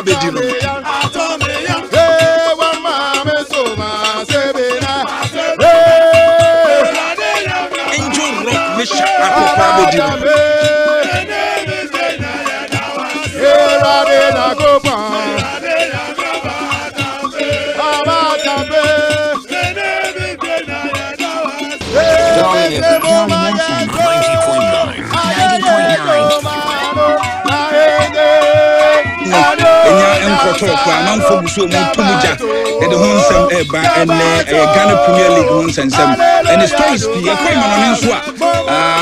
bedino. Angel rock Misha Akokwa bedino. Man for so Tumuja, the Honsam Eba and Ghana Premier League Honsam, and the stories be a Quayman on Inswa.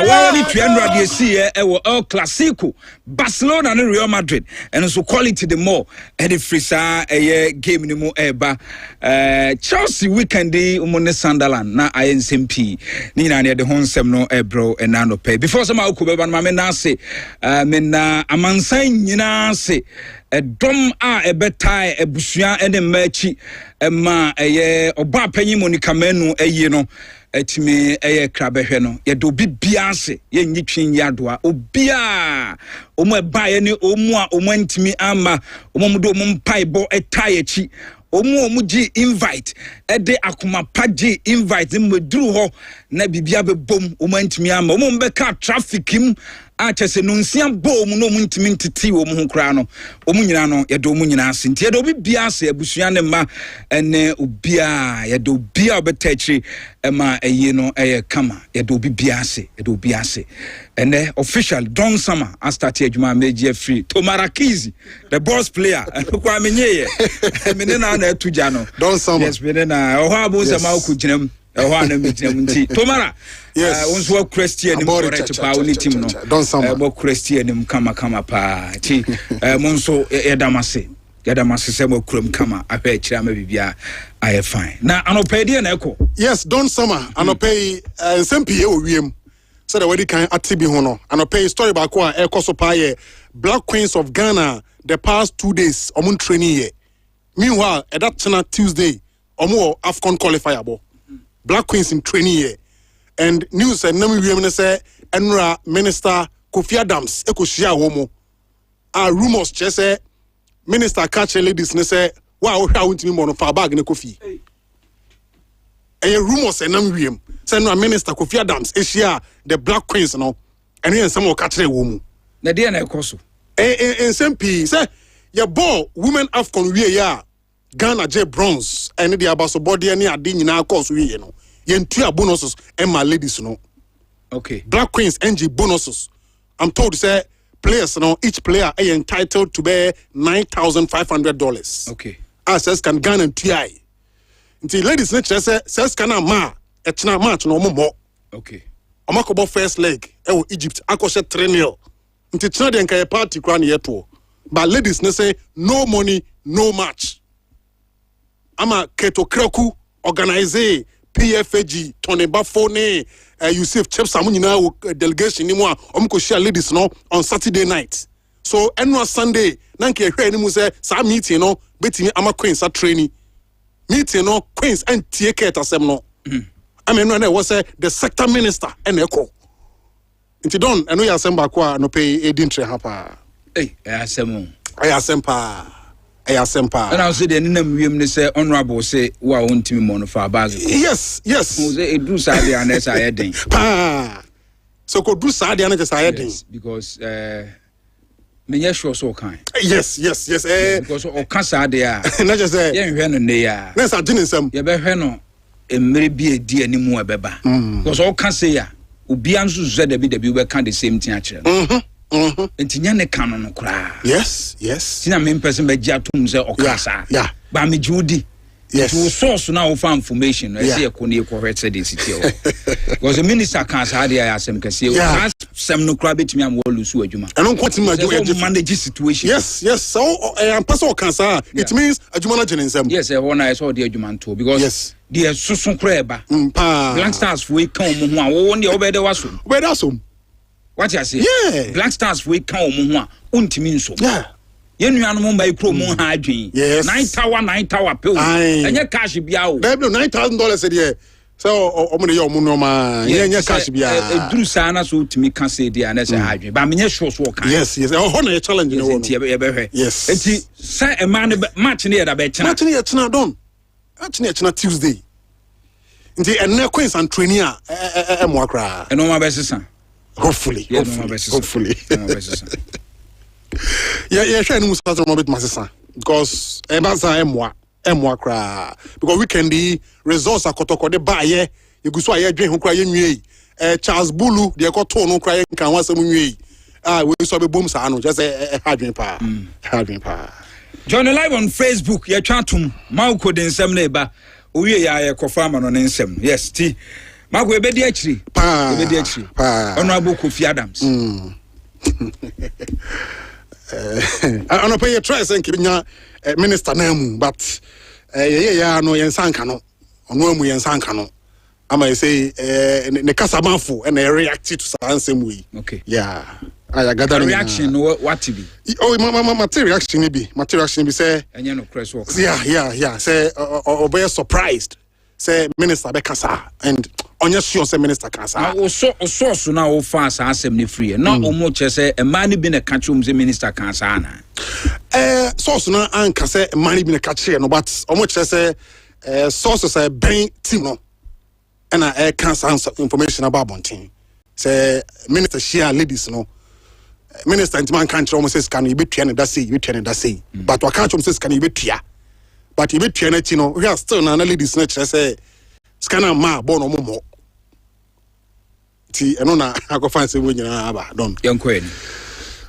Well, 300 years here, El Clasico, Barcelona and Real Madrid, and so quality the more, Eddie Frisa, a game in the more Eba, Chelsea weekend, Umone Sunderland, na INCMP, Nina near the Honsam no Ebro and Nano pay. Before some Alcuba, Mamma say, Mena Amansain, Yina say. A drum a betai a bushia and a merchi ma a oba penny monica menu a yeno at me a crabeheno ye do be biase ye nitchin yadwa obia omo buy any omua omantimi ama omodo mumpai bo a tiechi omuji invite e de akuma paji invite medru ho na bibia be bom omantimi ama ombeka traffic him achese no nsia bom no muntimi ntiti wo mu kra no omunyina no ye do omunyina asenti ye do bibia ase abusua ne ma ene obia ye do bia obetachiri ema eye no eye kama ye do bibia ase ye do bia ase ene official Don Summer I start adwuma meji free Tomarakizi the boss player kwa menye mene na na atuja no Don Summer yes mene na oho abunsa ma okuginem oho na metinam nti Tomara yes onso Christian nim correct pa oni team no Don Summer bo Christian nim kama pa ti monso yadamase se mo kurom kama afa kira ma bibia I fine na anopedi na eko yes Don Summer anopei nsempie owiem so the way can atibi ho no anopei story ba ko a ekoso pa ye Black Queens of Ghana the past 2 days omun training here meanwhile at that Tuesday omo AFCON qualifier bo Black Queens in training here and news and nami wiem say Enra Minister Kofi Adams ekohia homo a rumors che say Minister catch ladies ne say wa wo hwa wontimi mo no fa bag ne Kofi rumors and nami wiem say no Minister Kofi Adams ehia the Black Queens no and yen some catch le wo mu na dia na ekoso SMP say your ball women AFCON we ya Ghana J bronze and the abaso body any ade nyina course we ye no yentua bonuses and my ladies no okay Black Queens NG bonuses I'm told to say players no each player are entitled to bear $9,500 okay as can Ghana and TI until ladies nature say says can ma etna match no more okay omakobo first leg Egypt akoshe 3-0 until tna de nka party kran yeto but ladies ne say no money no match ama keto kreku organize PFAG Tony Bafone Yusuf Chepsamu nyina delegation ni mu a omko share ladies no on Saturday night so annual Sunday na nke hwe ni mu say sa meeting no betimi ama Queens a training meeting no Queens and tie care asem no amenu na was the sector minister eneko nti don eno ya asem ba kwa no pay edintre hapa asem pa Ayasempa. And I said, the name we say honorable say, wa untimi mono for bag. Yes. Say do sadi anes ayedin. Pa. So ko do sadi anes ayedin because me sure so kind. Yes. Because o kan sadi a. Na just say. Ye hwe no ne ya. Na sa gine nsam. Ye be hwe no emre bi edi animu ebeba. Because o kan say ya obi anso zwe da bi we kan the same thing akire. Entinya ne kanu no kra. Yes. Tina me person be giatum se okasa. Yeah. Ba me judi. Yes. To source now for information. I say e ko ne ko hwetse de city o. Because the minister kan sa de asem kase. O sem no kra betimi am wo lusu adwuma. Eno kwatimi adwuma manage situation. Yes. So am person kan sa it means adwuma na gene nsam. Yes, e wona I saw the adwuma nto because yes. The susun kra eba. Black Stars we kan mo ho a wo ne obede waso. Obede aso. What you say? Yeah. Black Stars we kan mo ho a untimi nso. Yeah. Ye nuanu mo bai kro mo ha adwen. Yes. 9 tower pill. Enye cash bia o. $9,000 a year. So omo dey omo ma yen cash bia duru sana so timi kan say dia na say hadwe ba menye sure so kan yes ho na challenge no enti ye be hwe yes enti say e man match ne da be chena match ne ye chena don match ne ye chena Tuesday enti enne Queens and training a mo akra eno ma be sesa hopefully yeah shey no musa mo bit masesa because e ba sa emwa akra because weekend the results akotoko de ba ye yeguso aye dwen ho kra ye nwie Charles Bulu de ko to no kra ye kan wasam nwie we so be bom sa no just hadwen pa join live on Facebook ye twatum mauko de nsem na eba owie ya ye kofa ma no ne nsem yes ti mako ebedi akiri ono aboko fi Adams pay try say kinya minister namu but yeah no yensanka no ono amu yensanka no ama say ne kasamafo and react to ansem we okay yeah I gather reaction what to be reaction be say enye no press work yeah say obe surprised say minister be kasa and onye sure say minister kasa so na wo fa asem ne free na omo che say e man bi na ka chum say minister kasa na source na anka say e man bi na ka che no but omo che say source say ben team no and cancer information about bontin say minister share ladies no minister intiman kan che omo say scan you betua ne that say but wa kan che omo say scan you betua but you betua na chi no we are still na ladies na che say scanner ma born no more ti eno na akofa se wo nyina aba don yanko eni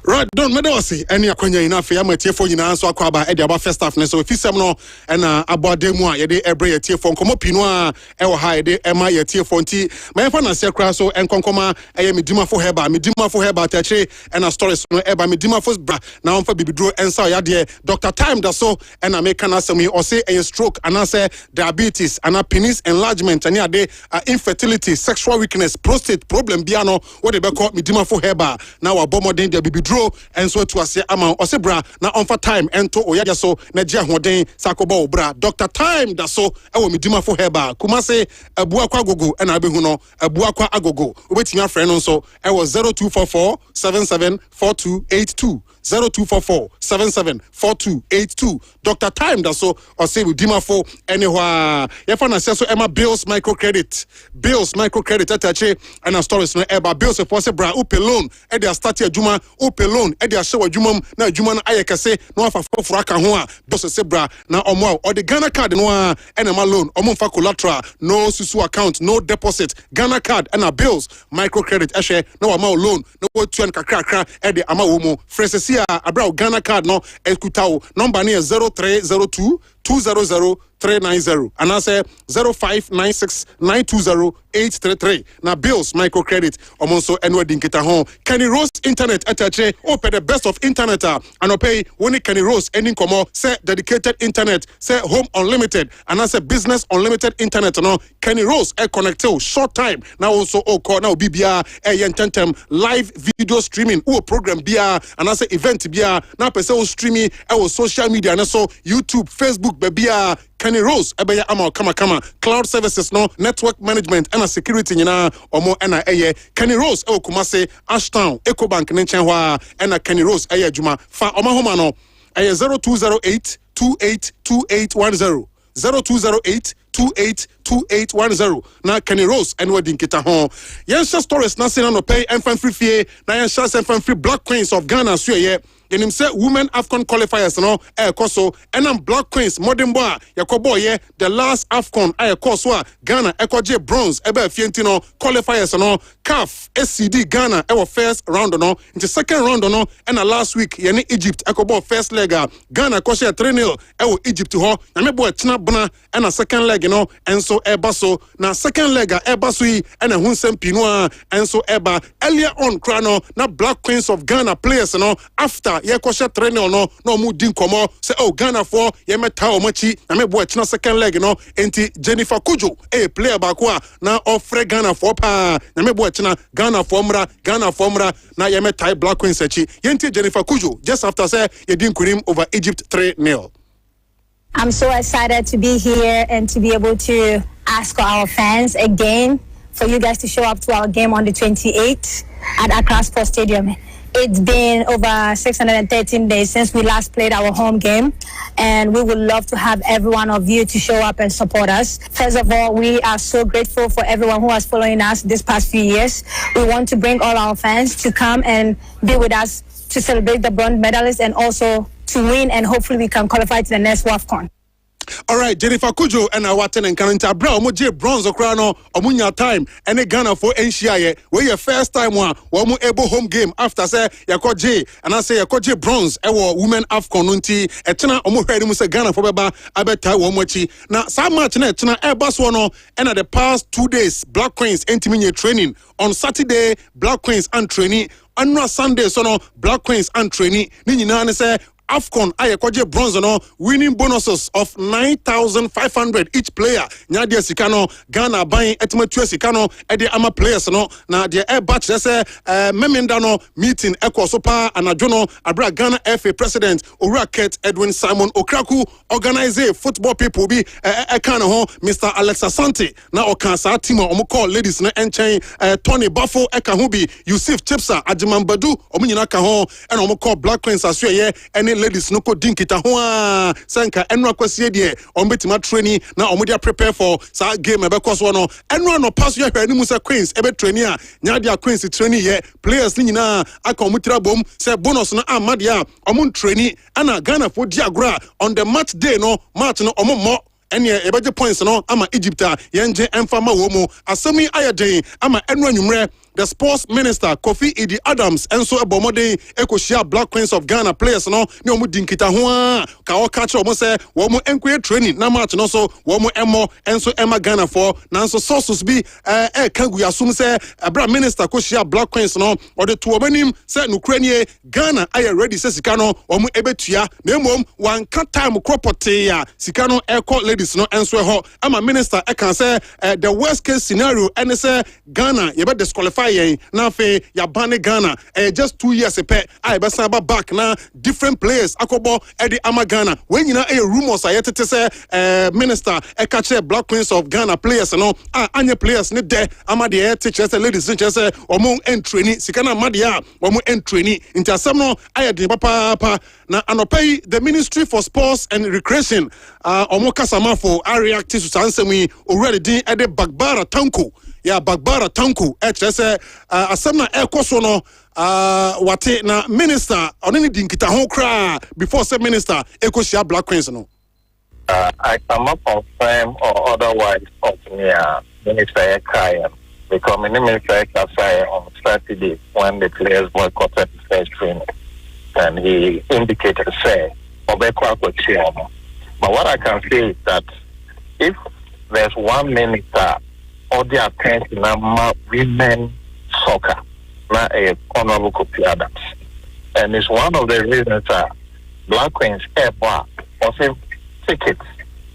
right don me do say eni akwanya ina fe amatiefo nyina so akwa aba e de aba first staff ne so fisem no na abode mu a ye de ebre ye tiefo nkomo pinu a e wo ha ye de ema ye tiefo nti me fa na se kra so enkonkoma eye medimafo heba tachi na stories no eba medimafo bra na onfa bibidro ensa ya de Dr. Time da so na me kana asemi o say a stroke and say diabetes and penis enlargement and ade infertility, sexual weakness, prostate problem bia no what they be call medimafo heba na wa bomodin de bibidro and so to ase ama osebra na onfa time ento oyaja so na gia hoden sakoba obra Dr. Time da so ewo medimafo heba Kumasi abua kwa gogo na abehu no abua kwa agogo obetimi afre no so ewo 0244 774282 0244 774282 Dr. Time da so ose medimafo anywhere yefa na so ema bills microcredit atache and stories no eba bills for se bra upe loan e dey start adwuma upe loan e dey ahye adwuma na adwuma no ayekese no afa foforo aka ho a bills se bra na omo o the Ghana card no a enema loan omo fa collateral no susu account no deposit Ghana card and bills microcredit ehwe na wa ma loan no wo tuan kakra e dey ama wo mo fresesia abra Ghana card no ekutawo number ne 0302 200-390 and I say 0596-920-833 na bills microcredit omonso enwe dinkita hon Kenny Rose internet atache open the best of internet and pay when Kenny Rose ending komo say dedicated internet say home unlimited and I say business unlimited internet no Kenny Rose connected short time now also call now bibia yententem live video streaming program bia and I say event bia na pese streaming social media na so YouTube Facebook bebia Kenny Rose ebeya ama kama cloud services no network management and security nyina omo na Kenny Rose Kumasi Ashtown Ecobank nchen hwa na Kenny Rose adwuma fa oma homa no 0208 282810 0208 282810 na Kenny Rose and wedding kita ho yensha stories na sina no pay enfan free fie na yensha enfan free Black Queens of Ghana so ye yenim say women AFCON qualifiers no ekoso enam Black Queens modern boy yakobo ye the last AFCON ekoso a Ghana ekoje bronze ebe fienti no qualifiers no CAF SCD Ghana ewo first round no into second round no and last week ye Egypt ekobo first leg Ghana koshe 3-0 ewo Egypt ho na me boy tina bona and second leg no enso eba so na second leg eba so yi and hunsem pinu enso eba earlier on krano na Black Queens of Ghana players no after ye koshe 3-0 no mu din komo say Ghana for ye meta o machi na me boy tina second leg no enti Jennifer Kujo player ba ko na ofre Ghana for pa na me boy tina Ghana for mra na ye meta Black Queens echi yenti Jennifer Kujo just after say ye din kunim over Egypt 3-0. I'm so excited to be here and to be able to ask our fans again for you guys to show up to our game on the 28th at Accra Sports Stadium. It's been over 613 days since we last played our home game, and we would love to have every one of you to show up and support us. First of all, we are so grateful for everyone who has following us this past few years. We want to bring all our fans to come and be with us to celebrate the bronze medalists and also to win, and hopefully we can qualify to the next WAFCON. All right, Jennifer Kujo and Awaten and Kananta Brown, Moje bronze Okrano, Omunya time, and a Ghana for NCIA, where your first time one able home game after say Yako J, and I say Yako J bronze, women AFCON unti, etna Omu Musa Ghana for Baba, Abeta Womochi. Now, some much netna Airbus and at the past 2 days, Black Queens intimate training. On Saturday, Black Queens and training. On Sunday, Black Queens and training. Nini say AFCON Ayakoje bronze no winning bonuses of 9,500 each player. Nyadia Sikano Ghana buying etimetua Sikano edi ama players no na the air batch say memendano meeting ekwo sopa anajono abra Ghana FA president Owura Edwin Simon Okraku organize football people be ekana ho Mr. Alexa Sante na okansa team omo call ladies no enchen Tony Buffo eka ho bi Yusuf Chipsa Ajimambadu omo nyina ka ho and omo call Black Queens asue any ladies no ko dinkita ho a sanka enwa kwasie de ombetima training na omodia prepare for sa game e be koso no enwa no pass ya hwani mu sa Queens e be training a nyadia Queens training ye players ni nyina aka omutira bom say bonus no amade a omo training ana Ghana for diagra on the match day no match no omo ene ebeje points no ama Egypt yenje emfama wo mu asemi ayeden ama enwa nwumre the sports minister Kofi Idi Adams enso ebomode ekoshia Black Queens of Ghana players no ne omu dinkita ho a ka o catch omo say wo mu enkoye training na match no so wo mu emo enso ema Ghana for nanso sources bi kagu asum say abra minister koshia Black Queens no or the to omanim say nukranie Ghana aye ready say sika no omu ebetua na emom wan ka time cropote ya sika no ekọ ladies no enso ho ama minister e kan say the worst case scenario and say Ghana ye be disqualify na fe ya bane Ghana just 2 years pe I be saba back na different players akobo edi ama Ghana when nyina rumors ayetete say minister e catch Black Queens of Ghana players no anye players ne de ama de teacher say ladies teacher say omo entraini sika na ama de a omo entraini nti asem no ayede papa na anopai the Ministry for Sports and Recreation omo kasama for react to sansemi already din e de Bagbara Tanko ya Bagbara Tanku say asem na ekoso no wate na minister onini dinkita ho kra before say minister ekoshia Black Queens no I cannot confirm or otherwise of me minister Ekaya because minister Ekaya on Saturday when the players boycotted the first training and he indicated say obekwa kwachia. But what I can say is that if there's one minister or the attention na women soccer na a honorable Kofi Adams, and it's one of the reasons Black Queens airport also tickets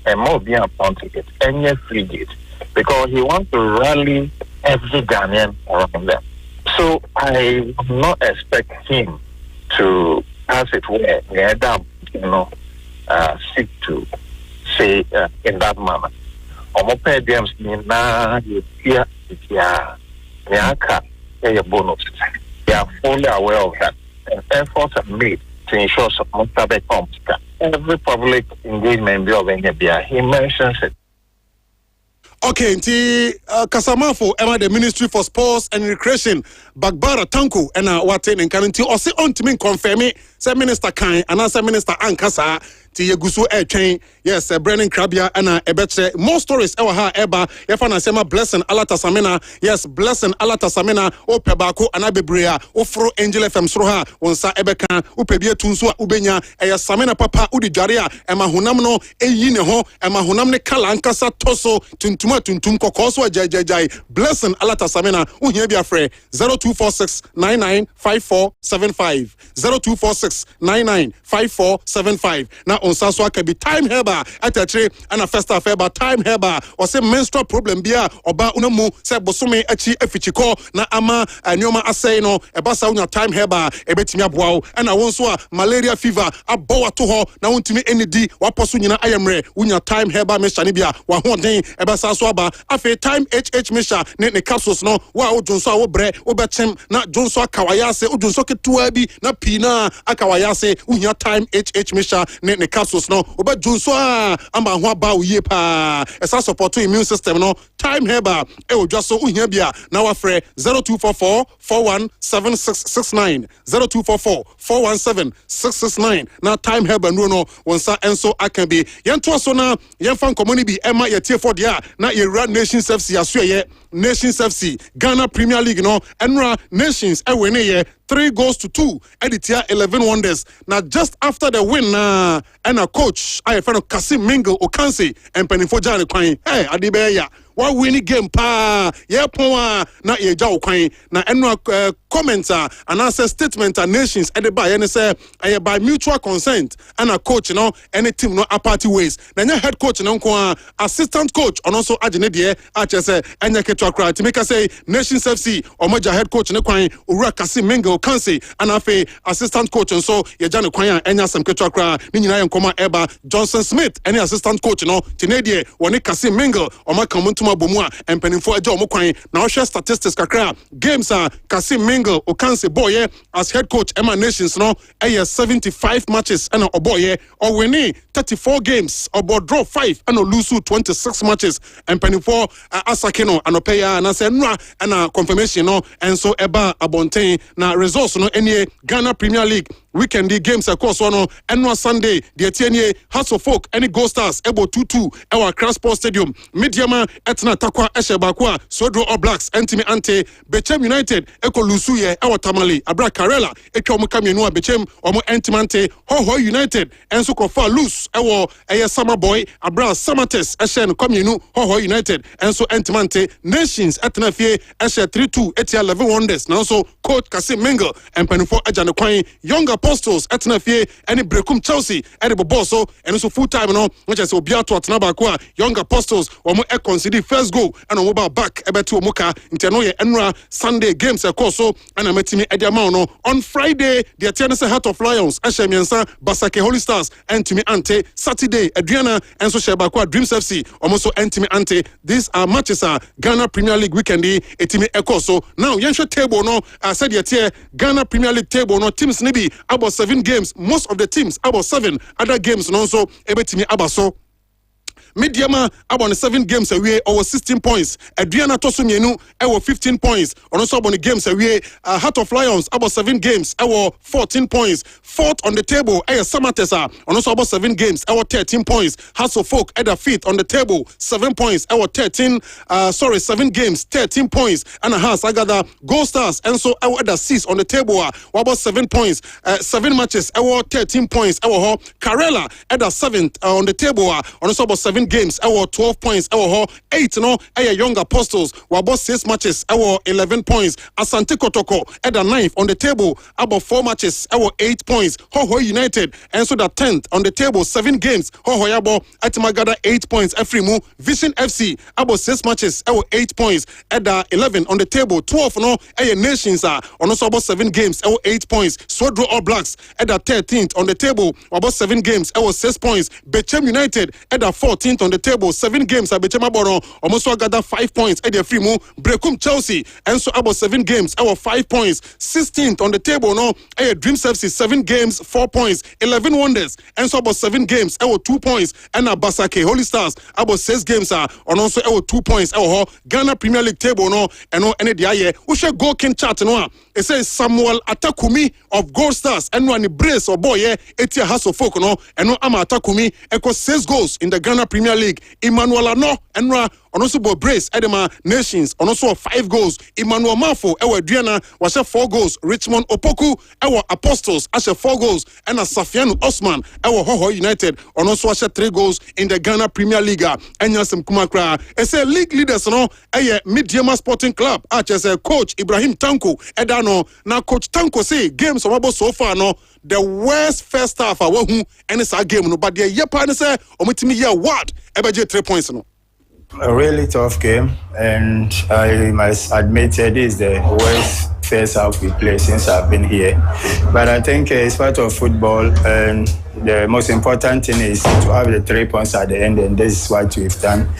and more being upon tickets and yes free gate because he wants to rally every Ghanaian around them. So I would not expect him to, as it were, seek to say in that manner. Omope James Nina, you bonus. They are fully aware of that. And efforts are made to ensure some comes. Every public engagement be of NBI. He mentions it. Okay, nti Kasamafo ema the Ministry for Sports and Recreation Bagbara Tanku ena wate nkan nti o se ontimi confirm say minister kan anasa minister ankasa ti yeguso etwen yes Brennan Krabia ena ebetre more stories ewa ha eba yefa na sema Blessing Alata Samina yes Blessing Alata Samina o pebako ana bebrea o fro Angel FM soro ha wonsa ebeka o pebie tunso a ubenya eya Samina papa udi dware a ema honam no eyi ne ho ema honam ne kala ankasa toso tuntum kokoso jai Blessing Alata Samina uhia bia frɛ 0246995475 0246995475 na on Saso can be time heba at a tree and a first half heba time heba or say menstrual problem bia or ba unamu say bosome echi efichiko na ama nyoma asay no ebasa unya time heba ebetimi aboa and I want so malaria fever aboa to ho na wontimi any di waposo nyina ayemre unya time heba mesha ni bia wa hoden ebasa so aba afi time mesha ne capsules no wa odunso a wo bre obechem na jonso akawayase odunso ketua bi na pina akawayase unya time mesha ne capsules no oba jonso a amba ho aba uye pa esa support immune system no time heba e odwaso uhia bia na wa frɛ 0244 417669 0244 417669 na time heba no wonsa enso aka bi yento so na yemfa nkomo bi ema yetie for dia na yewura Nations FC asoye Nations FC Ghana Premier League no enra Nations e win ye 3-2 editia 11 wonders now just after the win and a coach I friend Kasim Mingle Okansi and Penifo Jane Kwan hey adibeya one winning game pa yeah poa na ye jaw kwan na enra commenter and answer statement and Nations at the by and say by mutual consent and a coach no any team no apart ways na nya head coach no kwa assistant coach and also agene de say enya ketwa kra to make say Nations FC omoja head coach ne kwan owura Kasim Mingle Kansi and afi assistant coach and so ye jane kwan enya sam ketwa kra ni nyina ye nkoma eba Johnson Smith any assistant coach no tinedie woni Kasim Mingle omakamuntuma bomu a empanimfo aja omokwan na wo hwe statistics kakra games Kasim Mingle Okansi boy as head coach Emma Nations no 75 matches and oboye or winning 34 games or draw 5 and lose 26 matches empanimfo asakeno anopeya na se nra and confirmation no and so eba abonten na results no any Ghana Premier League weekend games across one and Sunday the TNA House of Folk any Gold Stars ebo 2-2 our Accra Sports Stadium Mediama etna takwa eshebakwa Sodro All Blacks entimi ante Bechem United eko lusuye our Tamale Abra Karela etwa omo kamienu Bechem omo entimante Ho United enso kofa loose ewo Summer Boy Abra Samates eshen kamienu Ho United enso entimante Nations etna fie eshe 3-2 etia 11 wonders now so coach Kasim Mingle and Penifo ajane kwan Younger Apostles etna fie any Brekum Chelsea any boboso and so full time no which is obiato atna ba kwa Young Apostles omo e concede first goal and omo ba back ebeto omuka nteno ye enra Sunday games ekoso and ametimi ediama no on Friday the Tennessee Heart of Lions ehemiensa Basake Holy Stars entimi ante Saturday Adriana and so sheba kwa Dreams FC omo so entimi ante these are matches Ghana Premier League weekend etimi ekoso now yenhwe table no said the Ghana Premier League table no teams nibi about 7 games most of the teams about 7 other games no so ebetimi abaso Mediama about 7 games away over 16 points. Adriana Tosumienu over 15 points. Also about the games away Heart of Lions about 7 games over 14 points. Fourth on the table Samatesa also about 7 games over 13 points. House of Folk at the fifth on the table 7 points over 7 games 13 points and a house I got the Gold Stars and so our at the 6th on the table about 7 points 7 matches over 13 points our Karela at the 7th on the table also about 7 games, our 12 points, our 8 no, our Young Apostles, about 6 matches, our 11 points, Asante Kotoko at the 9th on the table, about 4 matches, our 8 points, Ho United, and so the 10th on the table, 7 games, Ho Yabo, at Magada 8 points, Efrimu, Vision FC, about 6 matches, our 8 points, at the 11 on the table, 12 no, our Nations are on also about 7 games, our 8 points, Sodro All Blacks at the 13th on the table, about 7 games, our 6 points, Bechem United at the 14th on the table 7 games Abechema Boron almost gather 5 points at the Freemu Brekum Chelsea and so about 7 games our 5 points 16th on the table no Dreams FC 7 games 4 points 11 wonders and so about 7 games our 2 points and Basake Holy Stars about 6 games on also our 2 points our Ghana Premier League table no and no any dia we should go king chat no it says Samuel Atakumi of Gold Stars and one brace or boy etia House of Folk no and no Ama Atakumi equals 6 goals in the Ghana Premier League Emmanuel Ano Enra also bo brace Edema Nations also 5 goals Emmanuel Mafo ewa Adriana was 4 goals Richmond Opoku ewa Apostles as 4 goals and Safianu Osman ewa Ho United also was 3 goals in the Ghana Premier League Enyasem Kumakra say league leaders no Mediama Sporting Club as coach Ibrahim Tanko Edano now coach Tanko say games about so far no the worst first half who and it's a game no but the year partner say omitimi year what ebeje 3 points no. A really tough game, and I must admit it is the worst first half we played since I've been here. But I think it's part of football, and the most important thing is to have the 3 points at the end, and this is what we've done.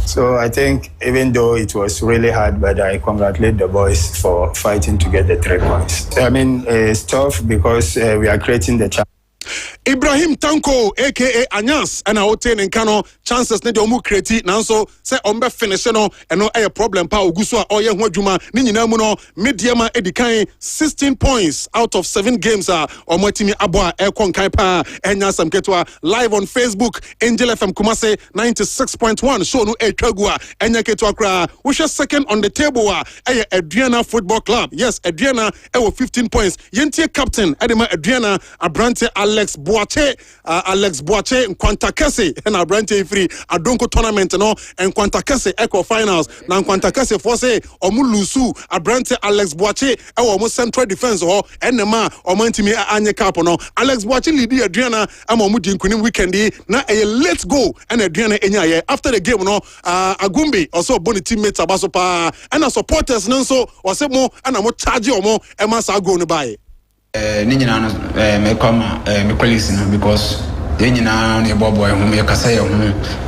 So I think even though it was really hard, but I congratulate the boys for fighting to get the 3 points. I mean, it's tough because we are creating the chance. Ibrahim Tanko aka Anyas and Oten and Kano chances ne de omu create nanso say ombe finish no eno a problem pa oguso a oye ho adwuma ni nyina mu no mediama edikan 16 points out of 7 games omotimi abo a konkan pa enya samketwa live on Facebook Angel FM Kumasi 96.1 show no etwagu a enya ketwa kra wo hwe second on the table Adriana Football Club. Yes, Adriana 15 points yentie captain edema Adriana Abrante Alex Boache Nkwantakese and Abrante free Adonko tournament no and Nkwantakese echo finals na Nkwantakese for say omulusu Abrante Alex Boache omo central defense ho enema omantimi anye cap no Alex Boache lead Adriana omo di nkunim weekend na a let's go and Adriana enya after the game no Agumbi also boni teammates abaso pa and supporters no so o se mo and mo charge omo e ma sa go no buy Nina me come me colleagues because they nyina on boy who me kasa ye ho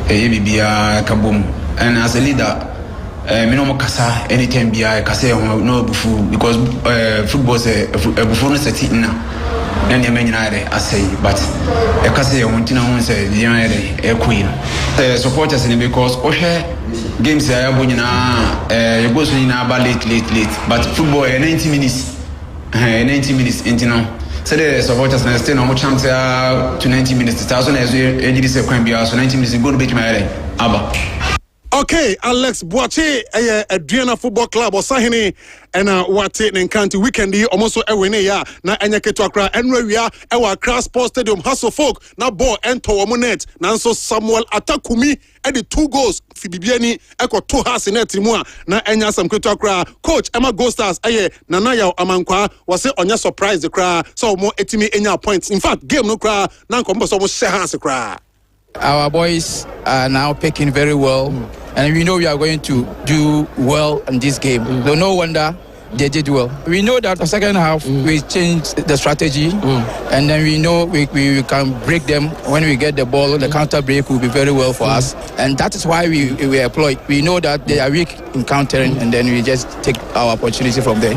bibia kabom and as a leader me no mo kasa anytime bia kasa ye ho no bufu because football say bufu no set na then ye me nyina re asay but e kasa ye ho ntina ho say ye re e queen supporters ni because o hwe games ya bo nyina ye go so nyina ba late but football 90 minutes 90 minutes into now. So the supporters na stay no more chance to 90 minutes. 1000 as we say can be so 90 minutes go to beat my aba. Okay, Alex Boache Adriana Football Club osahene and wate nkanti weekend almost ewene ya na enya keto akra enwawia ewa Accra Sports Stadium Hustle Folk na ball ento omonet nanso Samuel Atakumi the 2 goals fibibiani eko 2 has net mu a na enya sam keto akra coach Emma Ghosters Nanaya Amankwa was onya surprise the kra so mo etimi enya points in fact game no kra na nkombo so mo share hands kra. Our boys are now picking very well, and we know we are going to do well in this game. So no wonder they did well. We know that the second half we changed the strategy, and then we know we can break them when we get the ball. The counter break will be very well for us, and that is why we employ. We know that they are weak in countering, and then we just take our opportunity from there.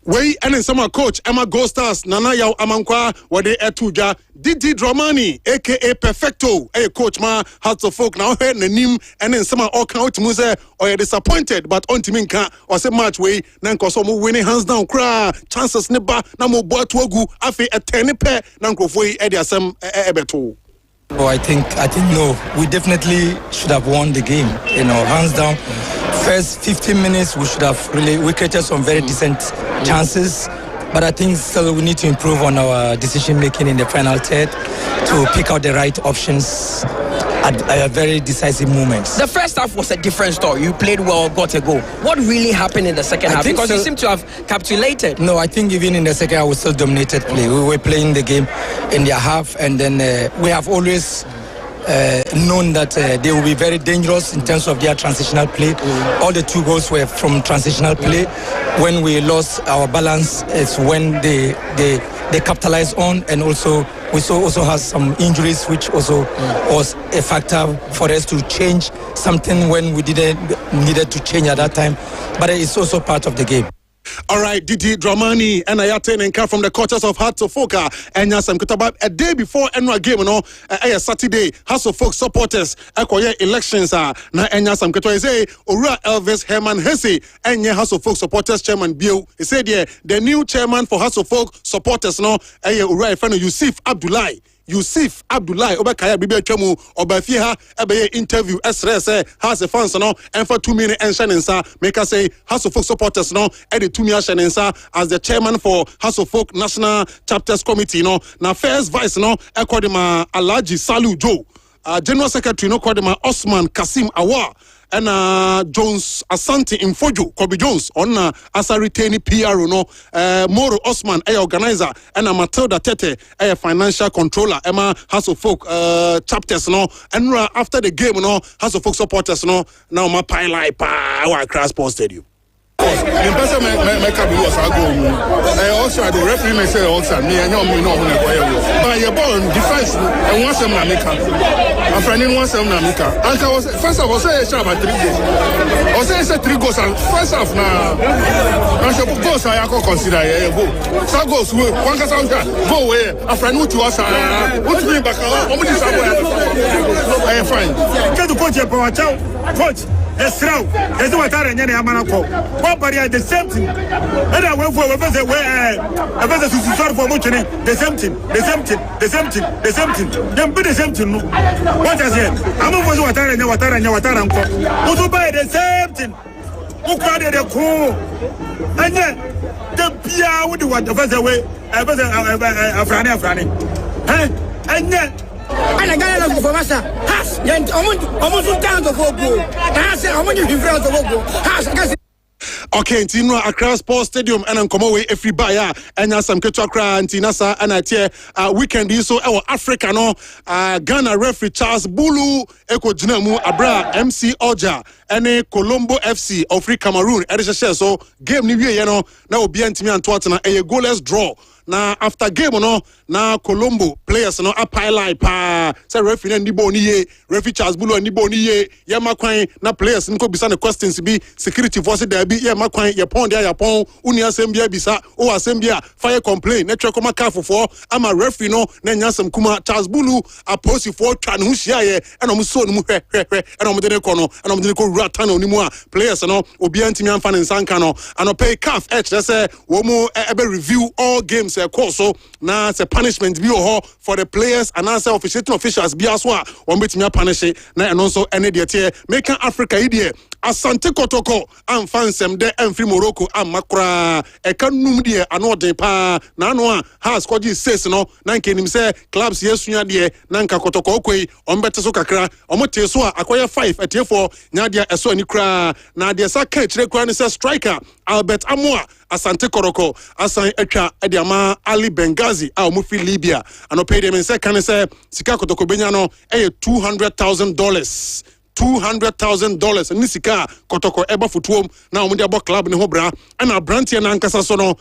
Way and some coach Emma Ghosters Nanaya Amankwa wade etuja Didi Dramani aka Perfecto coach ma Hearts of Folk now head nanim and then some all count muse or disappointed but on timinka or say match way nan koso mo winning hands down cra chances neba na mo boat wogu afi a 10 pair nan krofo e dey asem ebeto. Oh, I think no. We definitely should have won the game. You know, hands down. First 15 minutes, we should have we created some very decent chances. But I think still we need to improve on our decision making in the final third to pick out the right options at very decisive moments. The first half was a different story. You played well, got a goal. What really happened in the second half? Because you seem to have capitulated. No, I think even in the second half we still dominated play. We were playing the game in their half, and then we have always known that they will be very dangerous in terms of their transitional play. All the 2 goals were from transitional play. When we lost our balance, it's when they capitalized on, and also we also had some injuries, which also was a factor for us to change something when we needed to change at that time. But it's also part of the game. All right, Didi Dramani and Ayate Nenka from the quarters of Hearts of Folk and Yasam Kutabab a day before annual game, Saturday, House of Folk supporters acquire elections na Yasam Kutabab Ura Elvis Herman Hesse and House of Folk supporters chairman Bill. He said the new chairman for House of Folk supporters Ura Yusuf Abdullahi Obakaya Bibi Chemu Obafiha ebe interview SRS has a fans and for 2 minutes and Shanensa make us say House of Folk supporters edit 2 minutes Shanensa as the chairman for House of Folk National Chapters Committee na first vice Ekodima Alaji Salu Joe General Secretary Ekodima Osman Kasim Awa and Jones Asante Infojo Kobe Jones on asa retain PR no Moro Osman organizer and Matilda Tete financial controller Emma House of Folk chapters no and after the game no House of Folk supporters no now my pile our Accra Sports Stadium. The person my cabin was I go. Also I do referee me say also me and you know but your ball defense and once them na make am friend once them na make am and was first of all say about 3 goals or say 3 goals and first half na so goals I go consider go so goals one can sound go away a friend who to us what me back on this I fine get the coach power coach yes now is what are any amanako what at the same thing and I went for a visit where a visit to start for much the same thing then be the same thing what I said I'm over what I who buy the same thing who carried the cool and then the Pia would do what the visit way a visit a franny and then and I got enough for myself. Has almost down to go. Has how many different to go. Has okay, Tino Accra Sports Stadium and come away every buyer and some Ketchakra and Tinasa and I tear weekend so our Africa no Ghana referee Charles Bulu Eko Jinamu Abra MC Oja and Colombo FC of Free Cameroon so game new year no now will be antimi and Twatana a goalless draw. Now after game no na Colombo players no apile pa say referee and Niboni referee Charles Bulu and Niboni ye makwan na players nko bisa the questions be security forces there be ye makwan ye pon there ye pon uni assembly bisa o assembly fire complaint network koma careful for ama referee no na nyasam kuma Charles Bulu aposi for twa no hia ye and omo so no mu hwe and omo de ko no and omo de ko rata no ni mu a players no obi antimi amfa ne nsanka no and pay CAF say wo mu ebe review all games so na say punishment be for the players and answer officiating officials be as well one bit me punish na and also any de make Africa idea Asante Kotoko am fansem de emfri Morocco am makra e kanum de anode pa na no has kwaji says no na nkenim say clubs yesua de na nka Kotoko okoi ombete so kakra omote so akoye 5 etiefo nya de eso ani kra na de sa ka kire kra ni say striker Albert Amoa Asante Koroko asan etwa de ama Ali Benghazi a omo fi Libya anope de men say kan say sika Kotoko benya no $200,000 $200,000 nisika Kotoko eba futuom na omo de abo club ne ho bra na brantie na nkasa so no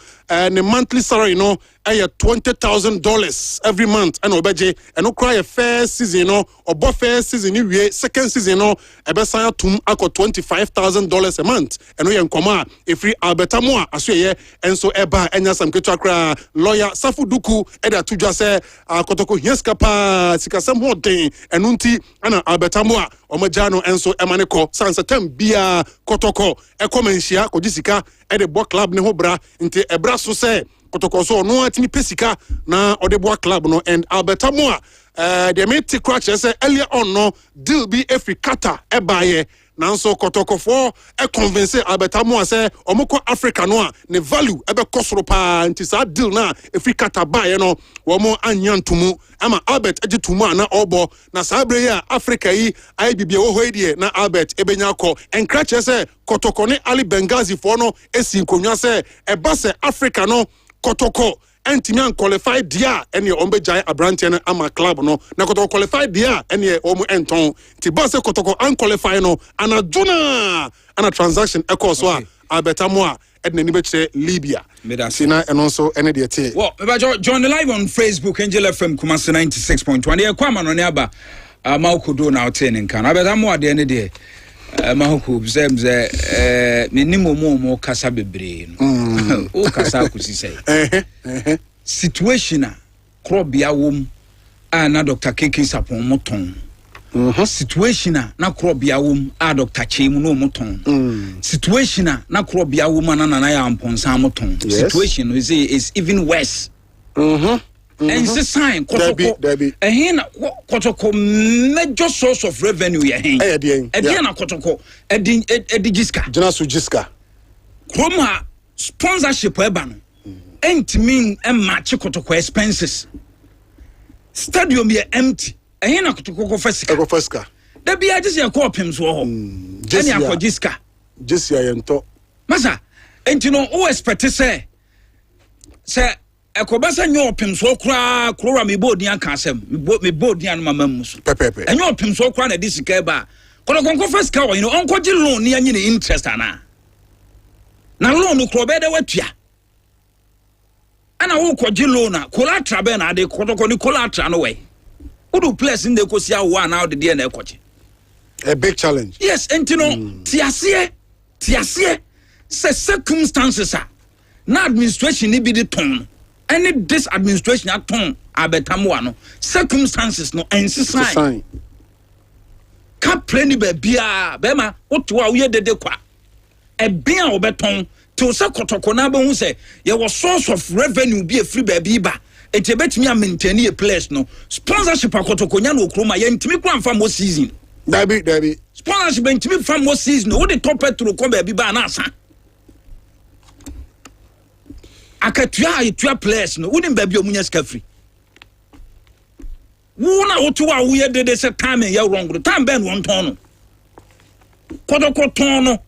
ne monthly salary no $20,000 every month and obeje and cry a first season no obo first season ni wie second season no ebesan atum akọ $25,000 a month and we nkoma efri Alberta Moa asoye enso eba enya sam ketwa lawyer Safuduku eda tudwa se Kotoko hieska pa sikasem ho den enunti ana Alberta Moa omajano enso emaneko sansatem bia Kotoko ekomenhia kojisika ede bo club ne ho bra nti ebra so se Kotoko so no atimi pesika na odeboa club no and Alberta Moa the mate crash say earlier on no deal be every kata ebaye nanso Kotoko for convince Alberta Moa say omoko Africa no ne value ebe kosoro pa nti sa deal na every kata baye no wo mo anyantumu ama Albert agitumu na obo na sabre ya Africa yi aibibia wo hoedie na Albert ebenya ko encourage say Kotoko ne Ali Benghazi for no esi nkonwa say eba say Africa no Kotoko entimi qualified dia ene ombejai abrantie na ama club no na Kotoko qualified dia ene omu enton ti ba se Kotoko unqualified no anaduna ana transaction ekoso a Alberta Moa edna ni beche Libya sina eno so ene de tie well join the live on Facebook Angel FM Kumasi 96.1 e kwa mano ne aba maukodo na otene nkan Alberta Moa de ene de mahoko bzemze minimo kasa bebre no o kasa kusisai situation a krobia wom na Dr. Keke Sapon moton situation na krobia wom Dr. Chemu no moton situation na krobia wom na ya amponsa moton situation is even worse and it's a sign Kotoko Kotoko major source of revenue again na Kotoko edigiska jina sujiska kroma sponsorship eba no entimi match Kotoko expenses stadium ye empty na Kotoko fasika da bia just your copim so ho any akwajiska just ya yento masa enti no o expect say ekobasa nyo opim so kura kura me bodi an kasem me bodi an mamam so pepepe enyo opim so kura na disika ba kono konko first ka you know onkoji loan ni anyi ni interest ana na loan no kro be da watua ana wo koji loan na collateral be na de kotoko ni collateral no way udu place in the kosia wo na de na ekoji a big challenge yes enti no tiasie say circumstances are na administration ni bi de ton any this administration at ton abetamu no circumstances no ensisan ka plani ba bia be ma oto a wo ye dede kwa e bia obeton to say kotoko na be hu say ye was source of revenue be free ba bi ba enti betimi a maintain a place no sponsorship akotoko nya no okroma ye ntimi kwa mfa mo season dabi sponsorship ntimi fa mo season wo de top petro ko ba bi ba na asa akatua players no wouldn't be omunya ska free wona oto a wo ye dede se time ya wrong time ben won ton no kodoko ton no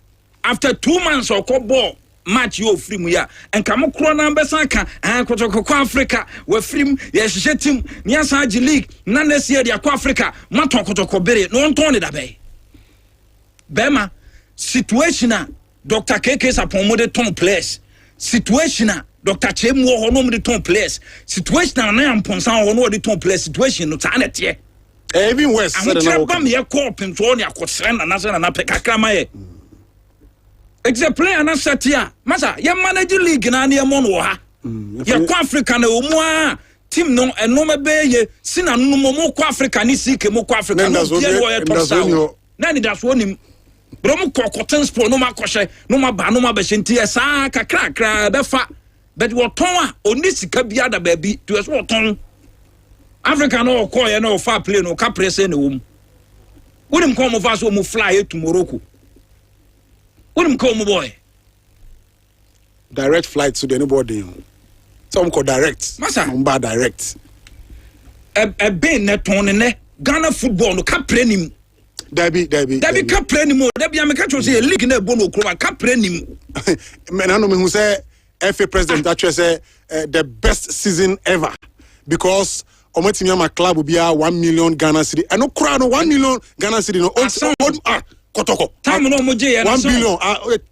after 2 months or ko ball match you free mu ya enka mo kro na mbesa ka kodoko ko Africa we free ye hye team ni asaji league na next year dia ko Africa maton kodoko bere no ton ne da be bema situation a Dr. KK Sapon mo de ton players situation a Dr. Chemu ho no de ton players situation na amponsan ho no de ton players situation no ta na tie even worse said na ba me call pinto ne akosere na na pekakra ma ye except player na satia masa ye manage league na ne mo no ha ye ko Africa na omu a team no eno me be ye sina no mo ko Africa ni sike mo ko Africa no ye wo ye to saw na ni da so nim Bromu kokoten sport no makoshe no maba no mabehenti esa kakra be fa but wo ton a oni sika bia da baabi to eso wo ton Africa no ko ye no fa play no ka press na wo mu wonim ko mo fa so mo fly to Morocco wonim ko mo boy direct flight to anybody some ko direct mba direct e ben ne ton ne Ghana football no ka play nim Dabi ka play ni mo dabi am ka cho say league na bo no kro ka play ni me na no me hu say FA president actually say the best season ever because omatimi am club bia 1 million Ghana cedi and no kra no 1 million Ghana cedi no kotoko time no mo je 1 billion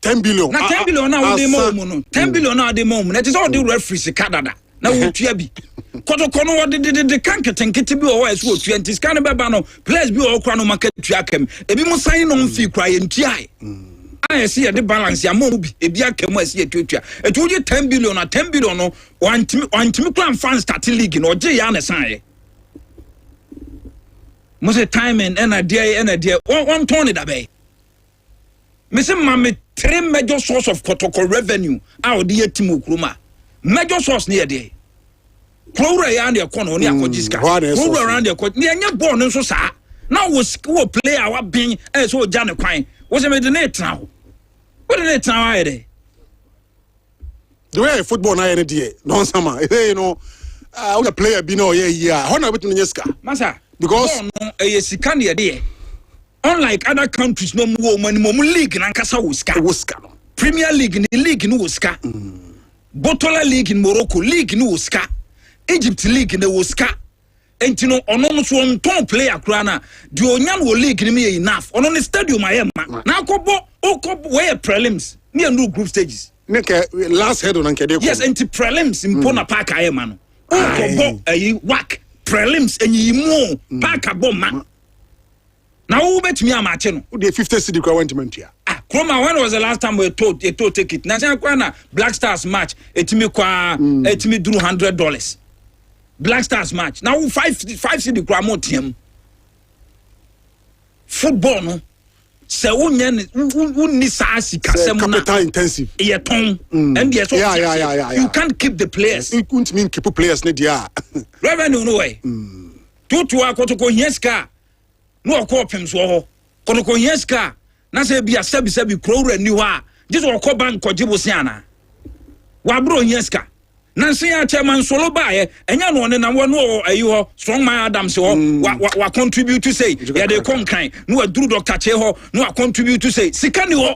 10 billion na 10 billion na wo dey mo no 10 billion na dey mo na it is all the referees kadada na wo tua bi kotoko no wo de kanketenkete bi wo eso 20 scan be ba no players bi wo kra no market tua kam ebi mo sign no mfi kra ye ntuai I see the balance ya mo bi ebi akam asi etutua etu je 10 billion na 10 billion no wantimi kra fan start league no je ya na san mo say time and energy one turn it abey me say mama 3 major source of kotoko revenue out the team okroma major source near there Klora ya and your corner, Niakojiska. Klora around your court, near your born and so sa. Now was go play our being as well, Janet Quine. Was a made the net now? What a net now, the way football na idea, no summer, you know, the player be no, honor with Niska. Massa, because a Sikania day. Unlike other countries, no more money, more league in Ankasa Wuska. Premier League in the league in Wuska. Botola League in Morocco, league in Wuska. Egypt League in the Wuska. And you know, on almost one ton player, Krana, the Onyan will league in me enough. On the stadium, I am. Now, Kobo, where prelims, near new group stages. Last head on Ankede. Yes, and the prelims in Pona Park, I am. Kobo, a whack, prelims, and ye more, Park a bomb. Now, who bet me a match? The 50 city went to Mentia. Kroma, when was the last time we told take it? National Kwana, Black Stars match, etimi drew $100. Black Stars match. Now 5 city kwa team. Football no. Se unni saasi kasemu na. Capital intensive. Ye ton. And yes, you can't keep the players. You couldn't mean keep players ne dia. Revenue no way. Tutu akotoko yeska. No akopem so ho. Kotoko yeska. Na se bia sebi krowra ni ho a. Jiso okọ bank ko jibo siana. Wa bro yeska. Nancy chairman solo buy enya no ne na wo ayi ho strongman Adams ho wa contribute to say ya dey conkan no aduru Dr. Che ho no wa contribute to say sika ni ho.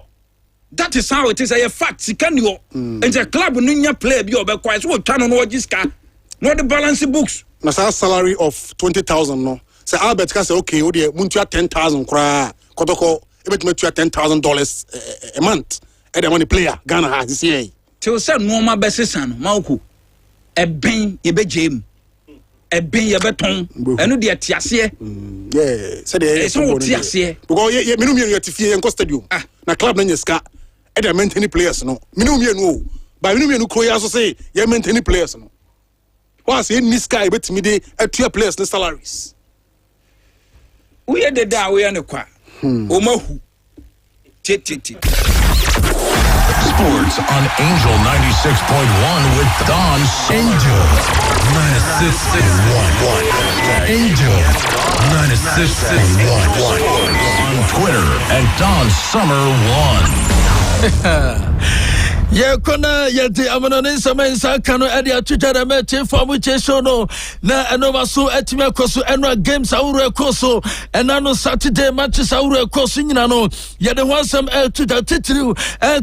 That is how it is a fact sika ni ho. And the club no nya play bi obekwa so twa no giska no the balance books na salary of 20,000 no say Albert ka say okay we dey muntua 10,000 kra kotoko ebetuma $10,000 a month e dey money player Ghana has this year till say no ma besesa no mauku eben ye bejam eben ye beton enu de tiase yeah say dey so tiase because ye minimum ye tifie en stadium na club na nyeska e dey maintain players no minimum ye no ba minimum ye no kro ya so say ye maintain players no once in this guy betimi dey atua players the salaries we dey da we ne kwa o mahu titi Sports on Angel 96.1 with Don Angel 96.1. Angel 96.1 on Twitter and Don Summer 1. Kona yeti amanane samensa kano edi atujara meti famu chesho no na enoma so etime koso enwa games awure koso enano Saturday matches awure koso nyina no yede wansam tuja titiriu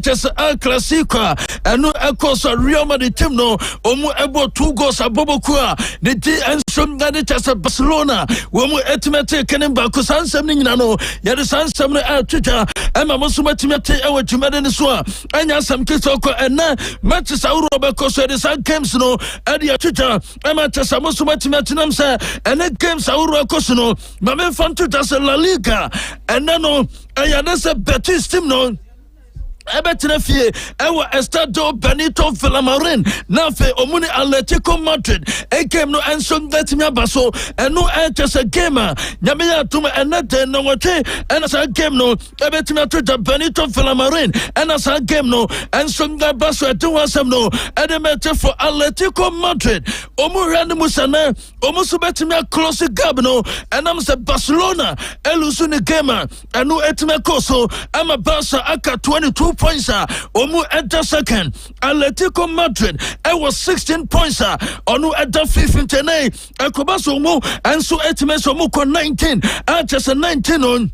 chese El Clasico eno ekoso Real Madrid team no omu ebo 2 goals aboboku a ne di ensom ngade chese Barcelona womu etime te kenen ba ko sansam nyina no yede sansam no tuja ema mosuma timete ewa jumade ne so a anya sam kiso ena matches awuro beko so the same games no ade atwita Manchester musuma timatinam say ena games awuro ekoso no mame fanto just La Liga ena no ayadese Betis team no Ebetina fie ewa Estadio Benito Villamarin na fe omuni Atletico Madrid e game no enso betimi abaso eno chese game nyame ya tuma enade no wote ena sa game no ebetima to Benito Villamarin ena sa game no enso baso etuwasem no edemete for Atletico Madrid omu rande musana omu so betimi close gab no enam se Barcelona elusu ni game eno etime koso ama Barca aka 22 points omu enter second Atletico Madrid was 16 points onu enter 15 ekobaso omu enso etimeso omu ko 19 just 19 on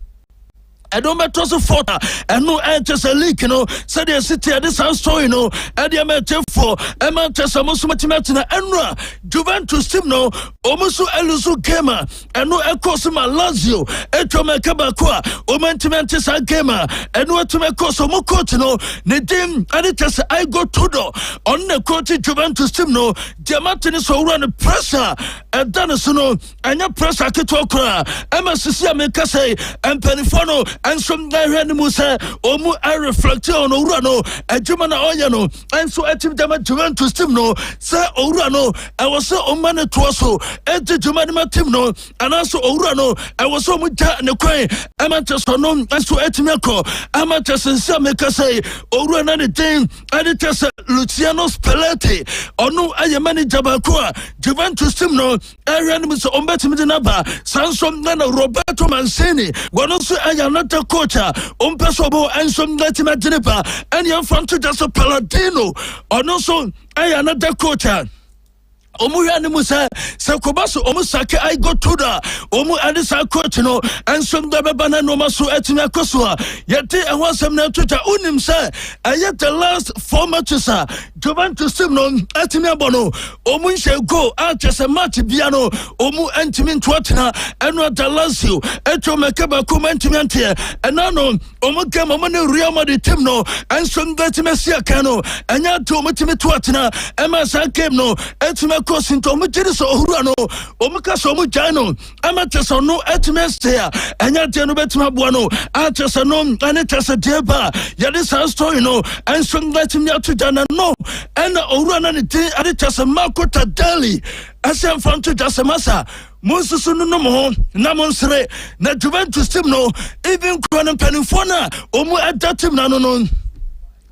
I don't matter so far and no just a leak said the city at this house story and the amateur for Manchester Musmatina Enra Juventus team no Omusu Elusu Gamer and no Ecosima Lazio Etome Kabakwa Omantimentis Gamer and no to make Cosomo Cotino Nedim Aditas I go Tudo on the court Juventus team no Diamantini so run pressure and Danasuno and your pressure Kitokra MSC Mekase and Penifano and some guy Musa Omu I reflect on Urano and Jumana Oyano and so at him Juventus team no Sir Urano I was so Omane Tuaso and the Jumanima team no and also Urano I was so much in the quay amateurs no and so at Meko amateurs and Sameka say Urana the team and it is Luciano Spalletti or no Ayamani Jabakua Juventus team no Aaron Musa Ombetimidinaba Sansom Nana Roberto Mancini one also Ayanata coach Umpesobo and some Latina Dinipa and your front to just a Paladino or no so Ayanata coach Omuyani Musa Sakobaso Omusake I go to the Omu Adisa Coachino and some Dabana no Masu Etina Kosua Yeti and was some Natuta Unim say and yet the last 4 matches Juventus Simon Etina Bono Omu shall go out just a match piano Omu Entimin Twatina and what the Lazio Eto Makaba Commentimentia and Nano Omu Gamamani Real Madrid Timno and some Betimesia Cano and Yato Matimi Twatina Emma came no Etima Kosinto Mujiriso Urano, Omukaso Mujano, Amateso no Etmestea, and Yatano Betma Buano, Artesanom, Anetasa Deba, Yadisa story no, and some letting Yatujana no, and Urana Aditasa Marco Tadali, Asam Fanto Jasamasa, Mosunu no more, Namonsre, na Juventus team no, even Cronan Penifona, Omu at that team no.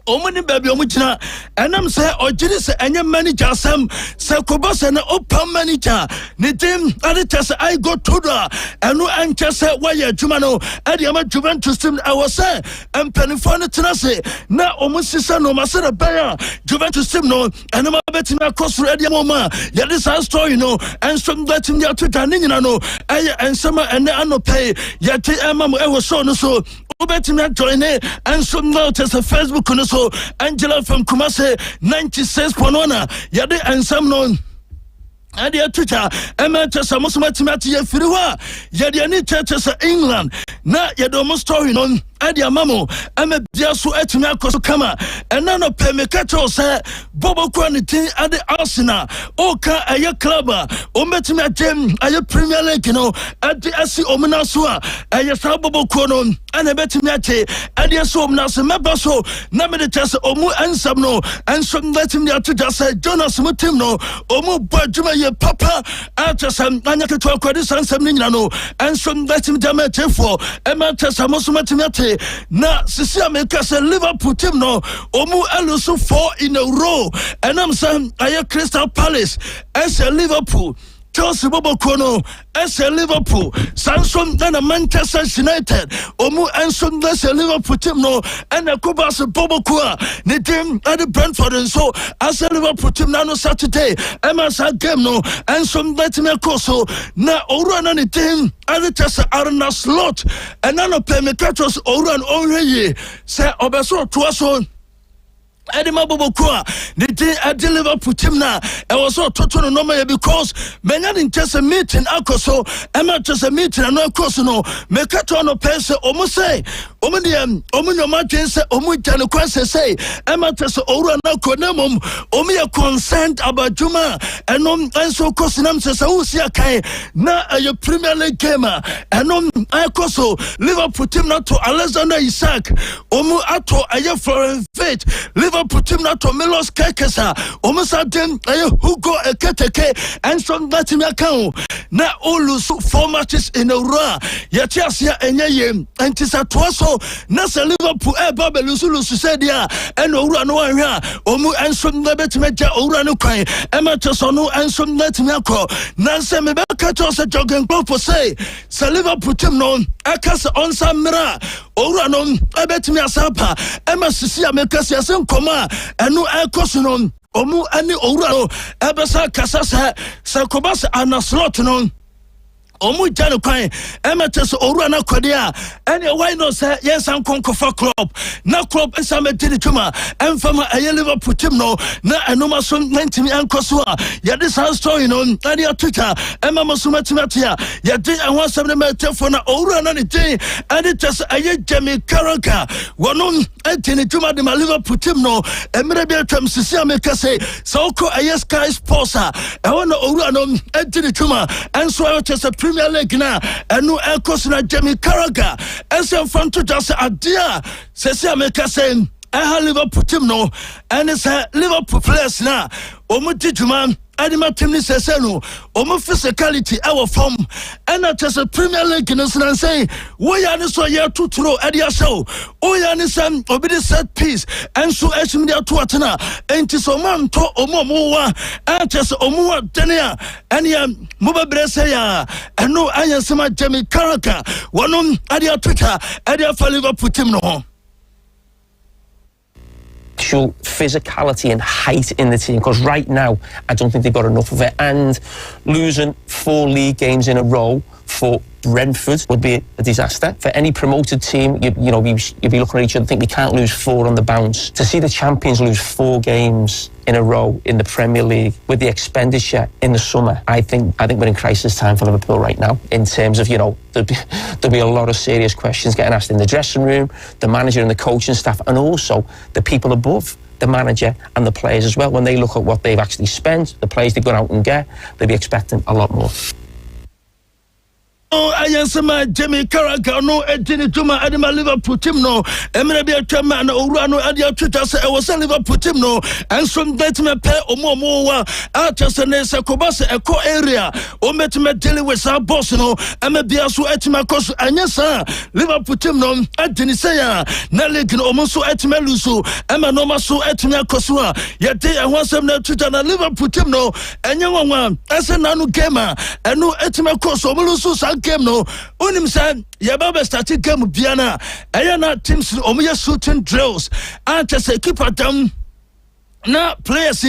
Omani baby omuchina enam say ojiri say enye manager sam say kobasa na open manager ni team ade tese I go to da enu anche say why adwuma no ade ama Juventus team I was say empenifo no tena say na omusisa no masere baya Juventus team no enema betim across ade ama ya this story no and from that team ya Twitter ni nyina no eye ensema ene anope ya te ema mo ewo so no so Obetina join and some notice a Facebook no so Angela from Kumasi 96.1 yade and some known and your Twitter MHS Musmatimati Firiwa yade any churches England na yadomo story non adia mamo ame biaso etumi akoso kama ena no pemekacho say bobo quality ade Arsenal oka aye club o metumi agem aye Premier League no ade asi omuna so aye sa bobo kono ana betumi ate ade so omuna so meba so na me de chese omu ansam no ansam betumi ate just Jonas mutim no omu bwadwuma ye papa atesam anya keto akwadi sansam ni nyina no ansam betumi dama tefo ema tesa musumati ate na sisi America say Liverpool team no omu elusu 4 in a row and I'm saying aye Crystal Palace as a Liverpool Chelsea Bobo Kono as a Liverpool Samson and a Manchester United omu ensom as a Liverpool team no and a Kubas Bobo Kua the team at the Brentford and so as a Liverpool team now no Saturday MSA game no and some that me koso na orana the team at the test arena slot and none of pemekatros oran already say obeso tuaso Edima Bobo Kua, the day I deliver put him now. I was so total no because many in just a meeting, Akoso, Emma just a meeting, and no Kosono, Mekatono Pesa, Omose, Ominium, Omunio Martins, Omutan Quanse say, Emma just Ora no Conemum, Omia consent about Juma, and so Cosinam says, Usia Kai, na a Premier League gamer, and Akoso, Liverpool team not to Alexander Isaac, Omu Ato, Aya Florent Fate, Liverpool team not to Milos Kekesa, Omusa Den, Hugo Eketeke, and some Latin account. Na Olus 4 matches in a row. Yatia and Yayim, and Tisa Twaso, Nasa Liverpool, Babelus said, yeah, and Orano, Omu and some Lebet Meja Orano Kai, Emma Tasono and some Latinako, Nansa Mebakatos a jogging for say, Liverpool team known, Akas on some Mira, Orano, Abet Sapa, Emma Sisia Mekasiasen Koma, and no Akosunon. Omu ani owura ebesa kasasa sakobasa anaslot Omu jano kwan emetes owura na kwade a ene why no say yes an konkofa club na club esa me didi tuma emfama aye Liverpool team no na enoma so 90 ankoso a ya this story no ade Twitter emama so matimati a ya dey anwa sabne me telefone na owura na ne dey ade tes aye Jamie Carragher wono entini tuma de Liverpool team no emre bi atwam sisi ameka say soko aye Sky Sports a e wono owura no entini tuma enso ayo tes Premier League na enu ekos na Jamie Carragher ese fanto just adia sesi ameka say Liverpool team no and it's Liverpool players na omu tijuma Adima team ni sese no omu physicality our form and not just a Premier League no say we are so year to throw adia show o ya ni sam obi set piece and so eshim dia to atena enti so man to omu wa just omu wa tenia and ya mubabre say ya and no ayasema Jamie Carragher wono adia Twitter adia for Liverpool team no physicality and height in the team, because right now I don't think they've got enough of it, and losing 4 league games in a row for Brentford would be a disaster. For any promoted team, you'd be looking at each other and think we can't lose 4 on the bounce. To see the champions lose 4 games in a row in the Premier League with the expenditure in the summer, I think we're in crisis time for Liverpool right now, in terms of, there'll be a lot of serious questions getting asked in the dressing room, the manager and the coaching staff, and also the people above the manager and the players as well. When they look at what they've actually spent, the players they've gone out and get, they'll be expecting a lot more. ayansema Jamie Carragher no edini tuma adima Liverpool team no emre bi atwama na owura no ade atwita se e was Liverpool team no enso betime pe omo wa atase ne se kobase eko area o metime dealing with our boss no ema bia so etima koso anyasa Liverpool team no adini se ya na league no omo so etima luso ema no ma so etima koso a yede ehwasem na atwita na Liverpool team no enye nwanwa ese nanu game enu etima koso omo luso san game no onim say yababa start game biana ayana teams omo shooting drills atase keeper them na players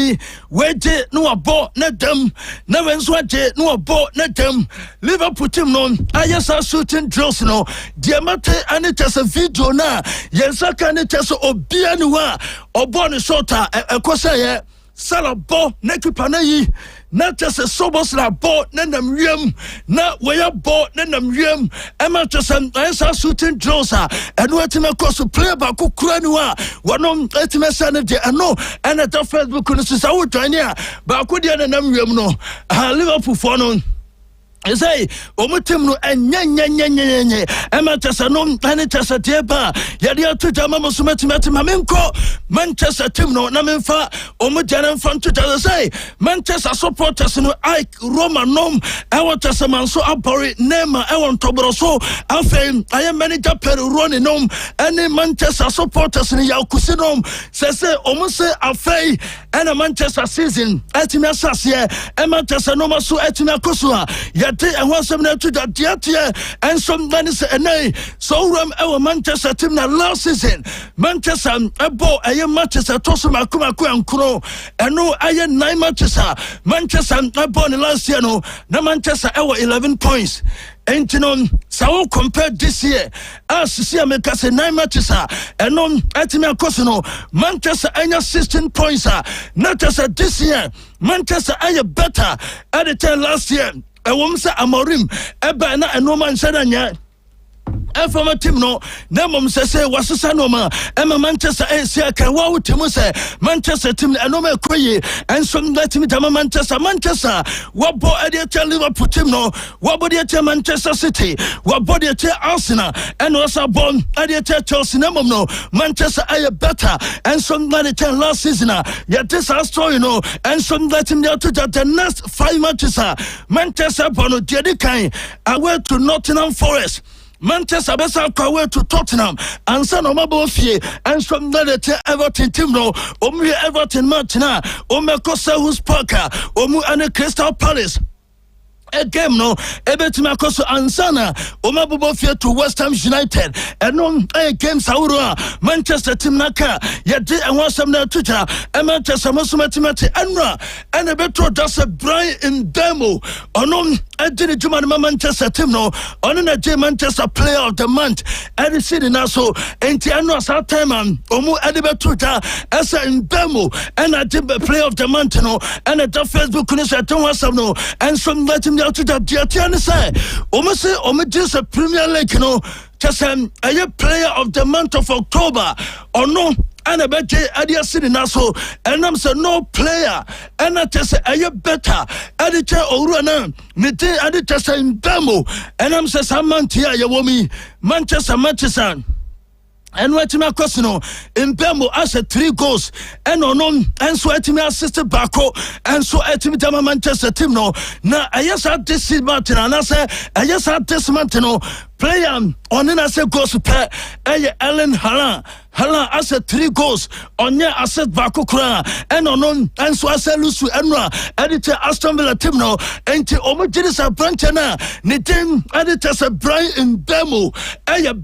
weje no abo na dem na wenso aje no abo na dem Liverpool team no ayesa shooting drills no diamate ani tese video na yensa kan tese obia ni wa obo ni shota ekosa ye sala bo na keeper na yi na tese sobos la bo na namwiem na weya bo na namwiem ema tese ayesa shooting drills eno etime koso play ba kokura ni wa wono etime sane de eno ena ta Facebook no sisa wo twan ya ba ko de na namwiem no Liverpool for no say omutim no enyenyenyenyenye Manchester no ane tesa deba yade atuja mama sumetimati mamenko Manchester team no na memfa omujana mfa ntuja say Manchester supporters no Ike Roma nom ewo tesa manso abori nema ewo ntoboro so afen aye manager Peru Roni nom ane Manchester supporters ni yakusi nom say omuse afei ene Manchester season etimi asase Manchester no maso etimi akoso te ehwasem na tuja tiatia and some is enay so ram our Manchester team na last season Manchester ebo aye Manchester toso makuma ku ankro eno aye 9 matches Manchester ebo ni last year no na Manchester ewo 11 points Entinon so compare this year as see America say 9 matches eno etimi akoso no Manchester anya 16 points not just this year Manchester aye better at the time last year Ewomsa Amorim eba na enoma nsadanya FM team no na mom say wasesa no ma ema Manchester AC aka wa utimu say Manchester team enoma ekoye enso that team jama Manchester wabo ade Liverpool team no wabo de Manchester City wabo de Arsenal and also bon ade Chelsea na mom no Manchester aye better enso that last season ya this story no enso that team to the next 5 matches Manchester bono de kan away to Nottingham Forest Manchester besa away to Tottenham and son of Mabo Fie and from the Everton team no omu Everton match na omeko Selhurst Park omu ane Crystal Palace a game no ebetima koso ansana omabobo fie to West Ham United eno a game sauro Manchester team naka yede enwasam na tuja Manchester mosumatimati enra ene beto dase Brian in demo ono edini juma na Manchester team no ono na Manchester player of the month edi city na so enti eno sa time omu edi beto da esa in demo ena player of the month no ene da Facebook ni so etonwasam no and some let him to that Tiani say, almost a Premier League, no, just a player of the month of October, or no, and a better idea city naso, and I'm saying no player, and I just say, are you better? Editor or runner, Mete editor in demo, and I'm saying, Samantia, you want me, Manchester. And what my question in Bembo as 3 goals and on and so at me assisted Bako and so at me Manchester team no now I just had this Martin and I say I just had this Martin player on in as a goals pair Ellen Hala as 3 goals on your asset Bako Kra and on and so I say Lusu Enra editor Aston Villa team no and to homogeneous a branch na Nitin editor a Brian in Bembo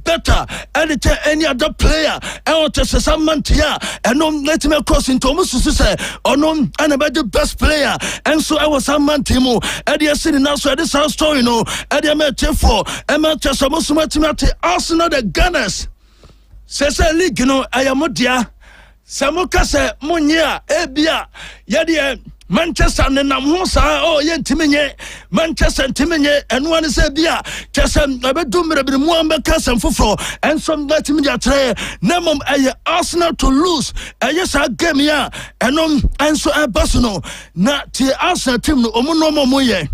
better editor any other player and what is some man here and no let me cross into almost say or no and about the best player and so I was some man Timo and you see now so this our story no and you met for and Manchester Musumati Arsenal the Gunners says league no I am dia Samuka say Munya ebia yadi Manchester nenam ho saa yentimenye Manchester ntimenye eno ane se bia kyesem abedumre bi mu ambeka sem foforo ensom that me atre nemom aye Arsenal to lose aye sa game ya enom enso ebaso no na tie Arsenal team no omuno moye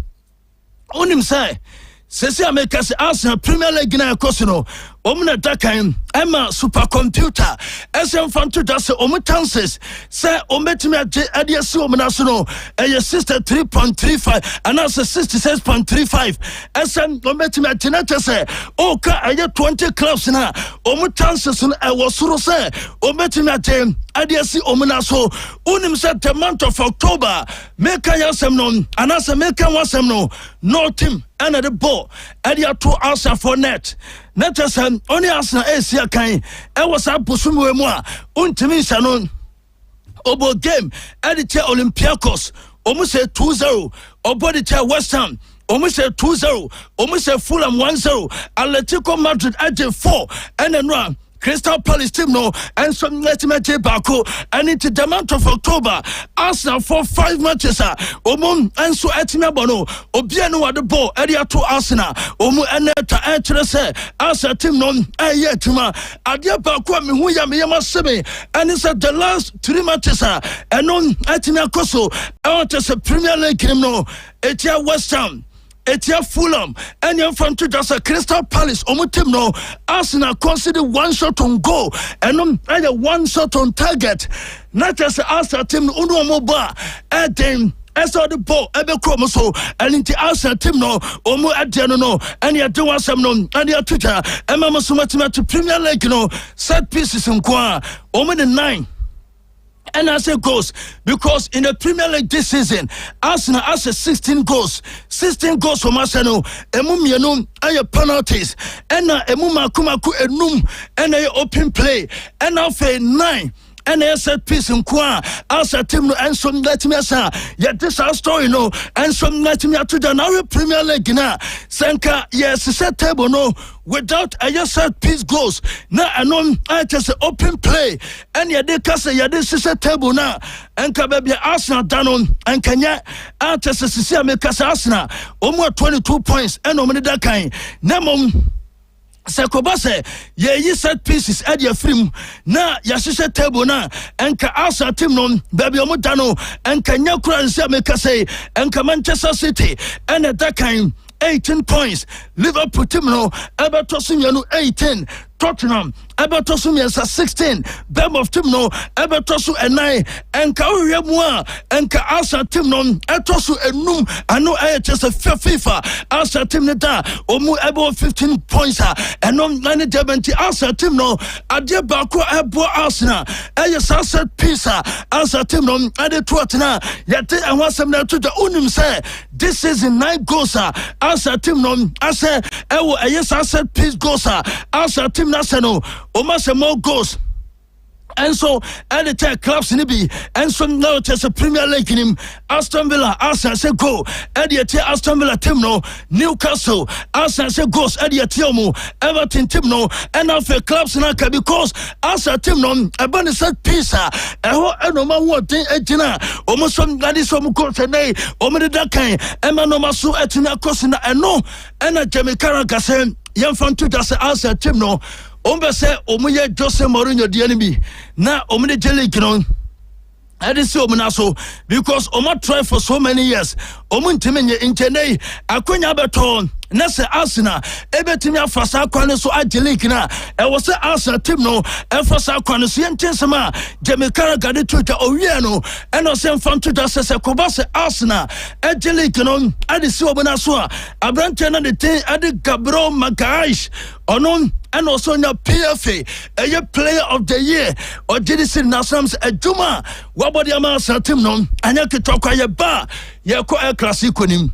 onim say Sesi America se Arsenal Premier League na ekoso omuna dakan Emma supercomputer SM Fanto dase omutances say ometimi ade asi omuna so no 63.35 and also 66.35 SM ometimi atenata say oka aye 20 clubs na omutances no ewosoro say ometimi ade asi omuna so unim say the month of October make yasem no and also make wasem no team and the ball at your 2 hours for net. Not just only Arsenal Asia kind. I was up to some more. Untimi Sanon Obo game at the Olympiacos almost 2-0. Obo the West Ham almost 2-0. Almost Fulham 1-0. Atletico Madrid at 4 and then run. Crystal Palace team no and some lettimate Baku and into the month of October Arsenal for 5 matches and so etimia bono obiano at the ball area to Arsenal eneta say Arsenal team no yetima adia Baku me hu ya me yama sebe and it's the last 3 matches and on etimia koso just a Premier League team no etia West Ham Etia Fulham and your front to just a Crystal Palace team no Arsenal consider 1 shot on goal and either 1 shot on target. Not just Arsenal team uno mobile and then as all the ball ebe chromoso and into Arsenal team no omo adiano no and you do some no and you Twitter and mama so much to Premier League no set pieces in kwa omo the 9. And as it goes, because in the Premier League this season, Arsenal has 16 goals. 16 goals from Arsenal. Emumianum and your penalties. And Emuma Kumaku enum and your open play. And now for 9. And I said peace in Kwa, Asa team and some let me say, yet this our story no, and some let me to the now Premier League na. Sanka, yes, set table no, without a just set piece goals. Now I know I just open play, and ya de cast ya this set table now, and Kababy Arsenal down and Kenya, I just see me cast Arsenal, almost 22 points, and no that kind. Nemom. Sekobase ye set pieces at your film na yasise table na enka Arsenal team no baby omudano enka nyakura nsia meka say enka Manchester City and that kind 18 points Liverpool team no Everton 18 Tottenham Everton 16 Bournemouth team no Everton 9 and Kauriamwa and Arsenal team no Etosu enum ano just a FIFA Arsenal team da omu ebo 15 points and no 90 Arsenal team no ade bako ebo Arsenal set piece Arsenal team no ade Tottenham yete enwasem na to the unim say this season 9 goals Arsenal team no ase ewo set piece goals Arsenal team na se no almost more goals. And so, at the tech clubs in the B, and so now there's a Premier League in him. Aston Villa, Arsenal say go. Eddie Aston Villa team no. Newcastle, Arsenal say goes. Eddie Tiomo, Everton team no. And now for clubs in Aka because Arsenal team no. A bunny set piece. A whole no man what thing Edina. Almost some gaddies from goals today. Omedi Dakai. Emma no masu etina cosina and no. And a Jamaican Gassen. Young fan to das Arsenal team no. Ombe se omuye Jose Mourinho the enemy. Na omune jeli kinon. I didn't see Omunaso because Oma tried for so many years. Omuntimenye intene akwenya beton. Nese Arsenal ebetimia fasa kwane so ajeliki na e was Arsenal team no e fasa kwane so yentensema Jamaican gade tuta owie no e no se mfanto da se kobase Arsenal ajeliki no ade si obona so a abrante na de ten ade Gabriel Magalhaes onon and also na PFA a player of the year or JDC Nationals Ejuma wabodi ama Arsenal team no anya kitokwa ye ba ye ko El Clasico nim.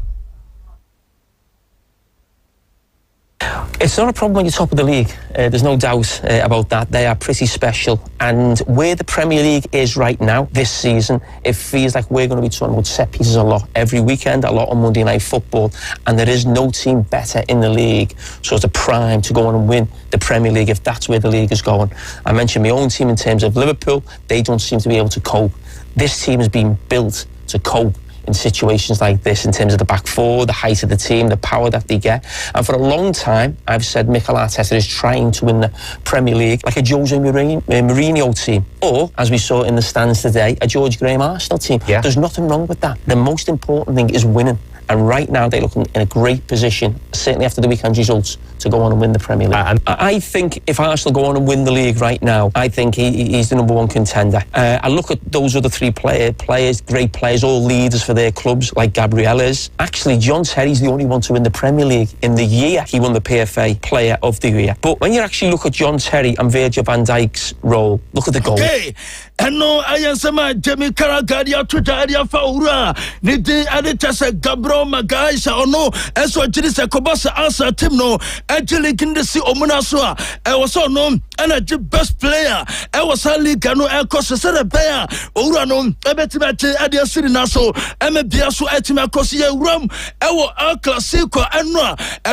It's not a problem when you're top of the league. There's no doubt about that. They are pretty special. And where the Premier League is right now, this season, it feels like we're going to be talking about set pieces a lot every weekend, a lot on Monday Night Football. And there is no team better in the league. So it's a prime to go on and win the Premier League if that's where the league is going. I mentioned my own team in terms of Liverpool. They don't seem to be able to cope. This team has been built to cope in situations like this in terms of the back four, the height of the team, the power that they get. And for a long time, I've said Mikel Arteta is trying to win the Premier League like a Jose Mourinho team, or, as we saw in the stands today, a George Graham Arsenal team. Yeah. There's nothing wrong with that. The most important thing is winning. And right now they're looking in a great position, certainly after the weekend results, to go on and win the Premier League. I think if Arsenal go on and win the league right now, I think he's the number one contender. I look at those other three players, great players, all leaders for their clubs, like Gabriel is. Actually, John Terry's the only one to win the Premier League in the year he won the PFA Player of the Year. But when you actually look at John Terry and Virgil van Dijk's role, look at the goal. Okay. And no, I am some Jamie Caragadia Twitter area Faura. Nidi Aditasa Gabro Magaisha or no, as what Jiris Kobasa Asa Timno, actually can the see Omunasua. I was so known and a best player. I was a league and no air cost a set of bear. Urano, I bet Adia City Naso, Emma Biasu Etima Cosia Rum, our Classico and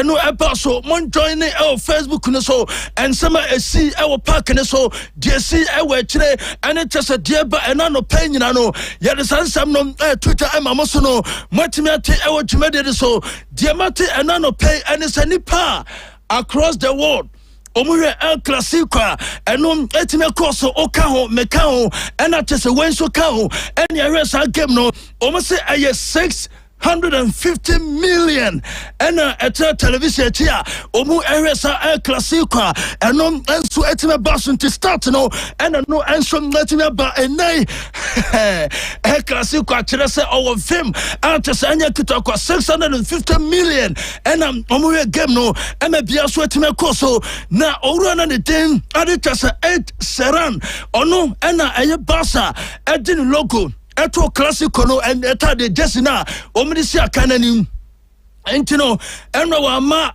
no Apaso, Monjoin our Facebook Naso, and Summer SC our park and so, DSC our today, and it's just a dear but and no pain, you know. Yet some Twitter and Mamosono, Matimati, our Jimedi so, Diamati and no pay, and it's a nipa across the world. Omure El Clasico, and etime course Okaho, Mekao, and I just a Wenso Kao, and the rest I game no, almost say I 650 million and a television here. Omu Eresa El Clasico, and no answer etime basun to start no, and no answer letime ba and nay El Clasico, Chese our film, and just Anya Kitoko 650 million, and Omure game no, and a Biasu etime course. Na Orana the team, Aditasa 8 Seran, Ono, and a Basa, Edin logo, Eto Classico, and Eta de Jessina, Omnisia Cananim. Entino, and no ma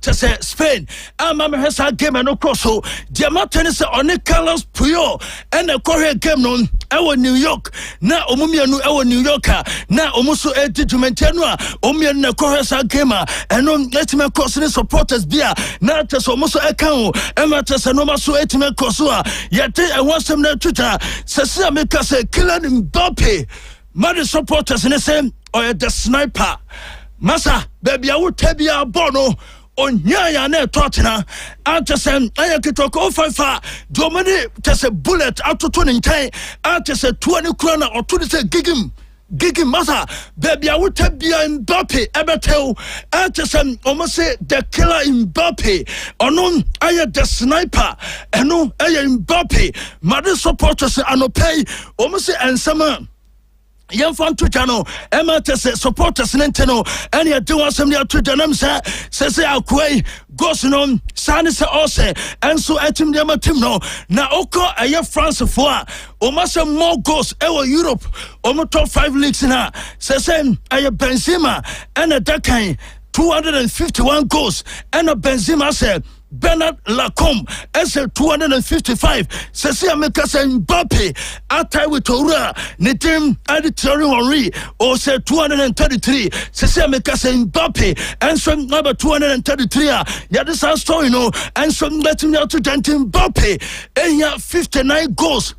to say Spain. Mamma has a game and no cross. Diamatenis on the Carlos Puyo and a Korea game on our New York. Now Omumia our New Yorker. Now Omuso Etimentanua, Omian Korea gamer, and on Etiman crossing supporters beer. Now just almost a cow, Emma Tessanomaso Etiman Kosua. Yet I want some Twitter. Cecilia Mikase, Killing Mbappe. Mother supporters in the same or the sniper. Masa, baby, I would tell you a bono on Yaya ne Tottenham. After some, I can talk over far. Domini just a bullet out to 20 time. After say 20 krona or 20 gigim. Gigi Masa, baby, I would tell you Mbappe, Ebertel, after some almost say the killer Mbappe, or no, I am the sniper, and no, I am Mbappe, mother supporters are no pay, almost say and summer. Young fan Twitter no, Emma Tess supporters Nintendo, and you do want some near Twitter. Says I'll quay, goes on, Sanis Ose, and so at him, the team no. Now, Oko, a year France for almost more goals, our Europe, almost top 5 leagues in her. Says I am Benzema, and a Dakai, 251 goals, and a Benzema said. Bernard Lacombe, SL 255, Cecilia Mekasa Mbappe, Atai with Torah, Nitim Aditory Henry, or say 233, Cecilia Mekasa Mbappe, and some number 233, yeah, this is our story, no, and some letting me out to Dantin Mbappe, and yeah, 59 goals.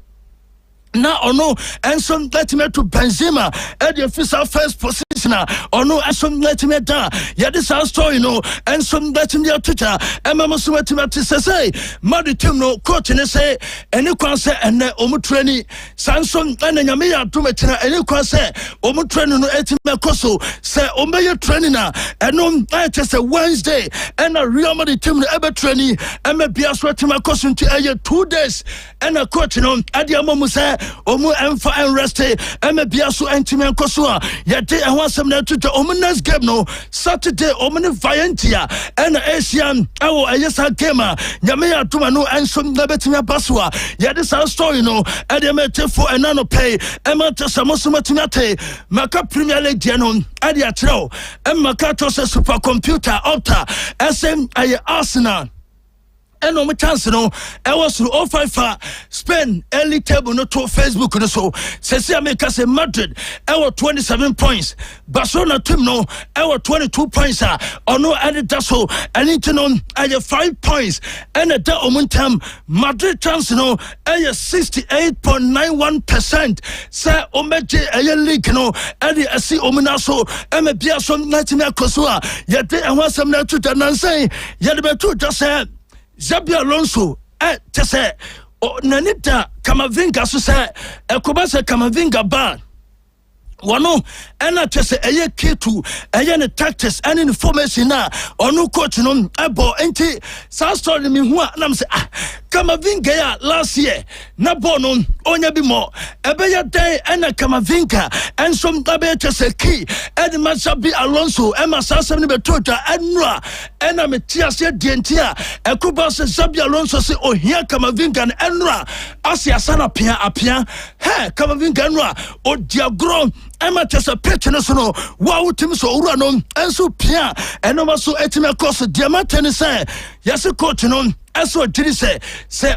Now or no, and some let me to Benzema at the first position, or no, and some let me down. Yeah, this is our story, no, and some let me out Twitter, and Mamma Sumatimati say, Muddy Tim no, coach and say, and you can say, and Omutreni, Sanson, and Yamia Tumetina, and you can say, Omutreni no Etima Koso, say, Omaya Trenina, and no, I just a Wednesday, and a real Muddy Tim ever training, and maybe a sweating Koso to 2 days, and a coach on Adiamomu say, Omu Emfa and Reste, Emma Biasu and Timan Kosua. Yet I want some to the Omunas game no Saturday Omani Vientia and Asian our Ayasa Gamer, Yamea Tumano and some Nabetina Basua. Yet this our story no, Adamate for a nano pay, Emma Tasamosumatinate, Maka Premier League Dianon, Adiatro, and Makatos a supercomputer Opta, SM Ay Arsenal. And on my chance, no, I was through 055 Spain early table no to Facebook no so. Cecilia Mekase Madrid, I was 27 points. Barcelona team no, I was 22 points. Or no added that so. I need to know I have 5 points. And at that momentum, Madrid chance no, I have 68.91%. Say Omeje a league no, and I see Ominaso, and a beer some Nightmare Kosua. Yet I want some now to the Nancy. Yet the two just said. Zabia Alonso, to say, Nanita Kamavinga, so say, Ekobasa Kamavinga ban. Wano ena chese eye K2 eye ne tactics ene ne formation na onu coach no ebo enti sa story mi hu na me say Kamavinga ya last year na ball no onya bi mo ebe ya dan ena Kamavinga ensom tabe chese key ene Masabi Alonso ema sasem ne betotwa enra ena me tiase dientia ekuba se Zabi Alonso se ohia Kamavinga ne enra asia sana pia apia he Kamavinga enra o diagro Emma Tessa Petinosono, wow, Tim so Urano, and so Pia, and no so etime course, Diamantene say, yes, a coach on, as what did he say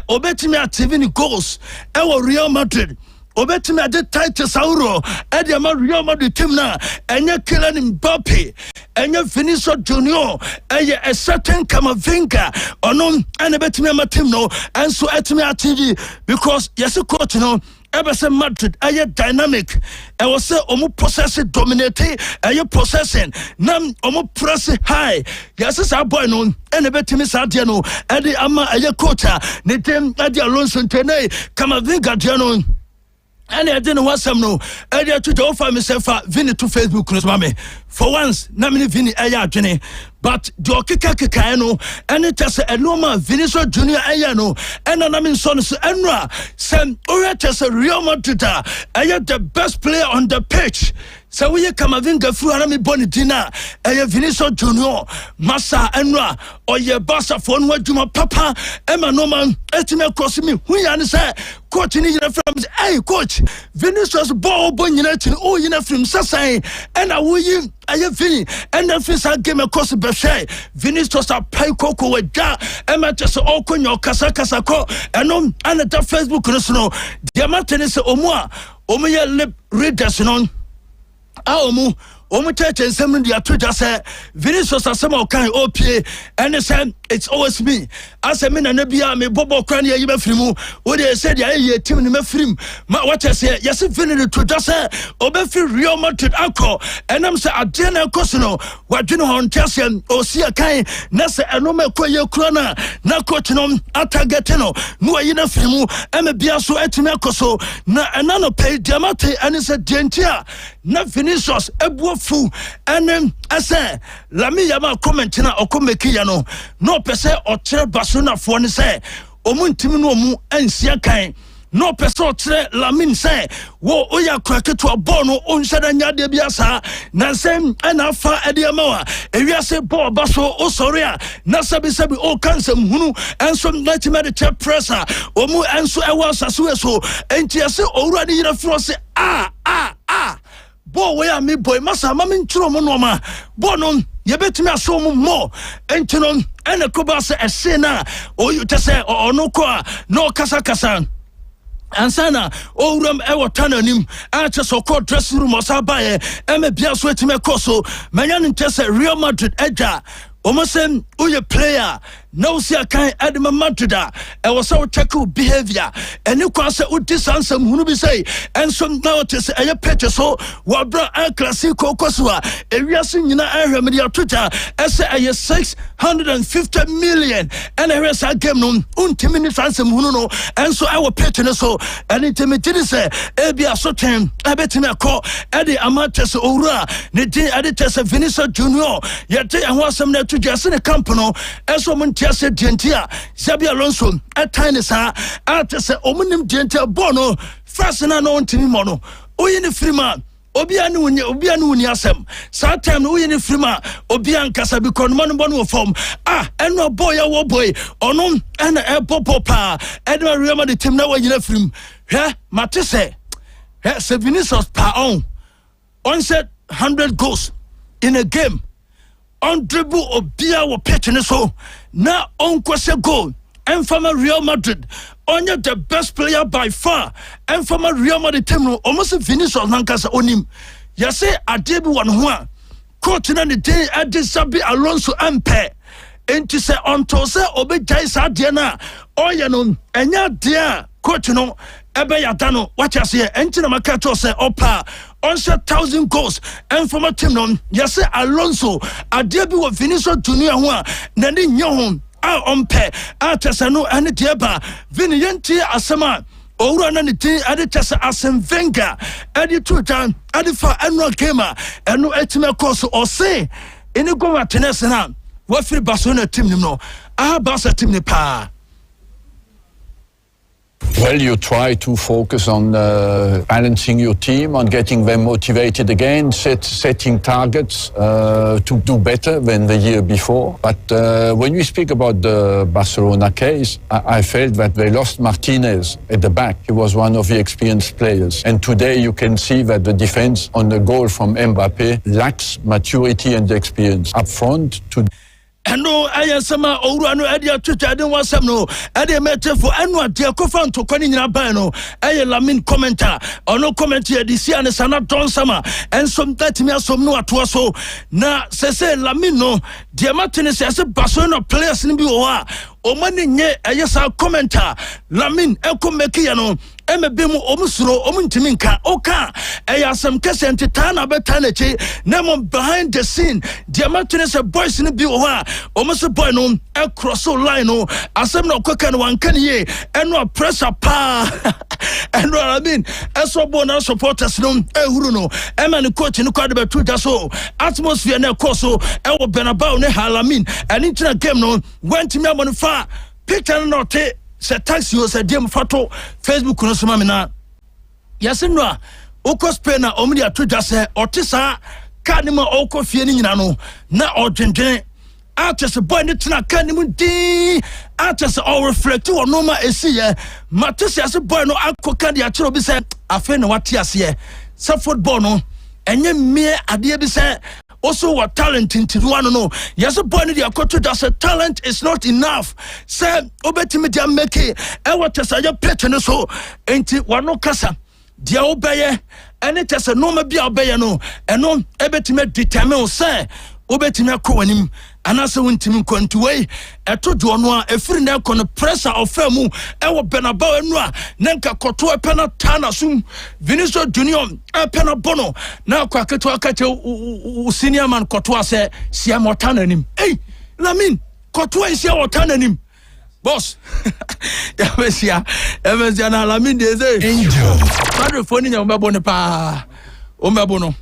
Obetimia TV goals, our Real Madrid. Obetimia de Titus Sauro, Ediama Real Madrid Timna, and you're killing Mbappe, and you're Vinicius Junior, and you're a certain Kamavinga, or no, and a Betimia Matimno, and so Etimia TV, because yes, a coach on. Ever Madrid, aye dynamic. I was say omo possess dominate, aye possessing. Nam omo press high. Yes, it's our boy no. Ene betimi sadiano. Edi ama aye quota. Nitem edi Alonso tene. Kamavinga diano. And I didn't want some no. I did to offer myself Vinny to Facebook, mame. For once, Namini Vinny Ayajane. But Jokika Kikano, and it has a Loma Vinicius Junior Ayano, and an Amin Sons Enra, Sam Uratas a Real Madrid, I the best player on the pitch. So we come a vinga through Anami Bonitina, a Vinicius Junior, Massa Enra, or your bassa phone where Juma Papa, Emma Norman, Estimate crossing me, who you say, coach in from hey, coach, Vinicius Ball Bonnet, oh, you know, from Sassay, and I will you. I have Vinny, and the first I came across the Bechet. Vinicius a pay cocoa with that, and I just all con your Casacasako, and on and at the Facebook, no, Diamantenis Omoya lip readers on. Aomu church and some of the Twitter say Vinicius are some kind OP and they said it's always me. As a man and me Bobo Crania you frimu, what they said ya team in frim. What I say, yes, Vinny Twitter say Obefi Real Madrid Alco and I'm say Adena Cosino, what you know on Chelsea or see a kind Nasa and no me Koya Krona, na coachino, Atagateno, no Yina frimu, and a Biaso Etimacoso, na anano pay Diamante and it's a gentia, not Vinicius, a fu and I say Lami Yama commentina or Komekiano no pese or tre basuna for ni say Omuntimino mu and Siakai no peso tre Lamin say wo oya crack to a bono on Sadanya de Biasa Nasem and Alpha Ediamoa Area say Bo Basso O Soria Nasabi Sabi O Kansam Hunu and some 90 minute presser Omu and so I was as so and Tiase already in a frost Bo where me boy massa mamin chumo noma bonon ye betimi aso mo entinon ene kobase esena o you te say or no kwa no kasa ansana o ram e wotananim a che so called dressing room osabaye e me bia so etime koso manya nte say Real Madrid edja Omosem uye player no see a kind Edma Madrida and was so tackle behavior and you can say utisansam hunu be say and some now to say a picture so what bra a classico kosua a reason in a media Twitter as a 650 million and a rest game no untimini sansam hunu and so our picture so and intimidity say ebia so time I bet me a call Eddie Amates Ora ne din editor Vinicius Junior yet and was some to just in a company as someone just said Gentia Zabi Alonso at tiny sa at say omunim Gentia Bono first and unknown to mono o in the frima Obianu ni asem sa time no in the frima Obian kasa bi kon man bono form and no boy onom and a popa and no Real Madrid team na wa yina frim he mate say he Vinicius per on set 100 goals in a game on dribble obia wo pitching so na on kwese goal and from a Real Madrid only the best player by far and from a Real Madrid team no almost Vinicius nankasa onim ya say adebi wan ho a coach na the day Zabi Alonso ampe enti say onto say obejai sa de na oye no enya de coach no ebe ya dano what you say enti na maka say opa on 1,000 goals and from a team non yes Alonso adebi wo Vinicius Junior ho a na ni nyo ho a ompe a tesano ane dieba Vini yenti asema owura na ne tin ade chese Arsene Wenger ade tutan ade fa annual game eno etime course o say eni go matnes na wa free Barcelona team nim no Barca team ne pa. Well, you try to focus on balancing your team, on getting them motivated again, setting targets to do better than the year before. But when we speak about the Barcelona case, I felt that they lost Martinez at the back. He was one of the experienced players. And today you can see that the defense on the goal from Mbappe lacks maturity and experience. Up front, Eno ayasama owura no ade atwetwa den wasam no ade metefo eno ade akofa ntokoni nyina ban no aye Lamin commenter ono comment ye di sia ne sana don sama ensom tatimi asom no ato so na sese Lamin no de matene sese Barcelona players ni bi wo a o mane nye ayesa commenter Lamin ekomeki ya no emebemu omusuro omuntimi nka oka ayasam kese ntitana betana che na mo behind the scene de matene se boys ni bi wo a omuso boy no cross line no asem na okoka no wanka ne eno pressure pa eno Lamin eso bo na supporters no ehuru no ema ne coach no kwade betu da so atmosphere na koso ewo Bernabeu ne Lamin ani tina game no went me amon fa picture no te se taxi o se dem photo Facebook no so ma me na yase no a okọ Spain na omri atoja se otisa ka ne ma okọ fie ni nyina no na odwendwen artist boy ne tina ka ne mu di artist all reflect on no ma esiye matese ase boy no akoka dia chiro bi se afa na wate ase se football no enye me ade bi se also what talent into one no yes boy ne dia koto that say talent is not enough say obetimi dia make e what say your pitch no so enti wano kasa dia obeye ene tese no ma bia obeye no eno ebetimi determine say obetimi akwanim anase wontimi kwantuwei etodo no a efiri na ekono pressure of famu ewo Bernabeu enu a nenka koto epena tana sum Vinicius Junior epena bono na kwa keto akache senior man koto ase sia motana nim Lamin koto sia motana nim boss ya mesia na Lamin de ze angel padre foni nya umebo ne pa umebo no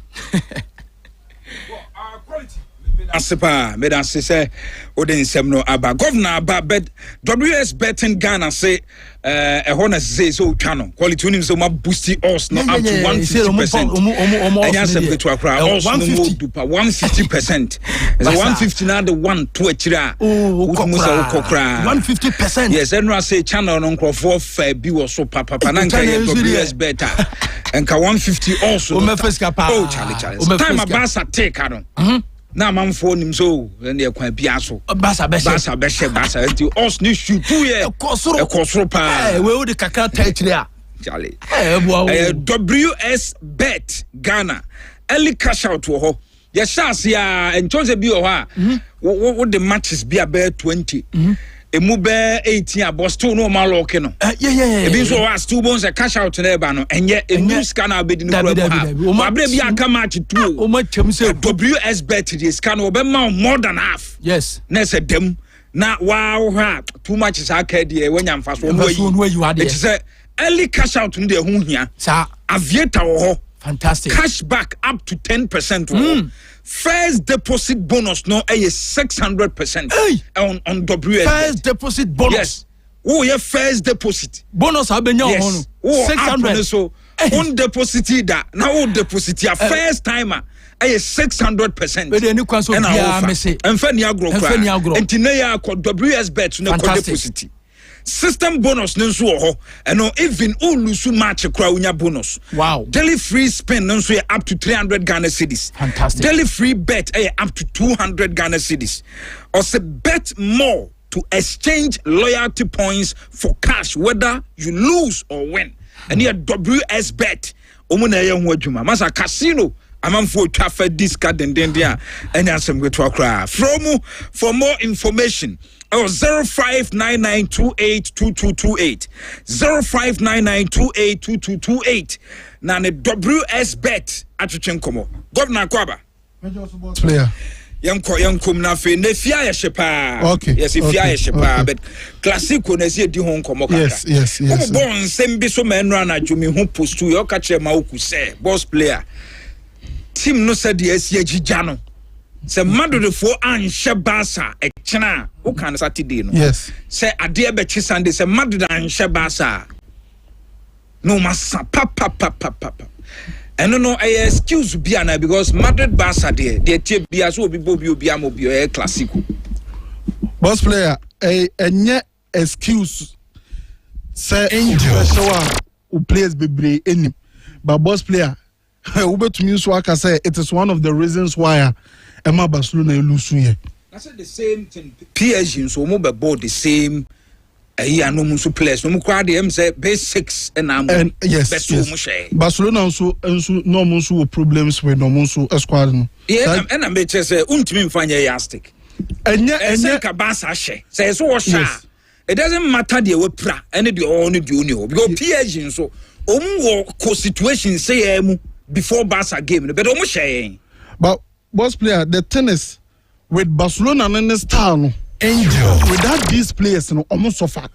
Asepa meda se odin semno aba governor aba bed WS betting Ghana say ehona say so twa no quality unim so ma boost us no up to 150%. Anya sem keto akra us no mo dupa 150%. Is 150 na the one to akira musa ukokra 150%. Yes, enra say channel no nkrofo fa bi wo so papa na nka WS better enka 150 also oh Charlie time abasa take no na manfo nim so ne kwan bia so basa beshe until us ni shoot 2 year ekosoro pa we wo de kakra title a Charlie WS bet Ghana early cash out wo ho ye chance ya enchose bi wo ha wo the matches bi about 20 emu be 18 abosto no ma lock no yeah ebi so was two bones cash out na eba no enye enu scan na obedi no club ha abre bi aka match 2 o ma chem say WS bet the scan obe ma more than half yes na say dem na wow ha too much is aka de wanya mfa so no yi it say early cash out no de hu hia sa aviator wo ho fantastic cash back up to 10% first deposit bonus no is 600% on WS first deposit bonus yes your first deposit bonus abenya yes. 600 so on deposit that now deposit your first timer is 600%. But any kwaso bia me say emfa ni agro kwa entina ya WS bet no deposit system bonus nso ho eno even ulusu match kwa unya bonus wow daily free spin nso up to 300 Ghana cedis fantastic daily free bet up to 200 Ghana cedis or say bet more to exchange loyalty points for cash whether you lose or win and here WS bet omuna ye ho adwuma masa casino amanfo twafa discard and dia any asem go to akra for more information 0599282228 0599282228 na ne WS bet atwetwe nkomo governor Kwaba player yankom na fe na fia ye shepa. Okay. Yes, fia ye shepa, but classico na see di hon komo kakra. Yes. Bon nsem so ma enra na dwumi ho post you ka kire ma oku say boss player. Team no said the esi agija no. Se madodefo anhye basa e kena wo kan Saturday no. Yes. Se ade be chi Sunday se madoda anhye basa. No massa papa. And no excuse biana because Madrid Barca they take bia so obi amobi e classico. Boss player enye excuse say who plays bebre enim. But boss player ubetumi so aka say it is one of the reasons why Emma Barcelona lose here. I said the same thing. PSG so mo be board the same no musu players no mu kwa de say basics and yes. Barcelona also no musu problems with no musu squad no. Yeah, and I make say untimi mfanya yastic. Enye ka Barca she. Say so wo sha. It doesn't matter the we pra any the only the only because PSG so wo situation say mu before Barca game but omo share. But boss player the tennis with Barcelona and the style no. Without these players no almost suffer.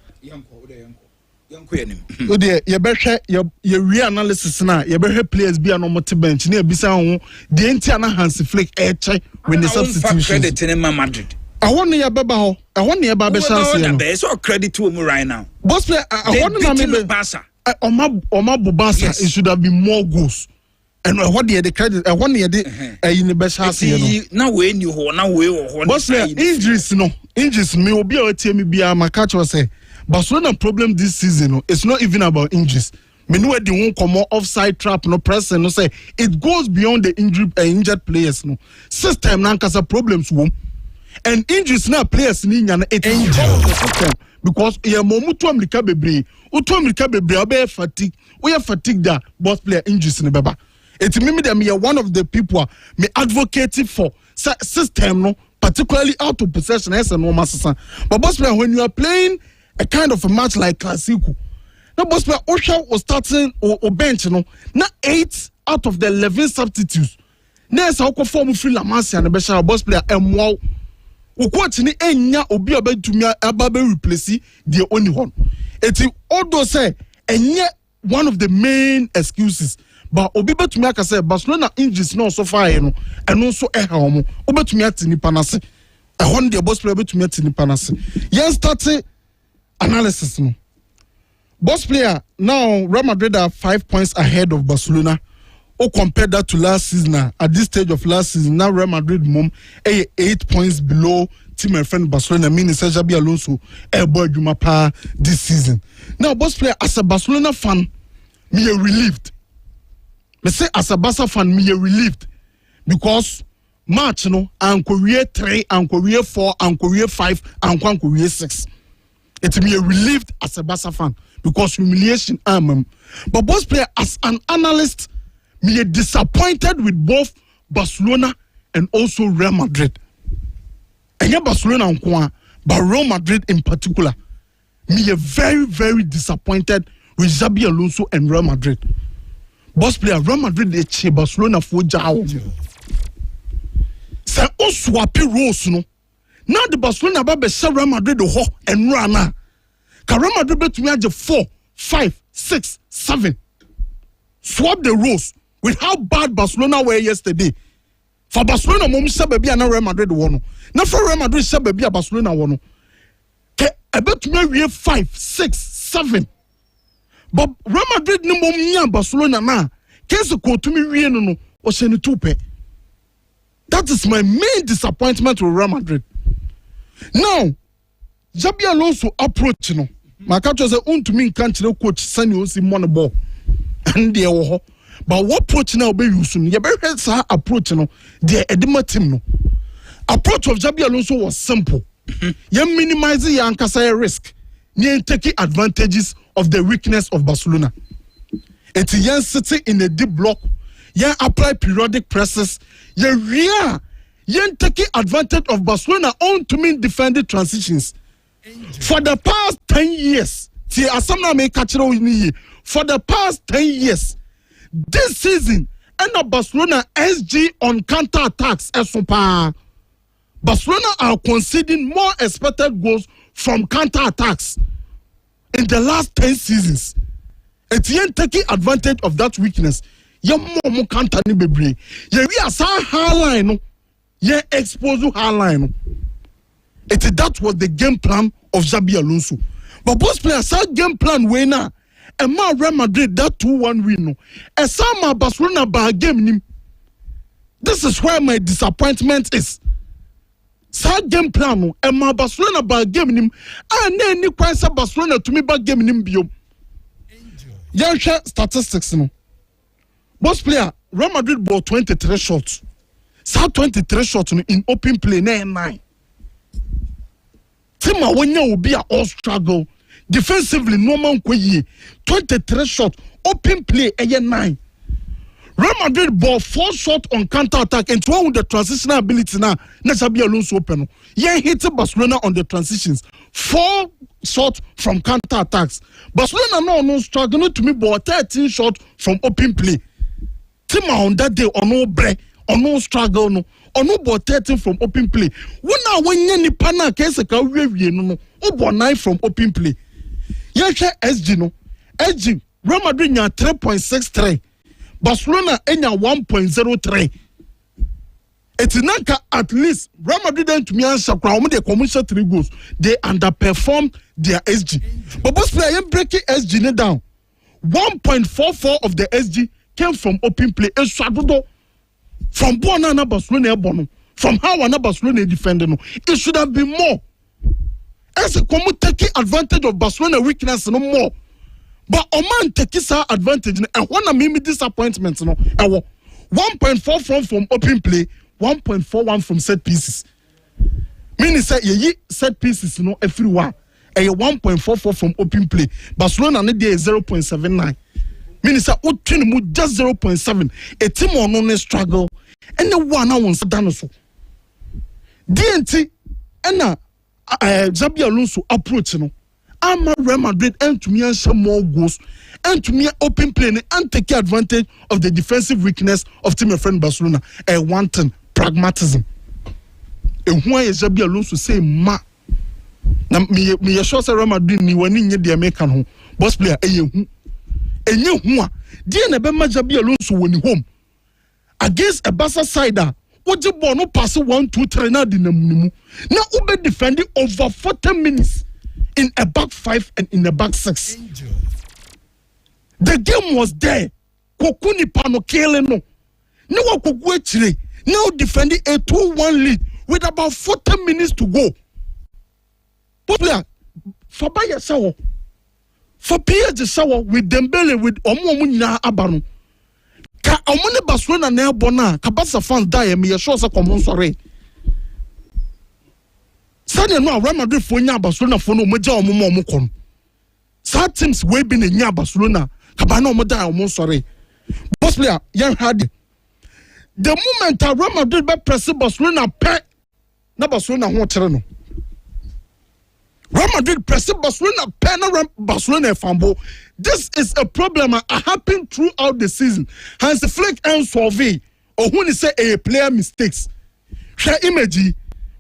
O de ye behwe ye re-analysis na ye behwe players bi an omo te bench na ebisa ho de enti ana Hansi Flick che when the substitution credit in Madrid. I want ye beba ho I want ye ba be chance no be so credit to him right now. Boss player I want na me Barca Oma Barca it should have been more goals. And what the credit I want ye the in the best house no now we knew ho now we ho. Boss player injuries me obi o tie me bia ma catch us say Barcelona problem this season it's not even about injuries. Me know the one come offside trap no press no say it goes beyond the injured players no. System na nkasa problems wom. And injuries na players ni nya na it system because ye mo mutu America bebre. Utu America bebre obe fatigue. We fatigue that boss player injuries ni beba. It me them here one of the people me advocating for system no particularly out of possession as a normal system. But boss player when you are playing a kind of a match like Classico, now boss player Osha was starting or bench no na 8 out of the 11 substitutes. Na sa ko form free La Masia na be sha boss player emwa ukoti ni enya obi obetumi aba be replace the only one. Eti odo say enye one of the main excuses. But obi betumi aka say Barcelona injuries no so far no eno so eha omo obetumi atini panase ehon de boss player betumi atini panase yen start analysis no boss player now Real Madrid are 5 points ahead of Barcelona or compare that to last season at this stage of last season now Real Madrid mom 8 points below team and friend Barcelona meaning Xabi Alonso boy Juma pa this season. Now boss player as a Barcelona fan me relieved. Me say as a Barca fan me relieved because March no and Korea 3 and Korea 4 and Korea 5 and Korea 6. It's me relieved as a Barca fan because humiliation but both player as an analyst me disappointed with both Barcelona and also Real Madrid. And yeah, Barcelona and but Real Madrid in particular me very disappointed with Xabi Alonso and Real Madrid. Boss player Real Madrid they che Barcelona for jao. Say o swap roles no. Now the Barcelona ba be Real Madrid ho and rana. Ka Real Madrid betumi age 4, 5, 6, 7. Swap the roles with how bad Barcelona were yesterday. For Barcelona mom say baby na Real Madrid won. Na for Real Madrid say baby Barcelona won. Ke ebetumi wie 5, 6, 7. But Real Madrid ni mom nya Barcelona na case ko tumi wie no o se ni tupe. That is my main disappointment with Real Madrid. Now, Xabi Alonso approach no. Makacho say untumi nka kire coach sani o si mon ball. And there wo. But what approach now be use no? You better say approach no. The edema team no. Approach of Xabi Alonso was simple. You minimize your ankasa risk. You take advantages of the weakness of Barcelona. It's yen sitting in a deep block. Yen apply periodic presses. Yen taking advantage of Barcelona on to mean defending transitions. For the past 10 years, for the past 10 years, this season, and Barcelona SG on counter attacks. Barcelona are conceding more expected goals from counter attacks in the last 10 seasons. Etienne taking advantage of that weakness. Ye more counter ni bebre. Ye we are high line. Ye expose high line. That was the game plan of Xabi Alonso. But both players saw game plan winner. And ma Real Madrid that 2-1 win. And some Barcelona by game nim. This is where my disappointment is. Sa game plan and ma Barcelona by game nim. And then ni kwansa Barcelona to me by game nim biom. Yan share statistics no. Both player Real Madrid bought 23 shots. Sa 23 shots in open play 9. Tima wenya will be a all struggle. Defensively, no man kwe 23 shots. Open play, 9. Real Madrid ball 4 shots on counter attack and 2 with the transitional ability now. Xabi Alonso open. Yeah, hit Barcelona on the transitions. 4 shots from counter attacks. Barcelona no struggle to me ball 13 shots from open play. Tima on that day no break. No struggle no. No ball 13 from open play. When you pana case ka we no. Ball 9 from open play. Yesha SG no. SG Real Madrid nya 3.63. Barcelona enya 1.03. Etinaka at least Real Madrid then to me answer kwa de commercial 3 goals. They underperformed their SG. But both players breaking SG down. 1.44 of the SG came from open play. From Buona Barcelona Bono, from how Barcelona defender no, it should have been more. As a common taking advantage of Barcelona weakness no more. But Oman taking sa advantage and one of me disappointments no. 1.44 from open play, 1.41 from set pieces. Meaning say ye set pieces no everyone. 1.44 from open play. Barcelona need 0.79. Minister, what just 0.7. A team on no struggle. And the one I want to done so. DNT and Xabi Alonso approach no. I'm a Real Madrid and to me and some more goals and to me open play and take advantage of the defensive weakness of team friend Barcelona. A wanton pragmatism. And why is Xabi Alonso say ma? Na me sure say Real Madrid ni wani nye the American home. Boss player enye hu a die na be Xabi Alonso woni home against a Barca side woje ball no pass 1 2 3 na di na mu na ube defending over 40 minutes in a back 5 and in a back 6. The game was there. Kokuni pano kele no wa kogu echire now defending a 2-1 lead with about 40 minutes to go. Player Faba yasawo for PSG sawa with Dembele with omo nyina abano ka omo ne Barcelona na ebona ka Barca fans die me sure say common sorry sani no Real Madrid fo nya Barcelona fo no moja omo kon sa teams we be nya Barcelona ka ba na omo die omo sorry boss player yan hard the moment Real Madrid be press Barcelona pe na Barcelona ho tere no Real Madrid pressing Barcelona, pen Barcelona fambo. This is a problem that happened throughout the season. Hans Flick and Solvay, or when he say a player mistakes. Share image.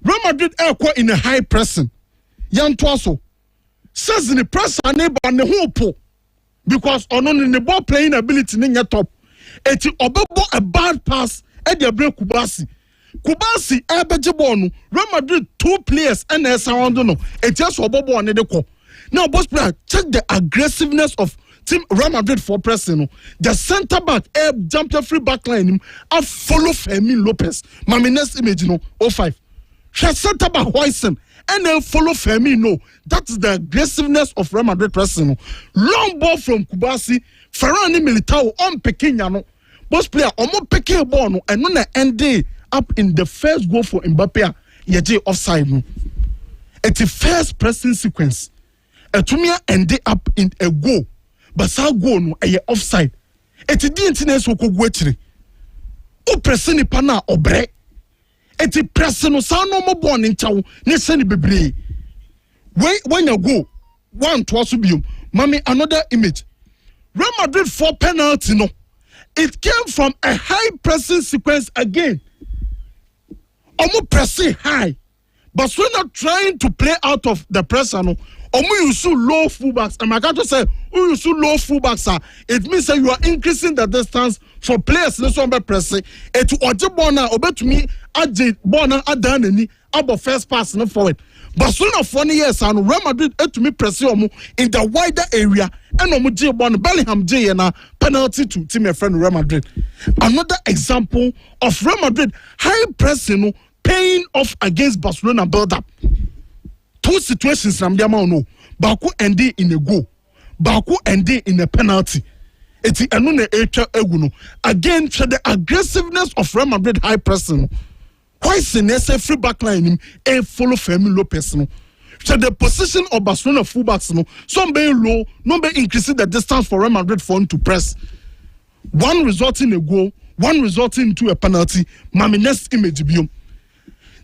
Real Madrid are quite in a high pressing. Yan Twaso says in the press and neighbor and the hope because on the ball playing ability in your top. It's a bad pass at the break Kumasi. Kumasi Ebejibonu, Real Madrid 2 players and a sound no. It just Obobo and the now, boss player, check the aggressiveness of team Real Madrid for pressing. The centre back jump the free back line and follow Fermin Lopez. My next image 05. She centre back Hoysen and then follow Fermin. No, that's the aggressiveness of Real Madrid pressing. Long ball from Kumasi, Ferrani Militao on Pekinyano. Boss player, Omo Peke ball and on the end up in the first goal for Mbappe, Yeje offside. It's the first pressing sequence. Etumia ended up in a goal, but sa goal no a offside. It's the internet so ko gwetire. O pressing ni pana obre. It's pressing no sa no mo born in chawo ne send bebre. When you go 1 to asubium, mommy another image. Real Madrid 4 penalty no. It came from a high pressing sequence again. Omo pressing high. Barcelona trying to play out of the pressure. No, Omo use low fullbacks. And I got to say, who use low fullbacks? It means that you are increasing the distance for players. Let's be pressing. Et to Ojibona, obey to me, Aje Bona Adaneni, about first pass no forward. Barcelona 4 years and Real Madrid to me pressing Omo in the wider area. And Omo J1 Bellingham J and a penalty to team a friend Real Madrid. Another example of Real Madrid high pressing. Paying off against Barcelona build up. 2 situations from the amount no. Baku ending in a goal. Baku ending in a penalty. It's anune echa eguno. Again, the aggressiveness of Real Madrid high pressing. Why Senese free backline him a follow Fermin Lopez no. So the position of Barcelona fullbacks no. Some be low, no be increasing the distance for Real Madrid for him to press. One resulting in a goal, one resulting into a penalty. Mami next image biom.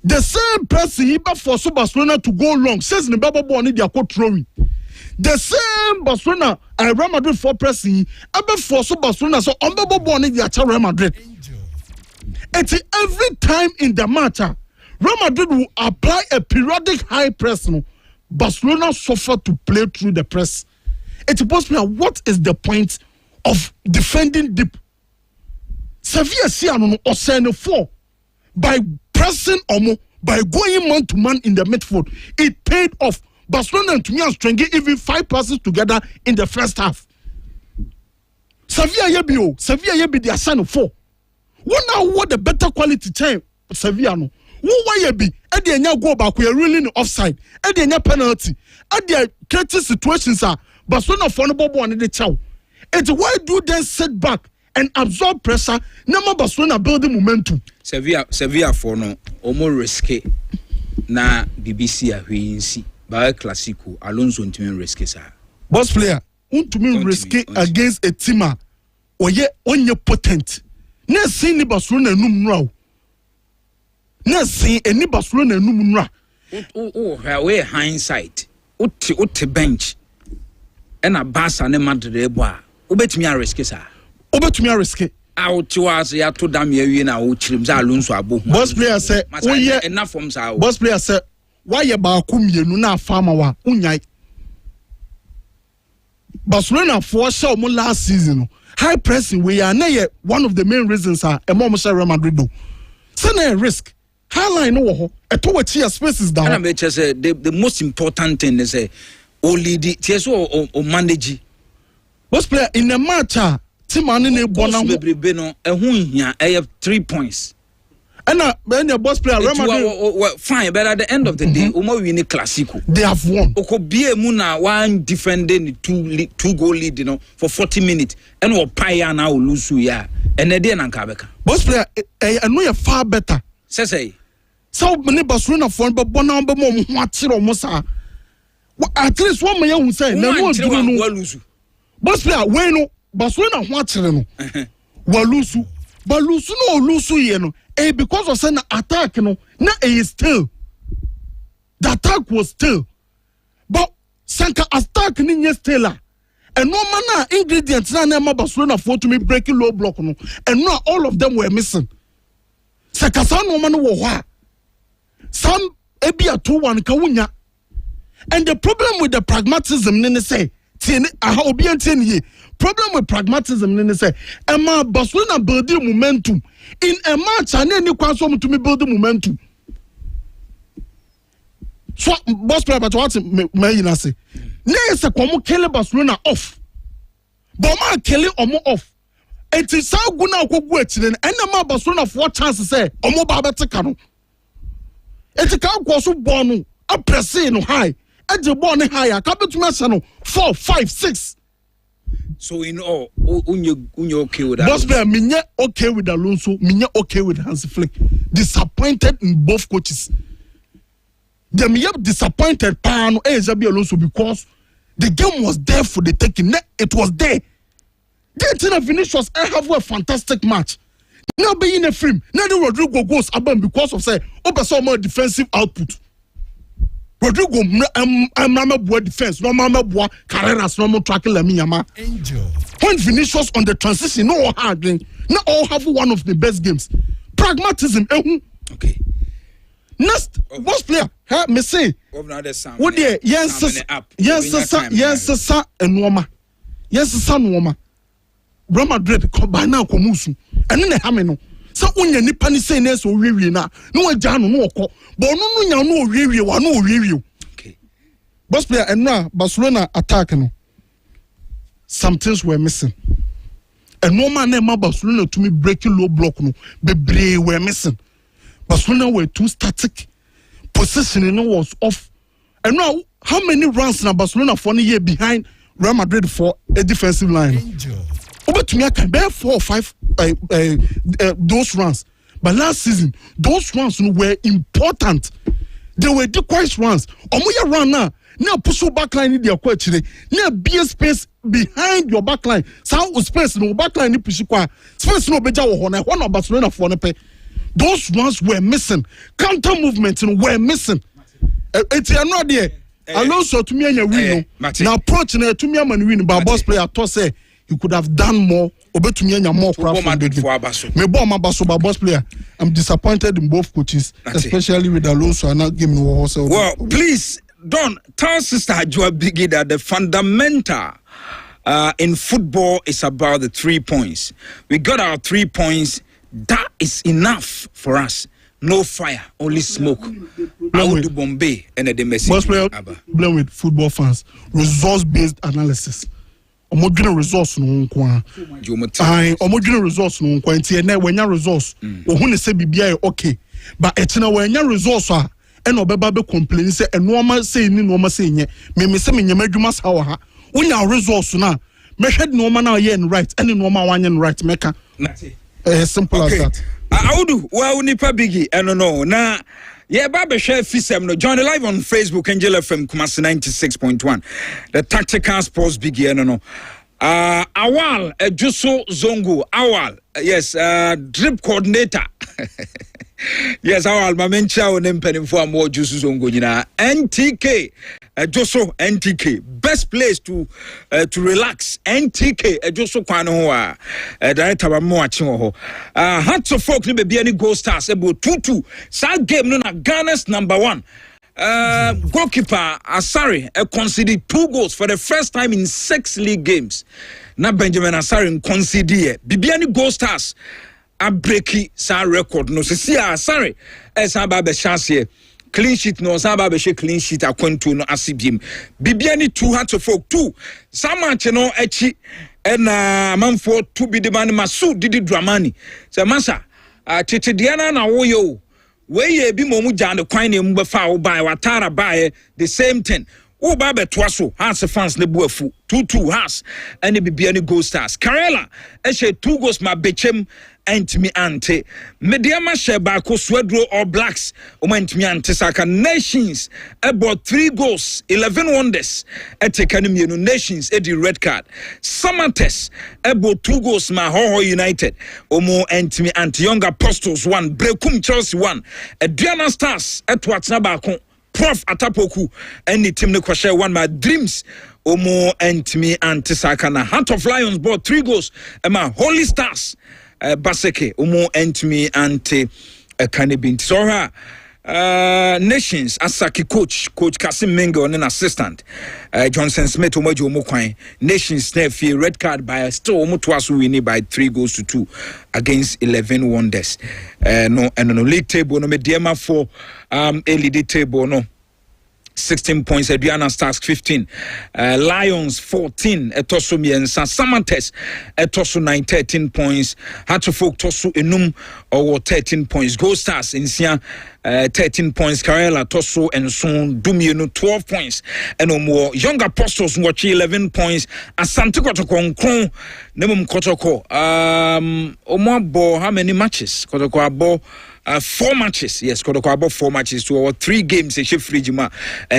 The same person he for Barcelona to go long says the Bible born in their court throwing. The same Barcelona and Real Madrid for pressing ever for Barcelona so on Bible born in their Real Madrid. And every time in the match, Real Madrid will apply a periodic high press. No, Barcelona suffer to play through the press. It's supposed to be what is the point of defending deep? Sevilla Siano or Sene 4 by pressing Omo by going man to man in the midfield. It paid off. Barcelona and Tumian Strengi even 5 passes together in the first half. Sevilla Yebi the Asano 4. What the better quality time Sevilla no. Why Yebi? Edi enya go back we are really offside. Edi enya penalty. Edi creative situations are Barcelona for no bobo and the chow. It's why do they set back and absorb pressure? Nama Barcelona building momentum. Sevilla for no almost risky na BBC a hwinsi ba classico Alonso ntimi risky sa. Boss player ntimi risky against a team oye onye potent. Na sin ni Barcelona enum nra. Na sin eni Barcelona enum nra. We hindsight. Uti bench. And a Barca ne Madrid ebo a. Obetimi a risky sa. Obetumi a risky. Out was ya to dam ye na o chirim za Alonso abo. Boss player say oye enough from sa. Boss player say why ye ba ku mienu na farmer wa unyai. Barcelona for sure mo last season high pressing we are na ye one of the main reasons are e mo Real Madrid do. Say na risk. High line no ho. E to what your spaces down. And I say the most important thing is say only the TSO or manage. Boss player in the match Timani ne bona bebrebe no ehun hia 3 points. And when your boss player fine, but at the end of the day, Omo win classico. They have won. Okobie mu na one defending 2 goal lead, for 40 minutes. And we paya na lose ya. And they na nkabeka. Boss player I know you far better. Say. So many Barcelona for but bona be mo hwatire mo sa. At least one man who say na no do no. Boss player we no Barcelona hwatire no. Walusu. But Lusu ye no. Because of saying attack no, na still. The attack was still. But Sanka attack ni still. And no man ingredients na na Barcelona for to me breaking low block no. And no all of them were missing. Sanka san no man wo hwa. Some ebi a 2-1 kawunya. And the problem with the pragmatism ni say problem with pragmatism in say Emma Barcelona building momentum in a match and any question to me building momentum. So boss player but what me you say na say komo kill Barcelona off but ma kill omo off it is how guna okogu etire and ma Barcelona for chance say omo ba betika no it can go so born a pressing no high and the ball higher can be to 4 5 6. So in all, unyo okay with that. Boss player, minye okay with Alonso, minye okay with Hansi Flick. Disappointed in both coaches. They may have disappointed Pano Ezabi Alonso because the game was there for the taking. It was there. They didn't finish us. I have a fantastic match. Now being a film, now the Rodrigo goes above because of say over more defensive output. Rodrigo, I'm not boy defense. No, I'm not boy Carreras. No more tracking la miyama. When Vinicius on the transition, no hard. Not all have one of the best games. Pragmatism. Okay. Next boss player, me say. What there? Yes, Enoma. Yes, Sanoma. Real Madrid by now Komusu. And then Hameno. So when you nipa ni say neso review na no jano no ko but no review. Okay. Boss player and now Barcelona attack no. Some things were missing. And no man named Barcelona to me breaking low block no bebre were missing. Barcelona were too static. Positioning was off. And now how many runs na Barcelona for a year behind Real Madrid for a defensive line? Over to me, I can bear 4 or 5 those runs. But last season, those runs were important. They were decoys runs. Omoya run now push your backline in the question. Now be a space behind your backline. Sound space no backline ni push kwa. Space no beja wo hona. One of Barcelona for ne pe. Those runs were missing. Counter movements were missing. It's not there. Alonso to me and win. Now approach to me and win. But boss player to say. You could have done more. More boss player. I'm disappointed in both coaches, especially with Alonso and not giving also. Well, please don't tell Sister Ajua Biggie that the fundamental in football is about the 3 points. We got our 3 points. That is enough for us. No fire, only smoke. Out Bombay and the message. Boss player blame with football fans. Results-based analysis. Homogene resource no nkwa homogene resource no nkwa nti na wanya resource ohun ne se bibia okay but etina wanya resource a na obeba be complain say enoma say ni no ma say nye me se me nyama adwuma sa wa ha wonya resource na me hwed no ma na ye right and no ma wanya right meka simple as that. Audu wa unipa bigi no na yeah, Baba share FISM no join the live on Facebook Angel FM Kumasi 96.1. The tactical sports big no. Awal Juso Zongo Awal yes drip coordinator. Yes, Awal mamencha onem penifo mo Juso Zongo nyina NTK Joso NTK best place to relax NTK Joso kwano ho director ba mo achi ho hats of folk ni be bia ni Goal Stars about 2-2 sa game no na Ghana's #1 goalkeeper Asare conceded 2 goals for the first time in 6 league games. Na Benjamin Asare conceded bibia ni Goal Stars a breaki sa record no se Asare esa ba be chance clean sheet no saba be clean sheet akwantu no asibiem bibia ni 2 hats of folk 2 samanche no echi na manfo 2 bi de man masu didi dramani se masa tete diana na wo yo we ye bi mo mu jane kwan ne mu be fa wo bai watara bai the same thing wo ba be toa so has fans ne buafu 2-2 has and bibia ni Goal Stars Karela she 2 goals ma bechem entimi ante mediama sheba ko swedro or blacks entimi ante saka Nations about 3 goals 11 wonders etekani no Nations edi red card Samates about 2 goals ma Hoho United entimi ante Young Apostles 1 Brekum Chelsea 1 Diana Stars etwatsna ba ko Prof Atapoku any team ne kwashe 1 my Dreams entimi ante saka na Heart of Lions bought 3 goals ma Holy Stars Baseke entimi ante kanibint so Nations Asaki coach Kasim Mingo and an assistant Johnson Smith omo kwan Nations nefi red card by still omo twaso win by 3 goals to 2 against 11 wonders no league table no mediama for league table no 16 points, Adriana Stars 15, Lions 14, Etoso Miensa, Samantes, Etoso 13 points, Hatchofok Tosu Enum or 13 points, Goal Stars in Sia 13 points, Karela Toso and Son Dumienu 12 points, and no more Young Apostles watch 11 points, Asante Kotoko Nkron, Nemum Kotoko, Omabo, how many matches? Kotoko Abo. 4 matches, yes, Kodoko about 4 matches to our 3 games. Frijima,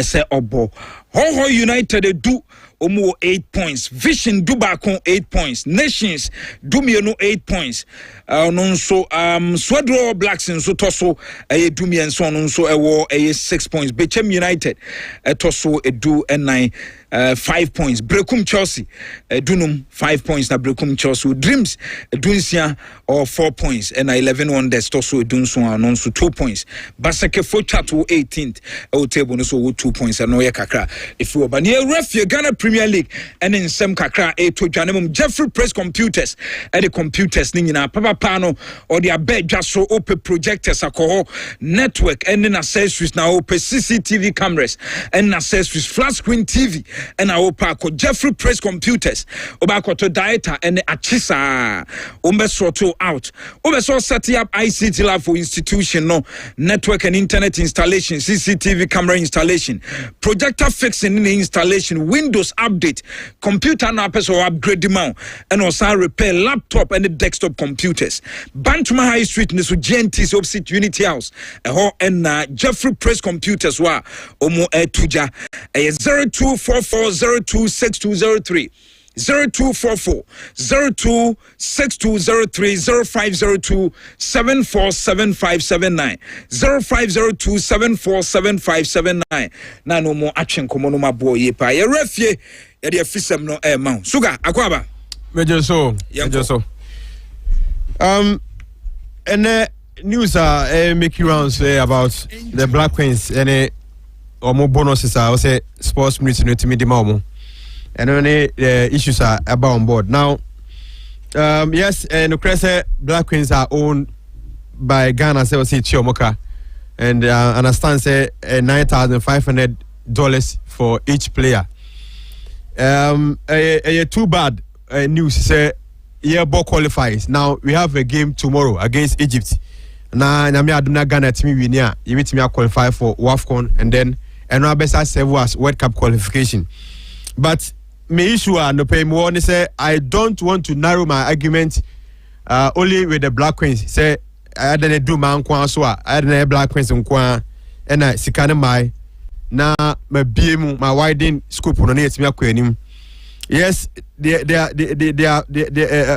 say Obo. Hoho United do omo 8 points. Vision Dubakon 8 points. Nations Dumiano 8 points. So Swedro Blacks and so Toso Dumi and so on so a war 6 points. Bechem United Toso do and 9 5 points. Brekum Chelsea Dunum 5 points na Brekum Chelsea. Dreams Dunsia or 4 points and 11 Wonders Toso Dunso and 2 points. Basake Fochato 18th table no so 2 points and no kakra. If you are near ref Ghana Premier League and in some kakra to Janum Jeffrey Press Computers and the computers nina Papa Pano or the bed just so open projectors alcohol network and then accessories now open CCTV cameras and accessories flat screen TV and our park Jeffrey Press Computers obako to data and achisa umbesoto out umbeso setting up ICT lab for institution no network and internet installation CCTV camera installation projector fixing in the installation Windows update computer now person upgrade demand and also repair laptop and the desktop computers Bantuma High Street in the GNT's opposite Unity House and Jeffrey Press Computers wa omo tuja 0244026203 0244 026203 0502 747579 0502 747579 na no mo atwen komo no mabo ye pa ye refie ye de afisem no ma sugar akwaba mejo so and news are making rounds about the Black Queens and more bonuses are also sports ministry to me the mom and only issues are about on board now. Yes, and the Black Queens are owned by Ghana say Chiomoka and understand say $9,500 for each player. Too bad news say ball qualifies. Now we have a game tomorrow against Egypt. Na nyame aduna Ghana team win ya you team qualify for WAFCON and then no best serve as World Cup qualification. But my issue no pay more say I don't want to narrow my argument only with the Black Queens. Say I didn't do my kwa so I didn't Black Queens kwa and I sikane my na my BM my widen scope on it me akwanim. Yes, the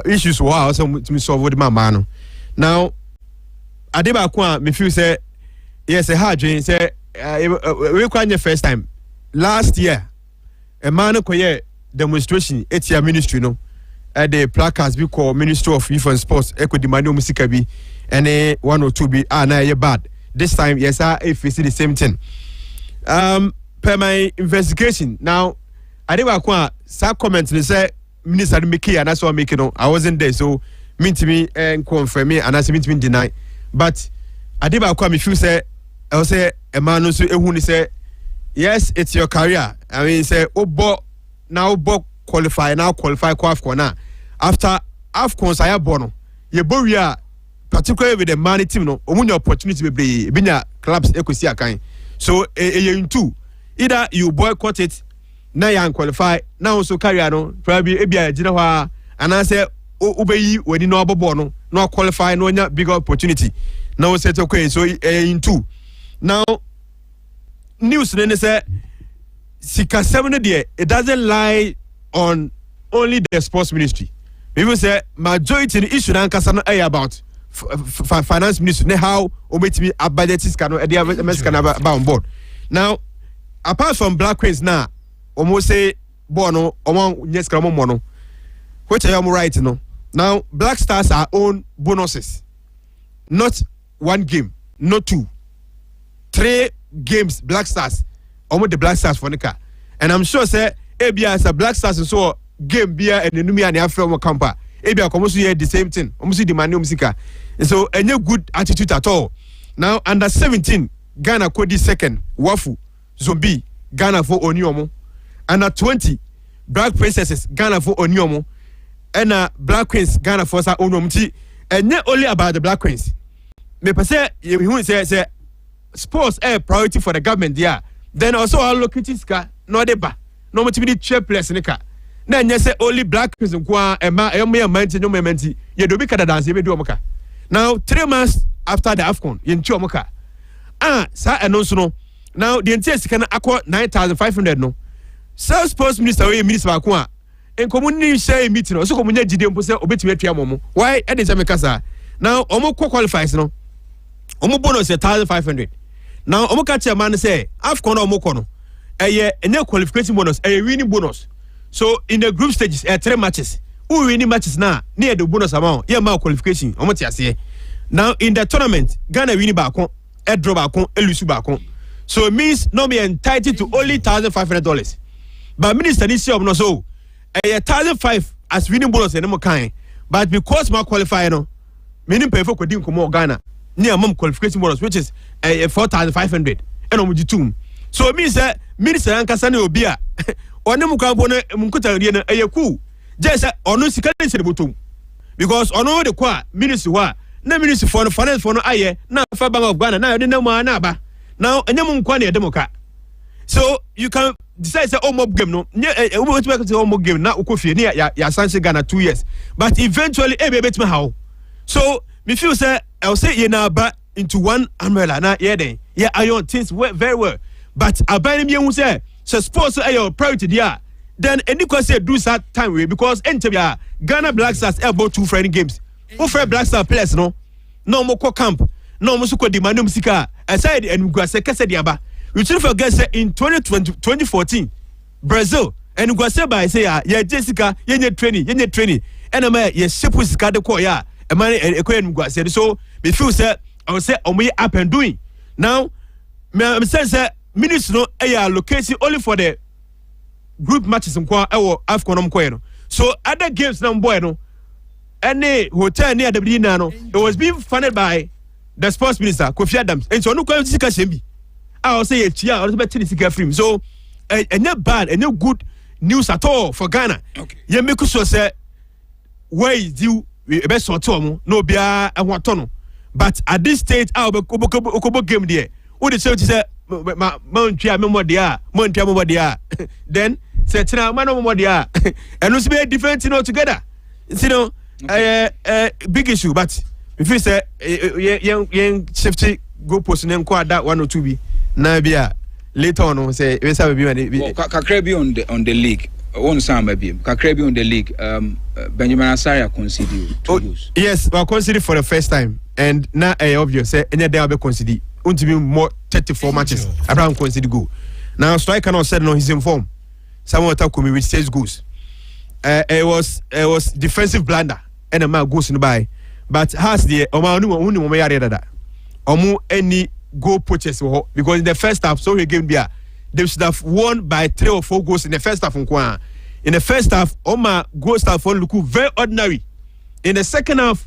issues were also to solve with my man. Now Adeba kwa me feel say yes a hard dream say we kwa first time last year a man koye demonstration etia ministry no at the placards be called Ministry of Youth and Sports equity manu musika bi and 102 be na ye bad this time yes if we see the same thing per my investigation now Adeba kwa sa comment they say minister make and that's what make no I wasn't there so mean to me and confirm me and that's mean to me deny. But Adiba kwa me feel say I say a man no so ehunu say yes it's your career. I mean say now qualify AFCON na after AFCON saya bono ye boria particularly with the man team no omunya opportunity be binya clubs ekosi akan so in two either you boycott it na you qualify now also career no probably ebia gina hwa and say ubeyi when no abobo no qualify no bigger opportunity now set okay so in two now news then say sika 7 there it doesn't lie on only the sports ministry people say majority the issue and kasa no about finance ministry how obetimi budget can about on board now apart from Black Queens now almost say bono omon yes kra mo which I am right no. Now, Black Stars are own bonuses. Not one game, not 2. 3 games, Black Stars. Almost the Black Stars for Nika. And I'm sure, say, ABI as a Black Stars and so game beer and the Numia and the Afro Campa. ABI almost hear the same thing. Almost the Manu Musica. And so, a no good attitude at all. Now, under 17, Ghana Kodi second, Wafu, Zombie, Ghana for Onyomo. Under 20, Black Princesses, Ghana for Onyomo. And Black Queens Ghana for sa onomti and not only about the Black Queens. Me per se you say sports a priority for the government there. Then also allocate ska no deba. No much be chair place nika. Then you say only Black Queens kwa e me manti no me manti. You do be kada dance be do omoka. Now 3 months after the AFCON you nchi omoka. Sa announce no. Now the entire sika na akwa 9,500 no. So sports minister we minister akwa en community share meeting no so komunya gide mpo se obetimi atua momo why e dey say make asa now omo qualifies no omo bonus 1,500 now omo ka chairman say AFCON omo ko no a qualification bonus, a winning bonus. So in the group stages, 3 matches. Who winning matches now near the bonus amount? Yeah, my qualification. Now in the tournament, Ghana winning back on, draw back on, lose back on. So it means no be entitled to only $1,500. But minister this year no so $1,500 as winning bonus and no kind. But because my qualifier no, meaning pay for Kodim Komo Ghana near mom qualification bonus, which is $4,500 and on two. So it means that minister Ankasani Obia or no Mukabone Mukuta a cool. Just on no security bottom. Because on all the qua minister wa no minister for the finance for no aye now for Bank of Ghana now they know manaba now and no Mukwane Democrat. So you can decide say mob game no mob game na ukofie near ya Sanche Ghana 2 years. But eventually bet me how. So me feel say I'll say you now back into one umbrella na then. Yeah, I want things very well. But I buy me who say so sports are priority there. Then any question do that time way because NTB Ghana Black Stars about 2 friendly games. Who for Black Star players no more camp, no more suko demand musika aside and we say kese diaba. We should forget say in 2014 Brazil and we say by say yeah Jessica yenye training and am ye sepu sika de ko ya e man e ko en say so me feel say I will say omo up and doing. Now me say minutes no allocation only for the group matches in AFCON no. So other games now boy no any hotel near the Brina no it was being funded by the sports minister Kofi Adams and so no kwa sika shembi I will say yeah or better sika free so and not bad and no good news at all for Ghana. Okay. You make sure say where is you best sort of no bia and what no but at this stage I will go game there what the church say Montreal Memoria then say Tina Manomodia and it's be different altogether. You know, big issue, but if you say young safety go post name quite that 1 or 2B Nabia later on say we have Kakrebi on the league. One time maybe Kakrebi on the league. Benjamin Asaya conceded 2 goals. Yes, well considered for the first time, and now obvious say any day will be considered. To be more 34 matches. Abraham conceded goal. Now striker not said no he's in form. Someone attack me with 6 goals. It was defensive blunder and a man goes in the by. But has the any goal purchase because in the first half so he gave me they should have won by 3 or 4 goals in the first half. In the first half, Oma goal start for look very ordinary. In the second half,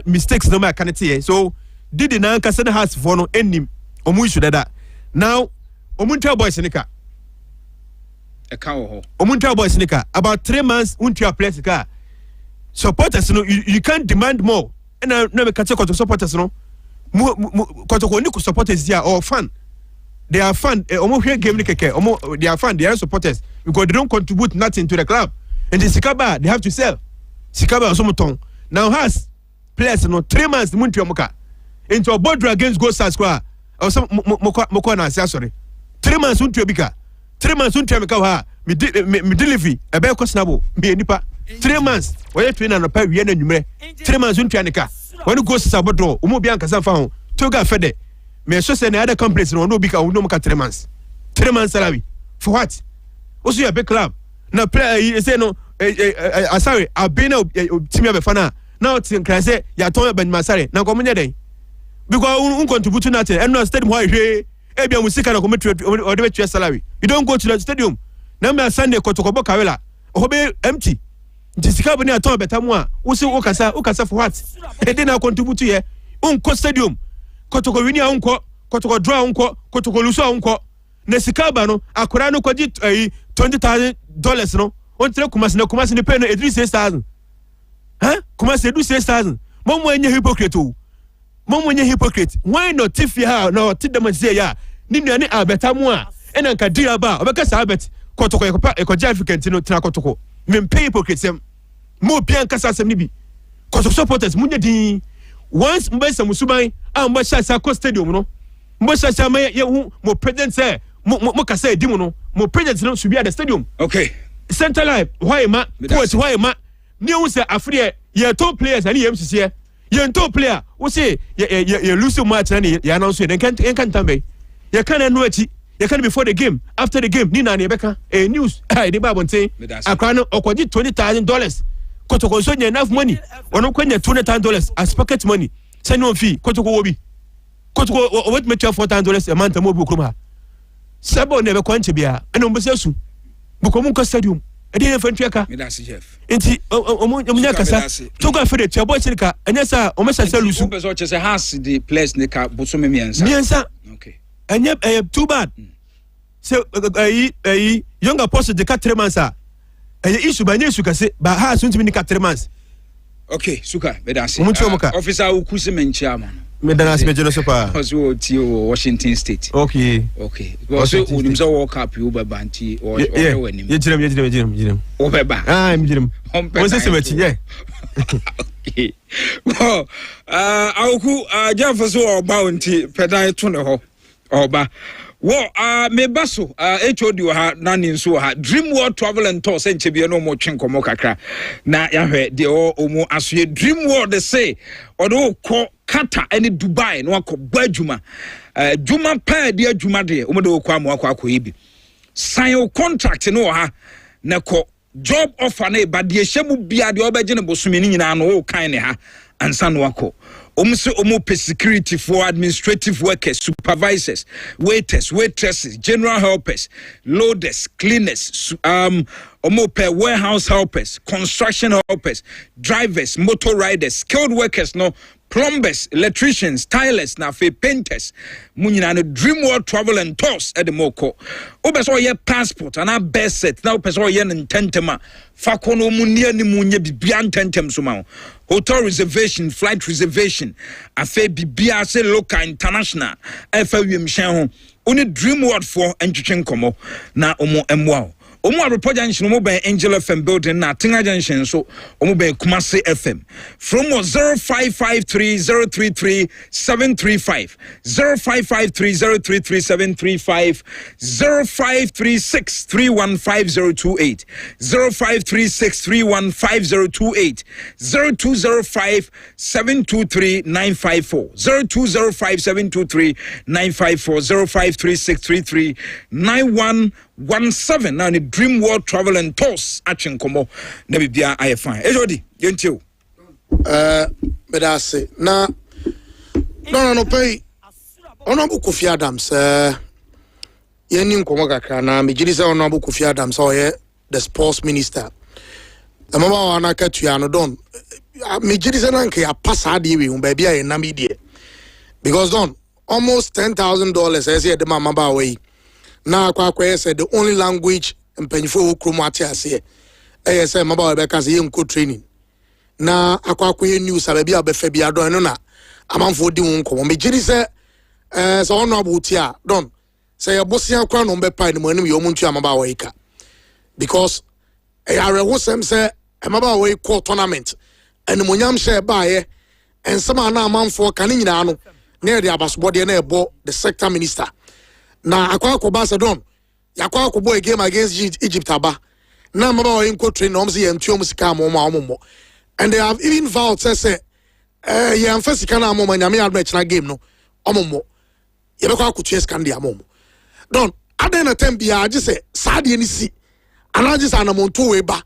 mistakes no matter can so did the Nanka send has for no ending omu should that now omuntra boys nika a cow omuntra boys nika about 3 months until place car supporters no you can't demand more and now me catch supporters no kotoko supporters here or fun they are fun omu here game keke omu they are fun they are supporters because they don't contribute nothing to the club and the sikaba they have to sell sikaba osomuton now has players no 3 months muntia muka into a border against Go Stars Square. Or some Mokona, sorry. 3 months unto a bika. 3 months unto a bika. Me delivery, a bear cosnabo, me a nipa. 3 months, where you train on a pair, yen and you 3 months unto Anica. When you go to Sabodo, Umubianca Sanfao, Toga Fede. May I show any other companies no bika, no maka 3 months. 3 months salary. For what? Also, a big club. Now, play, say no, sorry, I've been a team of a fana. Now, can say, Yatoya Ben Masari, now come in day. Because contribute nothing and not stadium why ebia musika na commentary or the salary you don't go to the stadium na me Sunday kotoko kawela obe empty disika bani aton beta mu a wo se wo kasa for what e dey na contribute here unko stadium kotoko wini a unko kotoko draw unko kotoko luso unko na sika ba no akora no kwaji $20,000 no on tire Kumasi ne pay no 36,000 Kumasi do 6,000 momo enye hypocrite o Momo nye hypocrite. Why not tiff ya no tidama say ya. Ni nuane abeta mu a ena nka dia ba obeka sa abet kotoko ekoja African no tra kotoko. Me pay hypocrite mo pian kasa asem ni bi. Kotoko supporters munye din once mbesa musuban a mbasa sa ko stadium no. Mbasa sa ma ye hu mo president say mo kasa edi mu no. Mo president no should be at the stadium. Okay. Center line why ma coach why ma ni hu say afre ye top players ani MCC here. You top player, we say you lose your match and you announce it. You can't tambe. You can't know it. You can before the game, after the game, Nina Nebeka, a news, the Bible say, Akrano, Okoji $20,000. Kotoko so enough money. Ono kwenya $200 as pocket money. Send no fee. Kotoko obi. Kotoko what make you $4,000 a month mo bu kroma. Sabo never kwanche bia. Eno mbese su. Bukomu ko stadium. E dey fan tweka. Me that's Jeff. Enti omunya kasa. To go afere tia boy chirika. Enya sa o mesa sa lusu. Person che say has the place ne ka bosome miensa. Miensa. Okay. Enya too bad. So younger person the 4 months ah. Issue by Suka say, but has soon to be 4 months. Okay, Suka, Medasi. Officer Ukusi Menchaman. Medanas Major Sopa. Washington State. Okay. Also, when you walk up, you Banti or when you Jim. Obeba. I'm Jim. What's this? Yeah. Okay. Well, Jefferson or Bounty, Pedai Tunaho, Oba. Well, me baso, HOD ha nani so ha Dream World Travel and Tours and Chebia no more chinko mo kakra. Na yahwe de omo asue Dream World they say odo ko Qatar any Dubai no ko bajuma. Juma pa dia juma de omo de ko akwa ibi. Sign contract no ha na ko job offer na ba de hyemu bia de obaje ne bosome ni nyina no kan ne ha ansa no akọ. Omo security for administrative workers, supervisors, waiters, waitresses, general helpers, loaders, cleaners, warehouse helpers, construction helpers, drivers, motor riders, skilled workers, no plumbers, electricians, tilers, na fe painters. Munyina no Dream World Travel and Tours at the moko. Obeso ye passport and a best set. Now peso ye ntentema. Fakono munia ni munye bibia ntentem suma. Hotel reservation, flight reservation. Afe bibia se local international. Afe wimshan ho. Oni Dream World for enchichen komo na omo emwa. Omo report junction omo by Angel FM building na Tinga junction so omo by Kumasi FM from 0553033735 0553033735 0536315028 0536315028 0205723954 0205723954 0536339117 now the Dream World Travel and Tours action komo na bibia aye fine ejodi yentio but I say na no pay Honorable Kofi Adams yeni nkomo kakra na mejiri say Honorable Kofi Adams the sports minister the mama wana katua no don mejiri say na nke ya pass ade we ba bia ye na media because don almost $10,000 as the mama ba we na akwa said the only language mpanyifo okromo ate ase say maba we ka say yenko training na akwa news ababi abefa bia don no na amanfo di won ko me giri say so ono abuti a don say abosia kwa no mbepa ni manim yo muntu amaba we ka because arewo sem say amaba we call tournament and monyam share baaye and some na amanfo kan nyina no na de abasobode na ebo the sector minister na akwa akoba se don yakwa akobo a game against Egypt aba na mama we nko train no mse yentuo musika amomo and they have even vowed say ye amfa sika na amomo nyame adma china game no omomo ye be kwa akotue sika ndi amomo don aden na tem bia age se saade ni si anaje sa na monto we ba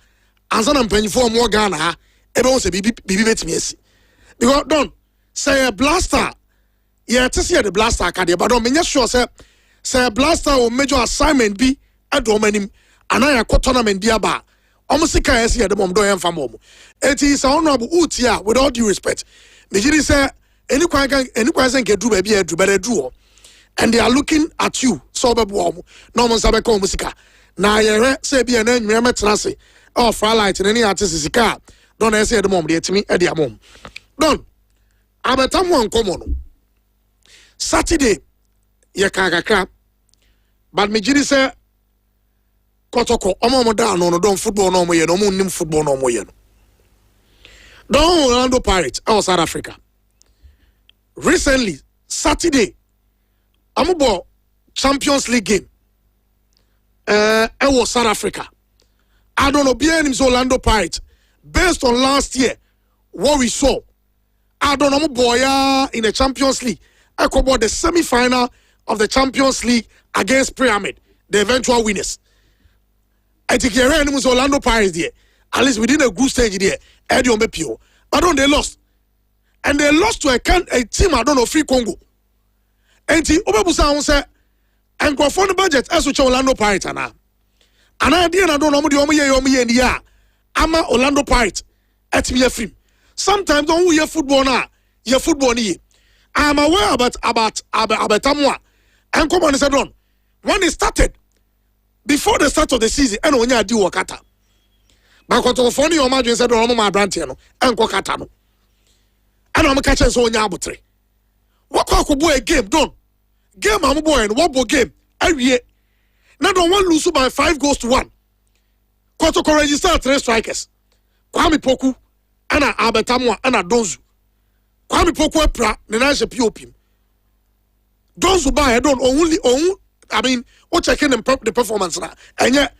ansa na mpanyifo mo Ghana ha ebe won se bibi betimi asi because don say a blaster ye tese the blaster akade but don menya sure say blaster o major assignment bi adom anim anaya ko tournament bi aba omusika yesi yede mom do yemfa mom eti say honorable utia with all due respect mejiri say any kwan say nke dru ba bi edru bere dru and they are looking at you so bebo no mo sabe ko omusika na yere say bi na nwere metena se o fra light na ni artist sika don yesi yede mom de etimi e de amom don abetam won komo no Saturday ye kakaka but mejiri say kotoko omo da no don football no mo ye no mo nim football no mo ye no don Orlando Pirates out South Africa recently Saturday amubo Champions League game was South Africa. I don't know behind Orlando Pirates based on last year what we saw. I don't know boy in the Champions League I could the semi-final of the Champions League against Pyramid, the eventual winners. I think you're right, Orlando Pirates there. At least within a group stage there, Eddie Omepio. But they lost. And they lost to a team, I don't know, Free Congo. And the Obebusa said, and go for the budget as which Orlando Pirates are now. And I don't know the year. I'm a Orlando Pirates at me a film. Sometimes don't we hear football now? Your football here. I am aware about Tamwa. And come on, said on. When it started, before the start of the season, and when you do Wakata. But what was funny, your mother said, "Oh, my brantiano, and Kokatano." And I'm catching so Yabutre. What could boy a game done? Game, I'm a boy, and what game? Every year. Now don't want lose by 5-1. Kotoko register 3 strikers. Kwame Poku, Anna Abetamwa, Anna Donzu. Kwame Poku Epra, Nenasha Piopim. Donzu by I don't only own. I mean, what checking the performance now, and yet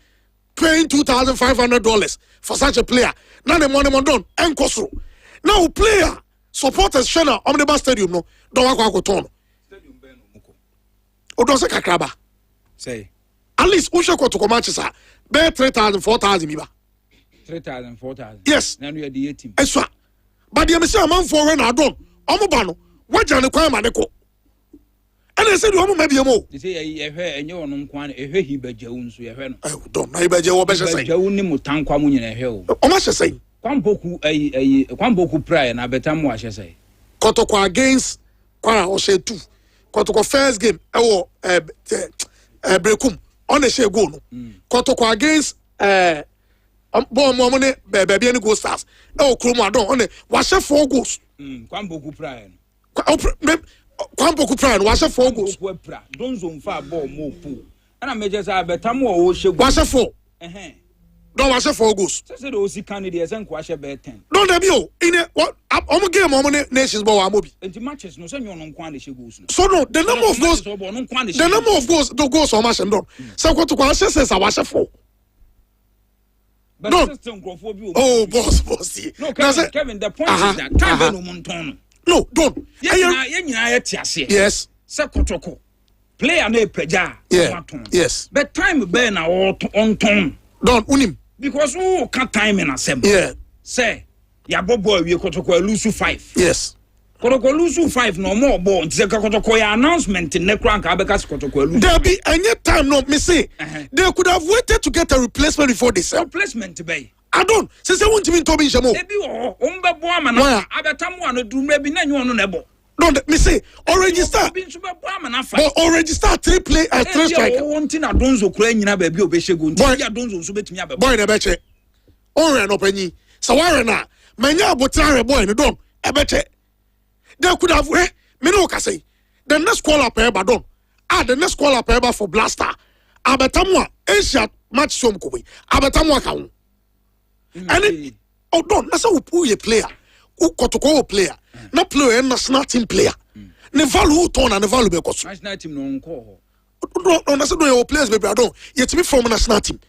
paying $2,500 for such a player. Now the money done and Kosro. Now player supporters Shana Omnibus Stadium no don't want to turn. Odo se kakraba. Say. At least Usha to matches are bear 3,000, 4,000 miba. 3,000, 4,000. Yes. Now you are the team. Eswa. But the Messiah man for when I don't. Omobano. What Jan Kwame Maneko. And I said, you maybe a more. You say, I heard, and you're on one, a he be Jones, we have heard. I don't know, but you better say, Jonim Mutanquamun in a hill. How much I say? Kwamboku prayer, and I bet I'm what I say. Kotoko against Kwara Oshe 2. Kotoko first game, Brekum, on the share goal. Kotoko against Bomone, baby, and go stars. Oh, Kromadon, on the Washa 4 goals. Kwamboku prayer. Kwamboku prayer, Washa 4 goals. Don't zone far ball more pool. And I may just have a time or Washa 4. Don't watch 4 goals. Said those candidates and quash a bad 10. Don't have you in a what? I'm a game on nations ball. And the matches no send you on quantity goals. So no, the number of goals, the goals on match and done. So what to quash says I watch 4. But oh, boss. No, Kevin, the point is that time no Montono. No, don't. Yes. Sakotoko. Player no peja. Yes. But time be na on ton. Don't unim. Because who can't time in assembly. Yeah. Say, ya bobo we Kotoko lose 5. Yes. Kotoko lose 5 no more ball. It's a Kotoko announcement in Nekrank Abekas Kotoko lose. There be any time no me say. They could have waited to get a replacement before they sell. Replacement be. I don't. Since they want to be Toby Jamo. Maybe Umba Boamana. Abetamu and do maybe none on nebo. Don't me say already start. But already start 3 play and 3 strike. Wanting a donzo crane in a baby obeshagun. Boy, donzo so bet me up. Boy, nebeche. Oren open so warena. Manya botare boy no don. Ebeche. They could have Minoka say. The next call up eba don. The next call up eba for Blaster. Abetamwa Asia match some kobe. Abetamwa kaun. And it don't. That's how we pull a player. Who Kotoko player. Na player national team player. Ne value turn and ne value because national team no call. No, that's not your players baby. I don't. Yet me from national team.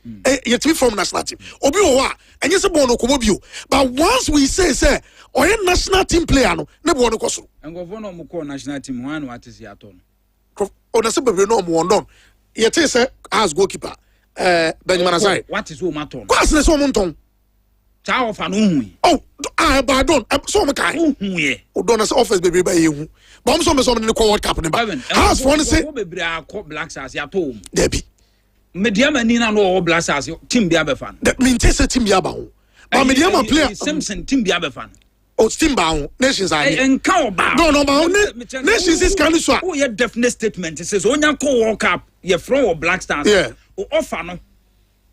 Yet me from national team. Obi owa. And yes, born okobio. But once we say, or a national team player no, ne born okoso. And go for no more national team. One what is your turn? Oh, that's baby no more done. Yet say as goalkeeper. Benjamin Azai. What is my turn? What's the one ton? Chow of an oh, I don't. So much. Oh, don't as office baby by you. Bomb some in the World Cup. How's one say? Black Stars at home. Debbie. Mediama Nina no Black Stars, Team Biabefan. That means a Team Yabao. But Mediama player Simpson, Team Biabefan. Oh, Steambound, Nations are and Cowbound. No, Nations is kind of so. Oh, your definite statement. It says, on your co World Cup, your throw of Black Stars. Yeah. Oh, offer no.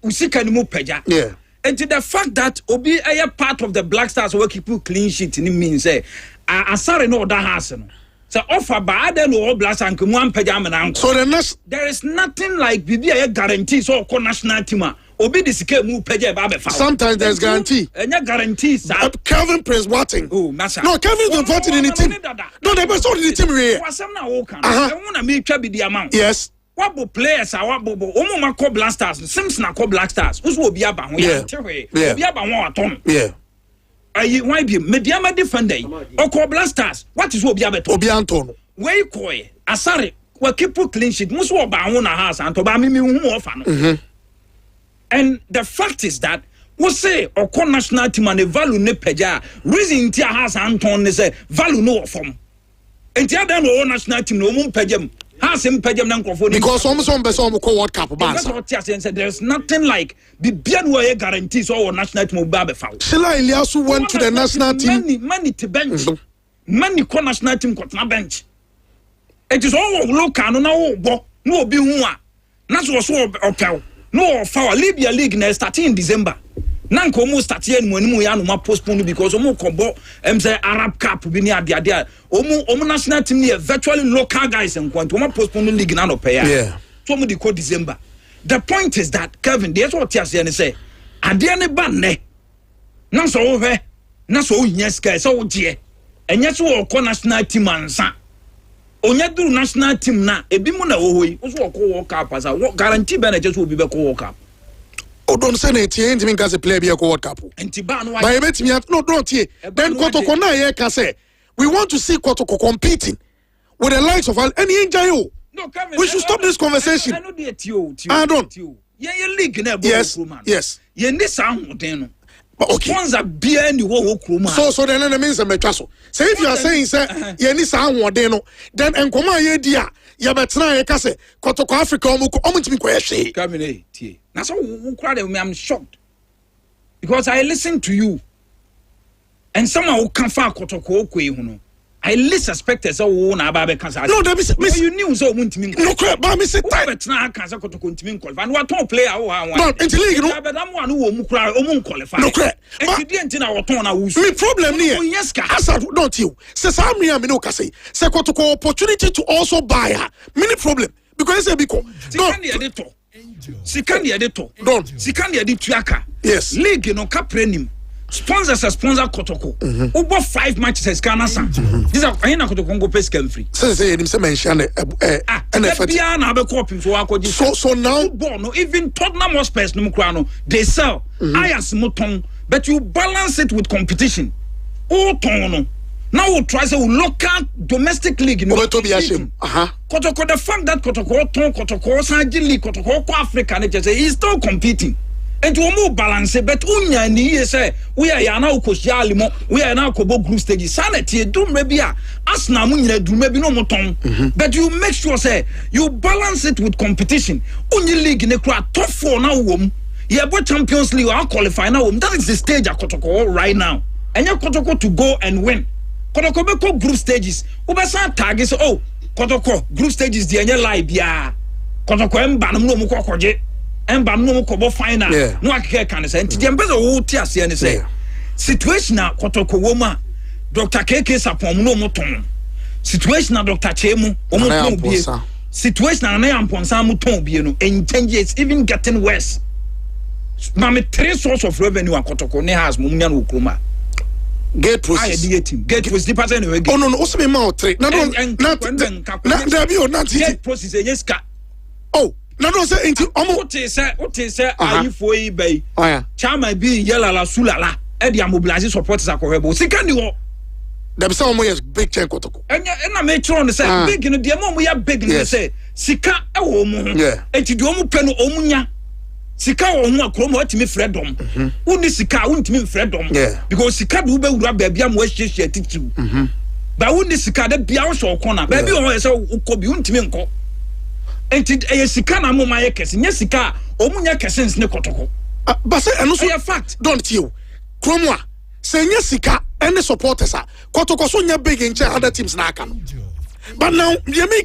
Peja. Yeah. And to the fact that Obi a part of the Black Stars will keep clean sheet in means say I sorry no that has so offer by then all Black and one pajama. So the next there is nothing like BB a guarantee so called national team. Obi the sike move peja babe. Sometimes there's guarantee. And your guarantee sir. Kelvin Prince Watting. Oh, massa. No, Kelvin's been voting in the team. No, they been voting in the team here. I want to make sure be the amount. Yes. What bo players are what bo Omo call Black Stars, Simpson call Black Stars. Who's will be about one? Yeah. Be about one ton. Yeah. Why be mediama defender or call Black Stars? What is will be about Obi Anton? Where you call Asare keep clean sheet. Most of our house and to me and the fact is that we say our national team and the value ne peja reason tia has Anton say value no form. And the other no national team no mun pejem has him pejem nan crofo because almost on person ko World Cup ba. There's nothing like the bian way guarantees our national team will be foul. Sheila Eliasu went to the national team. Many to bench. Many national team got na bench. It is all local no be huwa. That's what so okay. No for Libya League na starting in December. Nanko mo start here no mu ya no ma postpone because omo kombo say Arab Cup bi ni ade omo national team ni virtually local guys and kwant omo postpone league na no pay ya. Yeah. So mo dey call December. The point is that Kevin, there's what you say say ade ne ba ne. Na so wo hwe, na so yes guys so wo je. Enye so wo national team ansa. Onya duru national team na ebi mu na wo hoyi wo so ko World Cup asa guarantee be na je so obi be ko World Cup. O don't say na tie ntimi nka se player be ko World Cup. Entiba no why betimi no don't tie. Then Kotoko na ye ka say we want to see Kotoko competing with the likes of any enjoy. No, Kevin, we should stop this conversation. I know the tio. I don't. Yeah, league na yes. Yes. Ye ni sound den. But okay. Sponsor beer ni wo kroma. So then that means metwaso. Say if you are saying say ye ni sound no, then enkoma ye dia ye betra ye ka say Kotoko Africa omo ntimi ko ye hwe. Kevin tie. Na so wo crowd me I'm shocked. Because I listen to you. And someone who can find Kotoko ko hu no. I least suspected so na aba be cancer. No, that miss you knew so ntimi. No crap, but me say time betra cancer Kotoko ntimi qualify. And what top player wo han. No, into league no. But am one wo mu kra o mu qualify. No crap. And you didn't na wo ton na wo. Me problem ni yes ka. Asa don't you. Say Samria me no ka say. Say Kotoko opportunity to also buy her. Many problem because say because no. Sika ne de to. Don't. Sika ne de tuaka. Yes. League no ka prenim. Sponsors a sponsor Kotoko. Over 5 matches as Ghana san. These are na Kotoko go pay scam free. Say him say mention so now no even Tottenham Hotspur no kra no they sell. Ayas moton but you balance it with competition. Oh ton no. Now we try say local domestic league no. Kotoko the fact that Kotoko Sanji League Kotoko Africa is still competing. And to more balance, but unya ni say we are now koshia limo, we are now kobo group stage. Sanity do maybe as na munya do maybe no moton. But you make sure say you balance it with competition. Unyi league ne kra top 4 now wom. You have Champions League or qualify now. That is the stage at Kotoko right now. And you Kotoko to go and win. Kotoko be ko group stages. Ubasa targets oh Kotoko group stages the anya live ya. Kotoko emba no mo kokoje. Emba no kobo final no akeke kan say nti dem bezo wo ti ase ne say situation na Kotoko woma Dr. KK Sapom no moton situation na Dr. Chemu o moton bie situation na Amponsa moton bie no and changes even getting worse mama 3 source of revenue Kotoko ne has mo nya no kroma gate process gate was deeper than we oh no so me ma 3 na na be o na gate process yeska oh na do say enti omo what say ayifo yi bai chama bi yelala sulala e dia mobilize supporters akohebo sika ni wo dem say omo yes big chain Kotoko na me tro no say big no dia mo ya big no say sika e wo mo enti di omo pe no omunya sika wo ho akrom watimi freedom uni sika untimi freedom because sika do be wura ba bia mo ahyehyɛ titiw ba uni sika da bia wo so kona ba bi wo say ukobi untimi nko enti sika na mo maye kese nya sika omunya kese nsne Kotoko but say eno so fact don't you kromwa say nya sika any supporters Kotoko so nya big in other teams na aka no but now ye me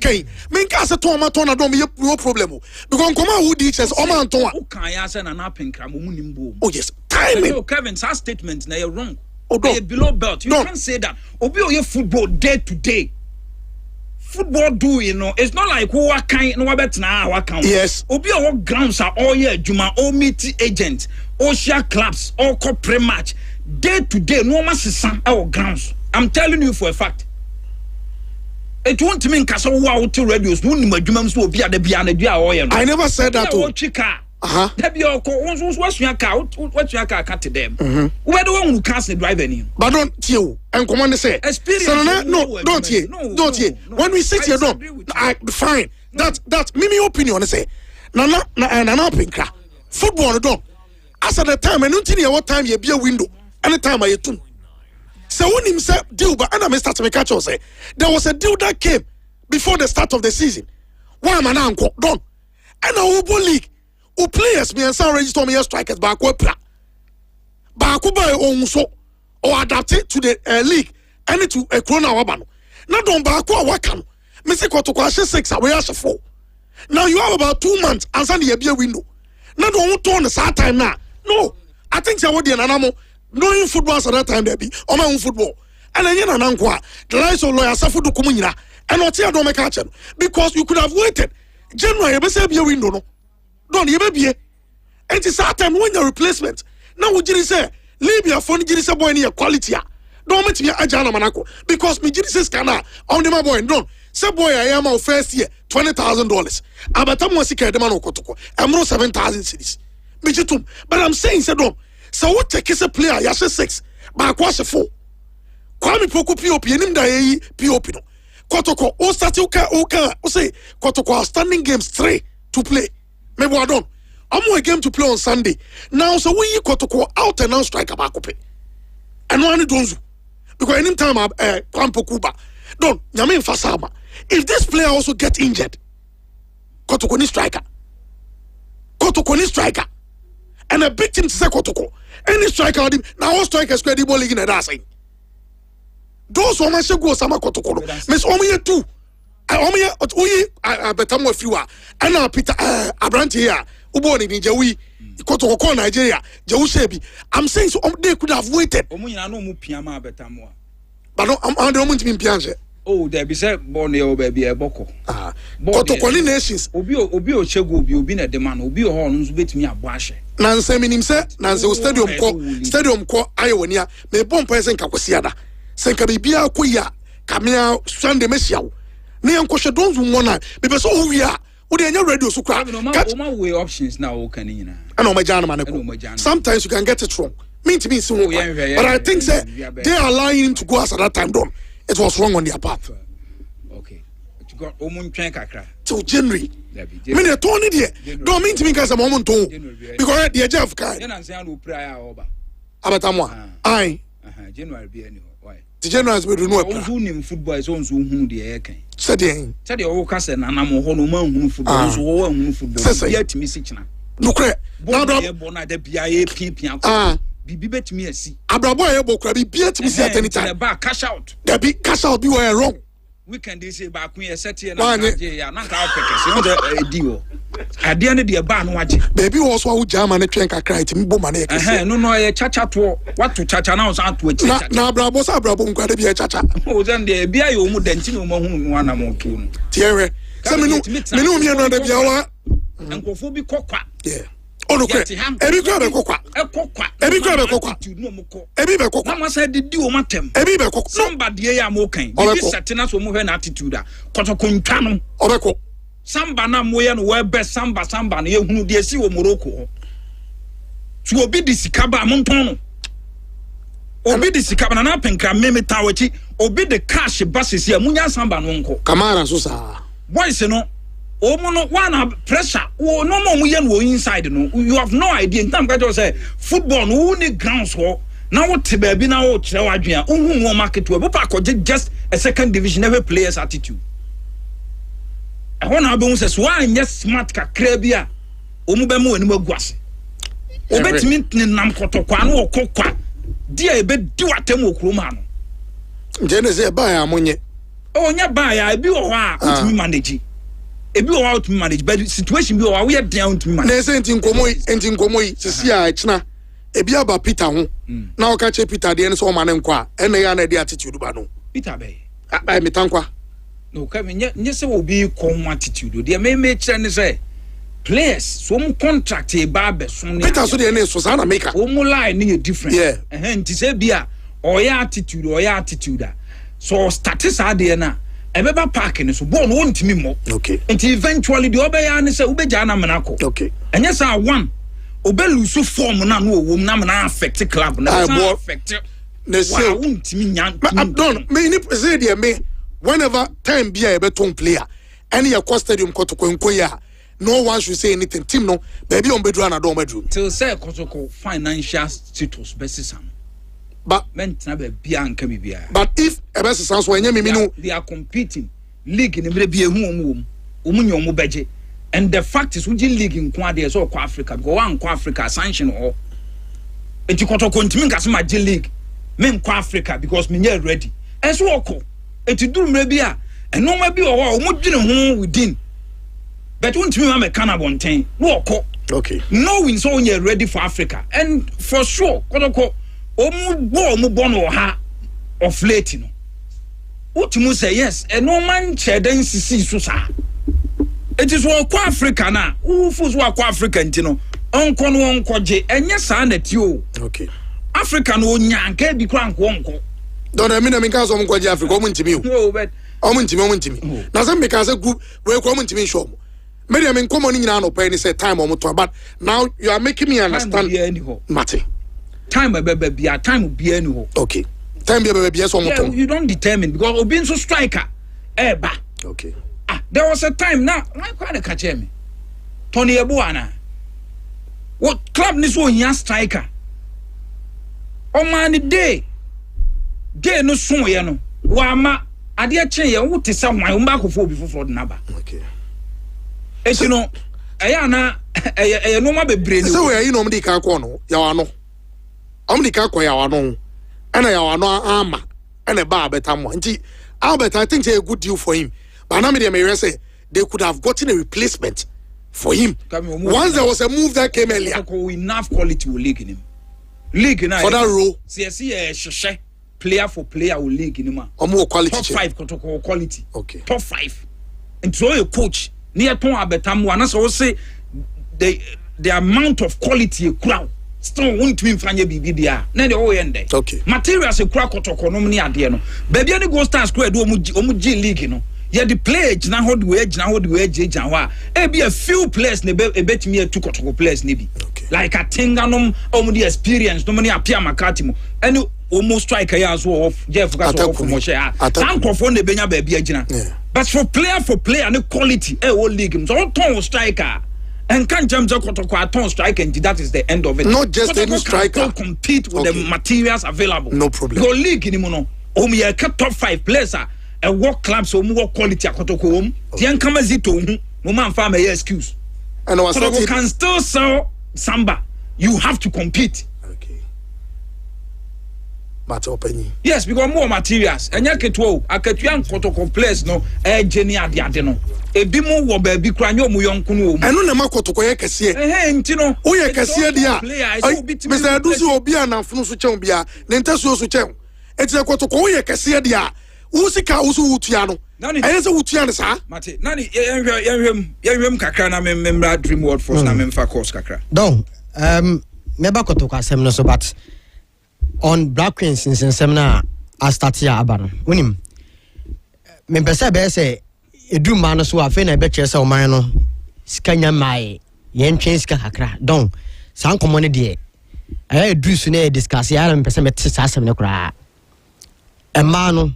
can say to ma to na do me no problem because come who teachers o man to who can ya say na penkra mo munimbo oh yes timing Kevin that statement na you wrong they below belt you can't say that obi o football day to day football do it's not like who are kind no bet na waka yes obi o grounds are all year juma all meet agent all share clubs all corporate match day to day no masisa our grounds I'm telling you for a fact it won't mean kasa wo out to radios no ni madwuma so obi ade bia na dua o ye no I never said that o chika That be all what's your car, what your car cut to them. Where the one who cast the driver in. But don't you and command say experience. No, don't you. When we sit here, fine. That's me opinion. I say, Nana Pinkra. Football don't. As at the time, and until what time you be a window, anytime I too. So when him say deal, but and I start to catch say there was a deal that came before the start of the season. Why man uncle done? And a football league, who players me and some register me as strikers back wepra. Back by own so or adapt it to the league and to a corona wabano. Not on back wakan. Missy Kotokwasha 6 away as a 4. Now you have about 2 months and send you a window. Not on turn the sad time now. No, I think I would be an animal. Knowing football at that time, there be on my own football. And then you know, the lives of lawyers suffer to Kumina and not here don't make action because you could have waited. January, you say be a window. No, don't you be and it's that time when your replacement. Now, would you say, leave your phone, you say, boy, near quality. Don't make me a Jana Manako because me, Jesus, canna on the my boy and don't. Say, boy, I am our first year $20,000. I'm a sick at the man Kotoko. I'm not 7,000 cities. But I'm saying, say, don't. So what take is a player, Yasha 6, but I was a 4. Kwame Poku POP, and him die POP. Kotoko, O Statuka, Oka, O say, Kotoko, standing games 3 to play. Maybe I don't. I'm more a game to play on Sunday. Now, so we Kotoko out and now strike a bakope. And one don't. Because anytime Kwame Pokuba, don't, Yamin Fasama. If this player also get injured, Kotoko ni striker. Kotoko ni striker. And a big team to say Kotoko. Any striker, now all strikers square the ball league in a dancing. Those who must go sama Kotoko. Miss Omiya too. I bet I'm with you. And now Peter Abranti here, Uboni in Jawi, Kotoko, Nigeria, Jawushebi. I'm saying so they could have waited. But no, I'm under moment in Piange. Oh, there be said Borneo baby a boko. Kotoko nations. Obio Chego, Obi na demand, Obio horns with me a bash. Nancy minim se Nancy stadium ko ayonia me bon person kakwasiada senka bibia koya kamia Sunday mesiawo ne enkohwe don zu mona be be so wia wo de anya radio so kra way options now o kan nyina ana o majana maneko sometimes you can get it wrong mean to me so but I think say they are allowing him to go as at that time done it was wrong on their part. Okay, you got omuntwen kakra till January. Me ne Tony there. Don't mean to me cause I'm on to because the Jeff guy. You know say no prayer over. Abatamwa. Aye. January be any why? The January is we do know. Who nim football is on so hu de e kan. Said o ka say nanam ho no man hu football so wo hu football. Yet me sichina. No cre. Now da bia e pian. Bibi betimi asi. Abrabo e bokra bi betimi si at any time. Cash out. There be cash out be were wrong. Weekend they say back when you set here na ya na ka pekese no de diwo ade ne de ba no waje baby was wa jama ne twen kakra it mbo ma na ekese no ye chacha to what to chacha na so ato achi na abrabo sa abrabo nkwade bi e chacha o zan de bia ye o mu danti no mo hu no na mo to no tiere se menu mi no de bia wa enkofo bi kokwa yeah ono kre ebi kra be kokwa ebi kra be kokwa ebi be kokwa na mo say di o matem ebi be kokwa somebody ya mo kan bi setena so mo hwe na attitude a kotoko ntwa no obeko samba na mo ye no we be samba na ye hunu de si wo Morocco so obi di sikaba mo nton no obi di sikaba na penkra meme tawachi obi de cash basis ya munya samba no nko kamara so sa boys no no one pressure no more you inside no you have no idea time ka just say football no need grounds ho now what baby now what kire wadwen unhu market we papa just a second division every players attitude I want to be say why yes smart ka krabia omu be mu animu aguase obetimi nam kotokwa na okokwa dia ebe di watem okroma no je say ba ya monye nya ba ya ebi wo ha utimi manage ebi o how to manage but situation bi o we down to manage na say enti nkomo yi sisi a china ebi aba Peter ho na o ka che Peter de en so ma ne nko a ene ya na de attitude ba no Peter be ai metankwa no ka me nye se obi com attitude de me kire ne say players so mu contract e ba be so ne Peter so de ne so sa na make o mu line ne different yeah enti say bia o ya attitude a so start sa de na ebeba park ni so ball no wontimi mo okay until eventually the obeya ne say ubeja na menako okay enye say one obelusu form na no wo na na affect club na affect na say wontimi nya don't me ni say there me whenever time be a beton player any your stadium kotoko ya no one should say anything team no baby on bedroom na do bedroom till say kotoko financial status besisam but if a sounds when they are competing league in the be a budget and the fact is we league in Kwade so Africa go on Africa sanction or it you continue as my league men Africa because me ready and so it do maybe and no maybe or within but won't me am a cannabon thing okay knowing so you're ready for Africa and for sure omu bono ha of late no utimu say yes and no man cheden sisi so sa it is what Africa na ufus wa Africa ntino onko no onko je enye sa na ti o okay Africa no nyanka bi kra nko onko don I mean ka so onko je Africa omu ntimi o but omu ntimi na say make say group we ko omu ntimi show me dey me komo ni nyina no pay ni say time omu to but now you are making me understand Mate time be a time be any okay time be so you don't determine because obin so striker ba okay there was a time now why quite catch me Tony Ebuana what club ni so nya striker o man day no so ye no wa ma ade a chen ye wo te sa hwan wo ba kofo obi foforo de naba okay you know na no ma bebre ni so we you know me ka ko no ya wa no Omdika kwa ya wano ena ya wano ama ena ba beta mo nti Albert I think it's a good deal for him but now me say they could have gotten a replacement for him once there was a move that came earlier enough quality will league in him league na for that role see player for player will league in him quality top 5 protocol quality okay top 5 and so a coach near ton abetam one so say the amount of quality a crowd still won't win franye bibi dia na de o yende okay materials e kura kotoko no ni ade no baby any go stars kura do omu G league no ye the play gina hold we gina ho e be a few players na e betimi atu kotoko players ne bi like atenga no omu the experience no ni apia makati mo any almost striker ya so of Jeff ka so of mo share sankofo na benya baby agina but for player no quality e o league so ton striker and can't jump a ton strike and that is the end of it. Not just any striker. Compete with the materials available. No problem. Your league in mono. You top 5 players and work clubs so more quality a kotoko. Tian kamazito no man farm a excuse. And I can still sell samba. You have to compete. Okay. Matter opinion. Yes, because more materials. And yaketwo aketwan kotoko players no geni ade no. Ebimu wo ba bi kra nyo mu yonku no mu eno na makotoko ye kase ntino wo ye kase dia Mr. Adusi obi anafunu so chen bia ne ntaso so chen etire kotoko wo ye kase dia wo sika wo so wutua no ayese wutua ne sa mate nani yenhwem kakra na memra dream world force na memfa course kakra don meba kotoko asem no so but on Black Queens in seminar I start here abano wonim me pese be say edu man so afa na be kyerese o man no skanya mai yen twen ska kakra don san komone de aya edu su na discuss ya me pese me tse asem ne kra e man no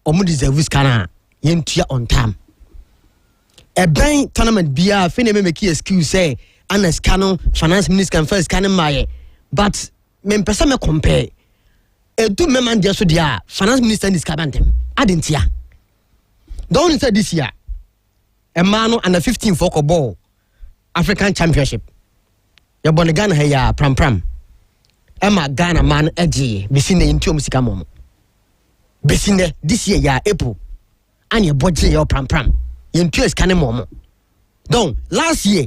omu deserve ska na yen tua on time e ben tournament bia afa na me make excuse say ana ska no finance minister kan first kan mai but me pese me compare edu me man de so dia finance minister ni ska bantem adentia. Don't say this year. A man under 15 for ball African Championship. Your born Ghana here, pram. Emma Ghana man edgy, Besine into Musicamomo. Besine this year, ya April. And your body your pram. You into Scanemomo. Don't last year,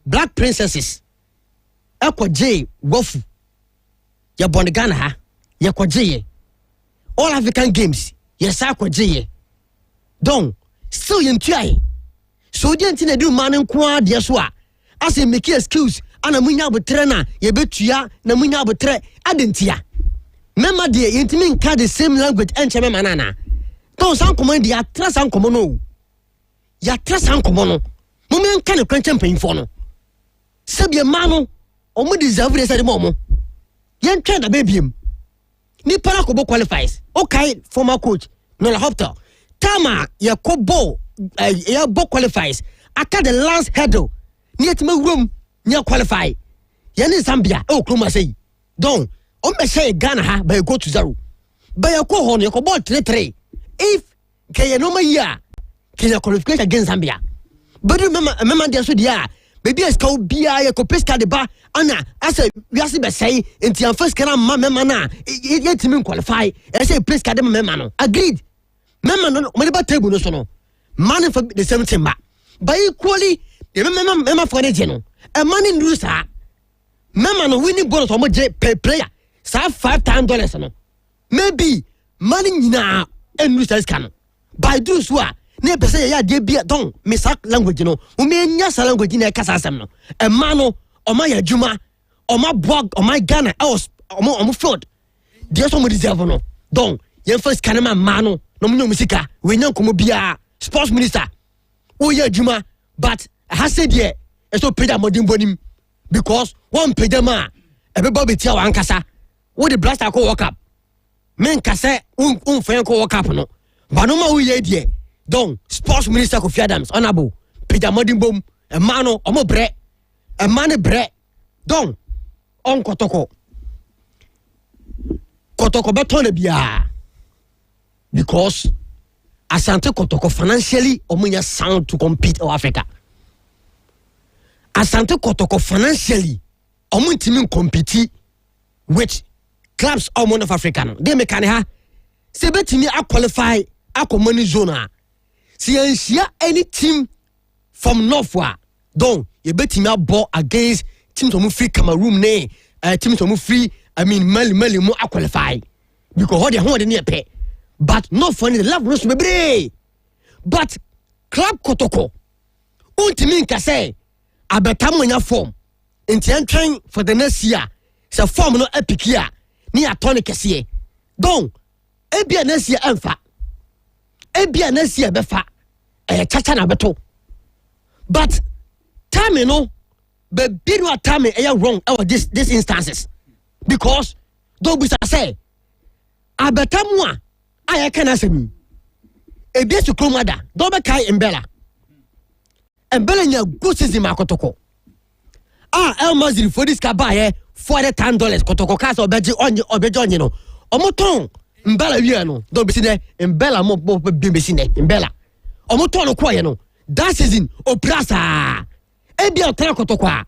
Black Princesses. Aqua J. Wofu. Your born Ghana, Yakwa J. All African games, yes, Aqua J. Don't still yen try. So didn't do man and qua dear swa. As a make excuse and a munya betrena, ye betua, na munya betre, adentia. Memma dear, intimate card the same language and chama manana. Don't sound common, the atras and common. Yatras and common. Moment can a quench paying for no. Sabia mano, or more deserve this at the moment. Yan train a baby. Ni Paracobo qualifies. Okay, former coach, Nola Hopter. Tama, Yakobo, Yabo qualifies. After the last hurdle, near to my room, near qualify. Yan in Zambia, oh, Kumasi. Don't, say Ghana ha, but you go to zero. By a cohon, you could 3. If Kayanoma ya, can you qualify against Zambia? But remember, the Sudia, baby, I scout Bia, Copisca de Ba, Anna, I say, we are say, in the first can Mamma, yet to qualify, I say, please, Cadem Memano. Agreed. Memano, what about table no sono? Money for the same timber. By equally, the Memma for the general, a money loser. Memano winning bonus on per player, save $5 no. Maybe money now and losers can. By do so. Never say ya de bia don misak language no o me nya sa language na kasa asem no e ma no o ma ya djuma o ma blog o ma Ghana o mo field de so mo deserve no don ye first kanema ma no no mo musika we nya nkomo bia sports minister o ya djuma but ha said ye e so peda modin bonim because one peda ma e be bobetia wa ankasa wo the blaster ko work up men kase un fen ko work up no ba no ma wo ye die. Donc, sports minister Kofi Adams, honorable, Peter Modimbom, a mano, omo bre, a man bre. Donc, on Kotoko beton bia. Because Asante Kotoko financially, omunya sound to compete in Africa. Asante Kotoko financially, omuntimin compete with clubs all of Africa. They make ha. Sebetimi a qualify a common zone. Si any team from Northwa, don't you bet him out ball against teams who free Cameroon, teams who free, Mali more qualify because all the home near pay. But not funny, the love rose baby. But Club Kotoko, Untiminka say, I bet I'm in your form. In train for the next year, it's a form no epic year near Tony Cassie. Don't, Ebia next year, Alpha. Ebia next year befa chacha na beto but time no be no time wrong this instances because do be say abetamu a aye kana semi ebia su kromada do be kai embela nya go season makotoko El Maziri for this kaba here $40 kotoko cars obeji onye no omoton Mbella wi no do be sine Mbella mo be sine Mbella omoto no kwa ye no that season o prasa e bia otra kotokwa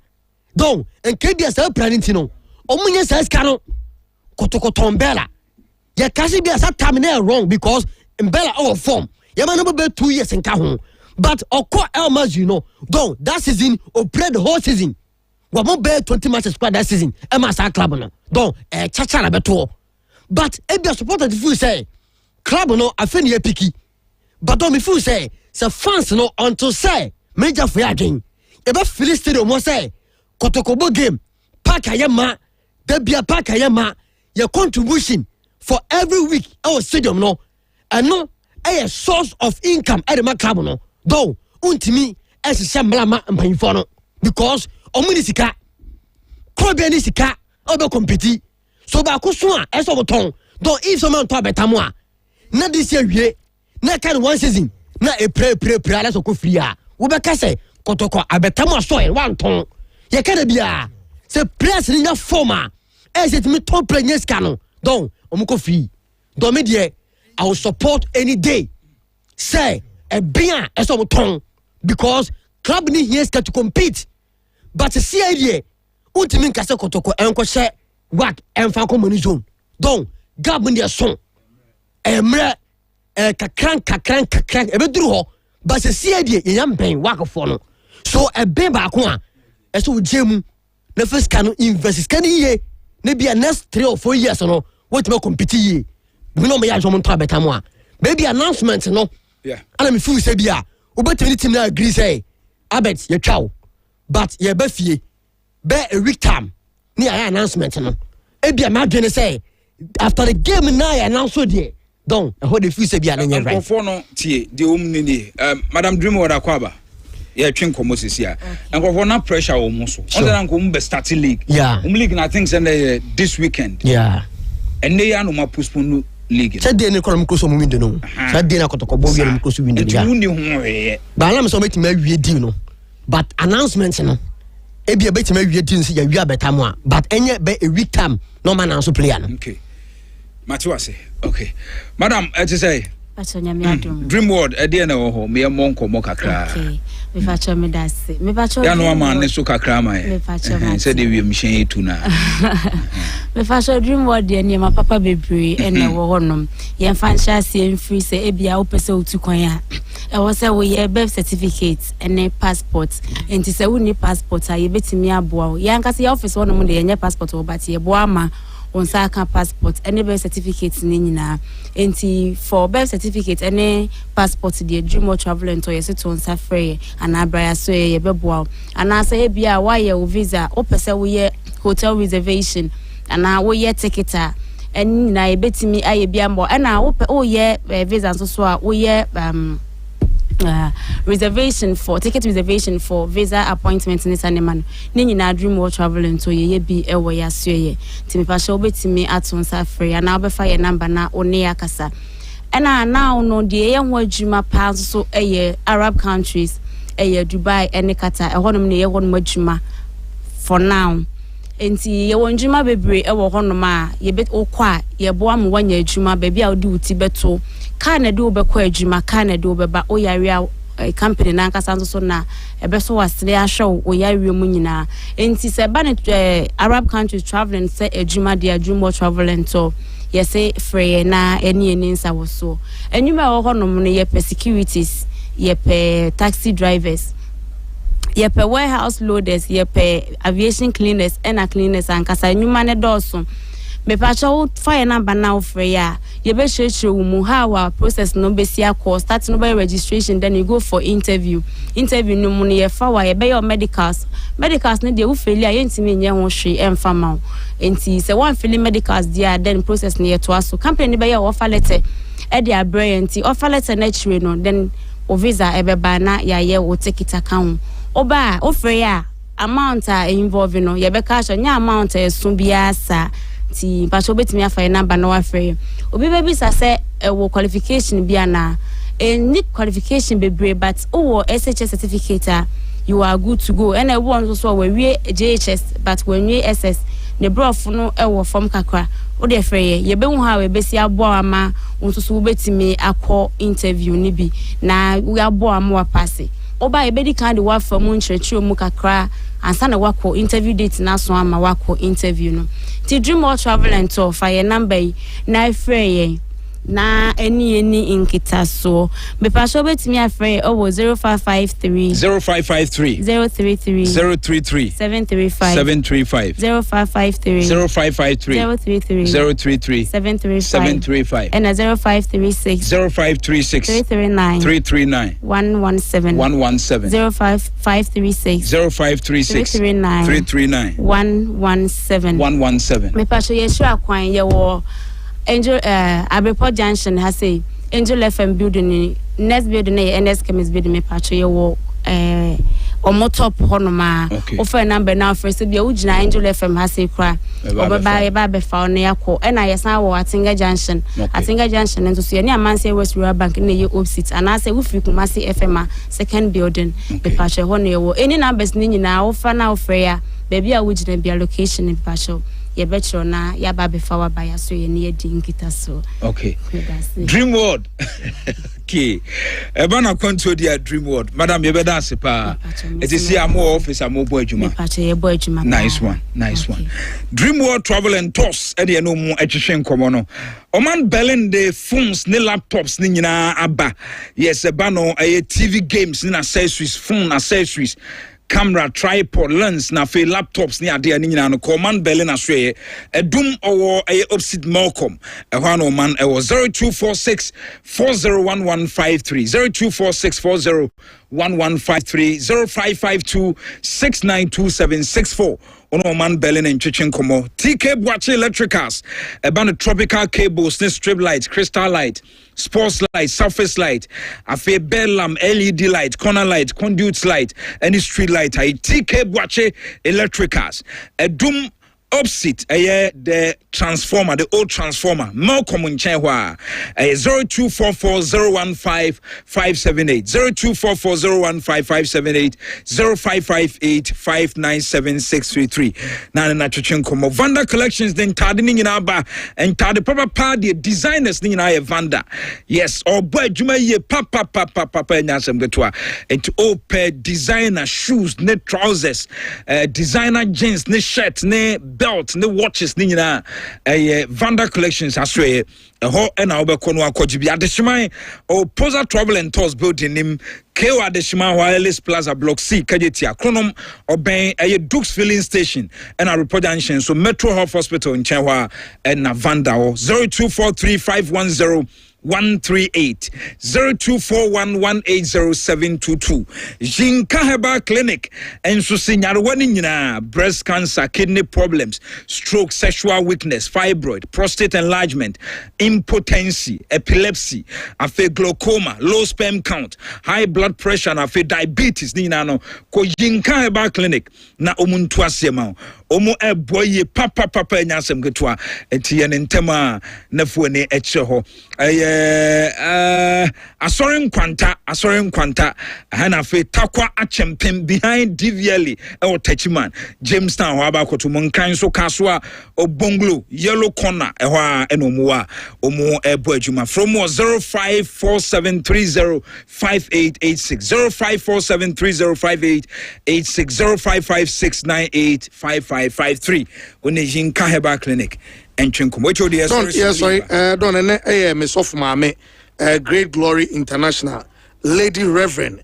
don enke bia sa planning no omunye sa ska no kotokoto Mbella ye kasi bia sa terminal wrong because Mbella our form ye man no be 2 years nka ho but okọ Elmas don that season o play the whole season we mo be 20 matches squad that season e ma sa club no don chacha na beto. But Ebia supported if you say club no afeni epiki. But don't if you say fans no until say major for again. Eba Philistine mo say Kotokobo game pack ayama debia pack ayama your contribution for every week our stadium no and no a source of income at the club no. Don't untimi as shamblama mpanfo no because omunisika krobe ni sika obe compete. So ba kusua eso boton don if someone to abetamu na this year wie na kan one season na e pray ala so ko free a wo be ka say Kotoko abetamu so e wan ton ye ka da bia se press ni na forma e set me ton players canon don omuko free don me die I will support any day say e bia eso boton because club ni here to compete but see idea ultimate ka say Kotoko enko share what enfan common zone donc gabon dia son emre kakran ebeduru ho but se sie die yam ben wak for no so ebe ba ko a eso jemu na first can invest can ye na bia next 3 or 4 years no what me compete ye we no me ya jomo nto abetamo a maybe announcement no yeah ana me feel say bia obetini team na agree say abet ye twaw but ye ba fie be a week time ni aya announcement no ebia ma dwene say after the game na ya announce there Don, I hold the few say be an right. For no tie the omni Madam Dreamwood Akwaba. Yeah, twin Kumasi here. And for no pressure almost. On the rank be starting league. Yeah. League I think this weekend. Yeah. And they are no more postpone league. Said they call close on window no. Said they na kotoko bo close window. But I'm so make me no. But announcements no. Ebi a bit me we din say ya better mo. But enye be a week time no man anso player no. Okay. Matuase. Okay. Madam, to say Dreamwood ade na wo ho me monko mo kakra. Okay. Me facho me dase. Me facho ya no man ne so kakra ma e. Say de we mhyen etu na. Me facho Dreamwood de ne ma papa bebre ene wo honom. Ye fa ncha se free say e bia wo pese otu kwan a. E wo say wo ye birth certificate ene passport. Enti say wo ni passport a ye betimi aboa. Ye anka say office honom de ye nye passport wo bat ye boa ma on saka passport any birth certificate ni nyina enti for birth certificate any passport the Dreamwood travel and to yeso to onsa free and abra so ye beboa and as e bia why your visa o pese wo ye hotel reservation and na wo ye ticket and na e betimi aye bia mbo and na wo ye visa so a wo ye reservation for ticket reservation for visa appointment in Saneman. Nini na Dreamwood traveling to ye be a way as ye. Timmy Pasha betimi atonsa free and I'll be fire number na onea kasa. And I now know the young word Juma pass so a year Arab countries a year Dubai and Qatar a honum near one word Juma for now. Enti ye won Juma bebre e wo honoma ye bet okwa ye boa mo wanya Juma baby a do ti beto kana do be kwa Juma kana do be ba oyare company na nkasa nso so na ebe so wasle ahwe oyare mu nyina enti se ba ne Arab countries traveling say Juma dia Dreamwood traveling to ye say free na eni nsa wo so enwuma wo honom no ye securities ye pe taxi drivers yepe warehouse loaders yepe aviation cleaners and cleaners and kasa nyuma ne doso me pacho fire number now for ya ye be share mu how our process no be sia course start no by registration then you go for interview no mu ye fa wa ye be your medicals ne de u fail ya yentimi nye ho hwe emfa ma enti se one fail medicals dia then process ne ye to aso company be your offer letter e dia brilliant offer letter na chire no then o visa e be ba na ya ye wo ticket account oba ofre ya amount involved no ye be cash nya amount esun bia sa ti pacho betimi afa number no afre obi be sa say wo qualification bia na any qualification bebre but o SHS certificate you are good to go and I want so we JHS but when we SS ne brof no e wo form kakra o de frɛ ye be hu ha we be si abo ama nso so betimi akɔ interview ni bi na we abo ama wa pass oba ebedi kan de wa fam nkyerɛkyerɛ mu kakra ansa na wakɔ interview date na so ama wakɔ interview no ti Dreamwood travel and tour fire number na frɛ na any inkita so me pa so betimi afrɛ o 0553 0553 033 033 735 0553 033 735 and 0536 339 117 0536 339 117 me pa so yesu akwan ye wo Angel Abreport Junction has say Angel FM building next building NS Chemist building me patch ye wo omo top honoma offer number now first be ugina Angel FM has say kra obeba e ba be fa on yakọ e na yesan wo Atinga Junction nso so ye ni amanse West Rural Bank na ye opposite and I say we free Kumasi FM second building be patch ho na ye wo any numbers ni nyina offer na offer ya baby a ugina be location in patch ye betro na ya ba be fa wa ba ya so ye ne di nkita so okay Dreamwood okay eba na control dia Dreamwood madam ye be dance pa it is here more office am bo adwuma nice one Dreamwood travel and tours e de no mu ehwehwe nkomo no oman Berlin de phones ne laptops ni nyina aba yes eba no TV games ni accessories phone accessories camera, tripod, lens, na fe laptops ni ade ani nyina no command Berlin aswe edum owo opposite Malcolm ehwa man 0246 401153 0246 401153 0552 692764 ono man Berlin and Chichin Komo. TK Boache Electricals, a band of tropical cables, strip lights, crystal light, sports light, surface light, afe bell lamp, LED light, corner light, conduits light, any street light. TK Boache Electricals, a doom opposite the transformer, the old transformer. More common chehwa 0244015578 0244015578 0558597633. Na chuchen komo Vanda collections then tardening in aba and tarde papa party designers ni na Vanda. Yes, or boy juma ye papa nyasem getwa and to all pair designer shoes, ne trousers, designer jeans, ne shirt, ne belt, ne watches ni na Vanda collections aswe ho na obekono akojibi adeshman o Posa Travel and Tours building nim KO adeshman Wireless Plaza Block C Kajetia Kronom oben Dukes filling station and a report junction so Metro Health Hospital in Chenwa and Vanda 0243510138 0241180722 Jinka Herbal Clinic and so sinyarwani breast cancer, kidney problems, stroke, sexual weakness, fibroid, prostate enlargement, impotency, epilepsy, afe glaucoma, low sperm count, high blood pressure, and afe diabetes ni no ko Jinka Herbal Clinic na omuntu asema omo eboye papa nyasem getwa enti yen ntema nafu ne eche ho asorin kwanta hana fe takwa achempem behind DVLE or Techiman Jamestown ho abakoto monkan so kaswa obonglo yellow corner ehwa enomuwa omo ebo adwuma from 0547305886 0547305886 0556985553 Kaheba Clinic and Chinkum. Which of the don't Miss of Mame, Great Glory International, Lady Reverend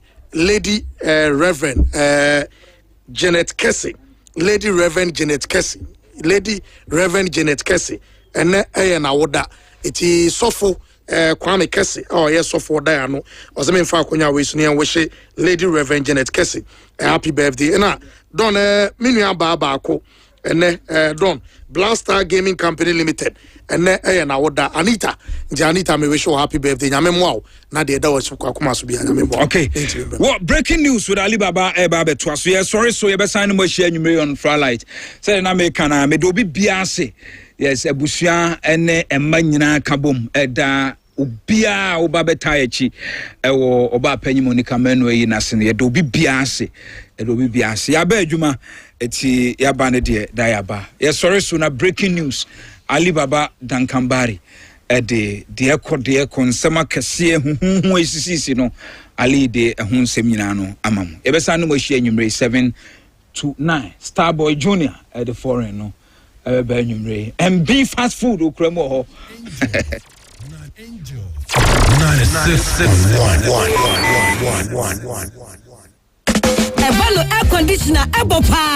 Janet Kessie, Lady Reverend Janet Kessie, and Awoda. It is Sofo Kwame Kessie. Oh yes, Sofo Diano. Was a main Falconia Wisnia wish Lady Reverend Janet Kessie. Happy birthday. And don't Minia Babako. And Don Blaster Gaming Company Limited and na woda Anita me wish you happy birthday nyamemwa na de da was Kumasi bi nyamemwa. Okay, what breaking news with Alibaba Eba Betwaso. Yes, sorry, so you be sign mo share nyume on Fralight say na me kana me do bi biase. Yes, ebusua ene emma nyina kabom eda obia oba betayechi ewo oba panyimo ni kamenu yi na se ne do bi biase ya ba adwuma eti ya ba ne de da ya ba. Yes, sorry, so na breaking news Alibaba Dankambari de konsema kese huhu esisi no ali de ehun nsem nyina no amam ebesa no mo hia nwumre 7 to 9 Starboy Junior at the foreign no ebe nwumre MB fast food okramo ho 96.1 Ebalo air conditioner ebopa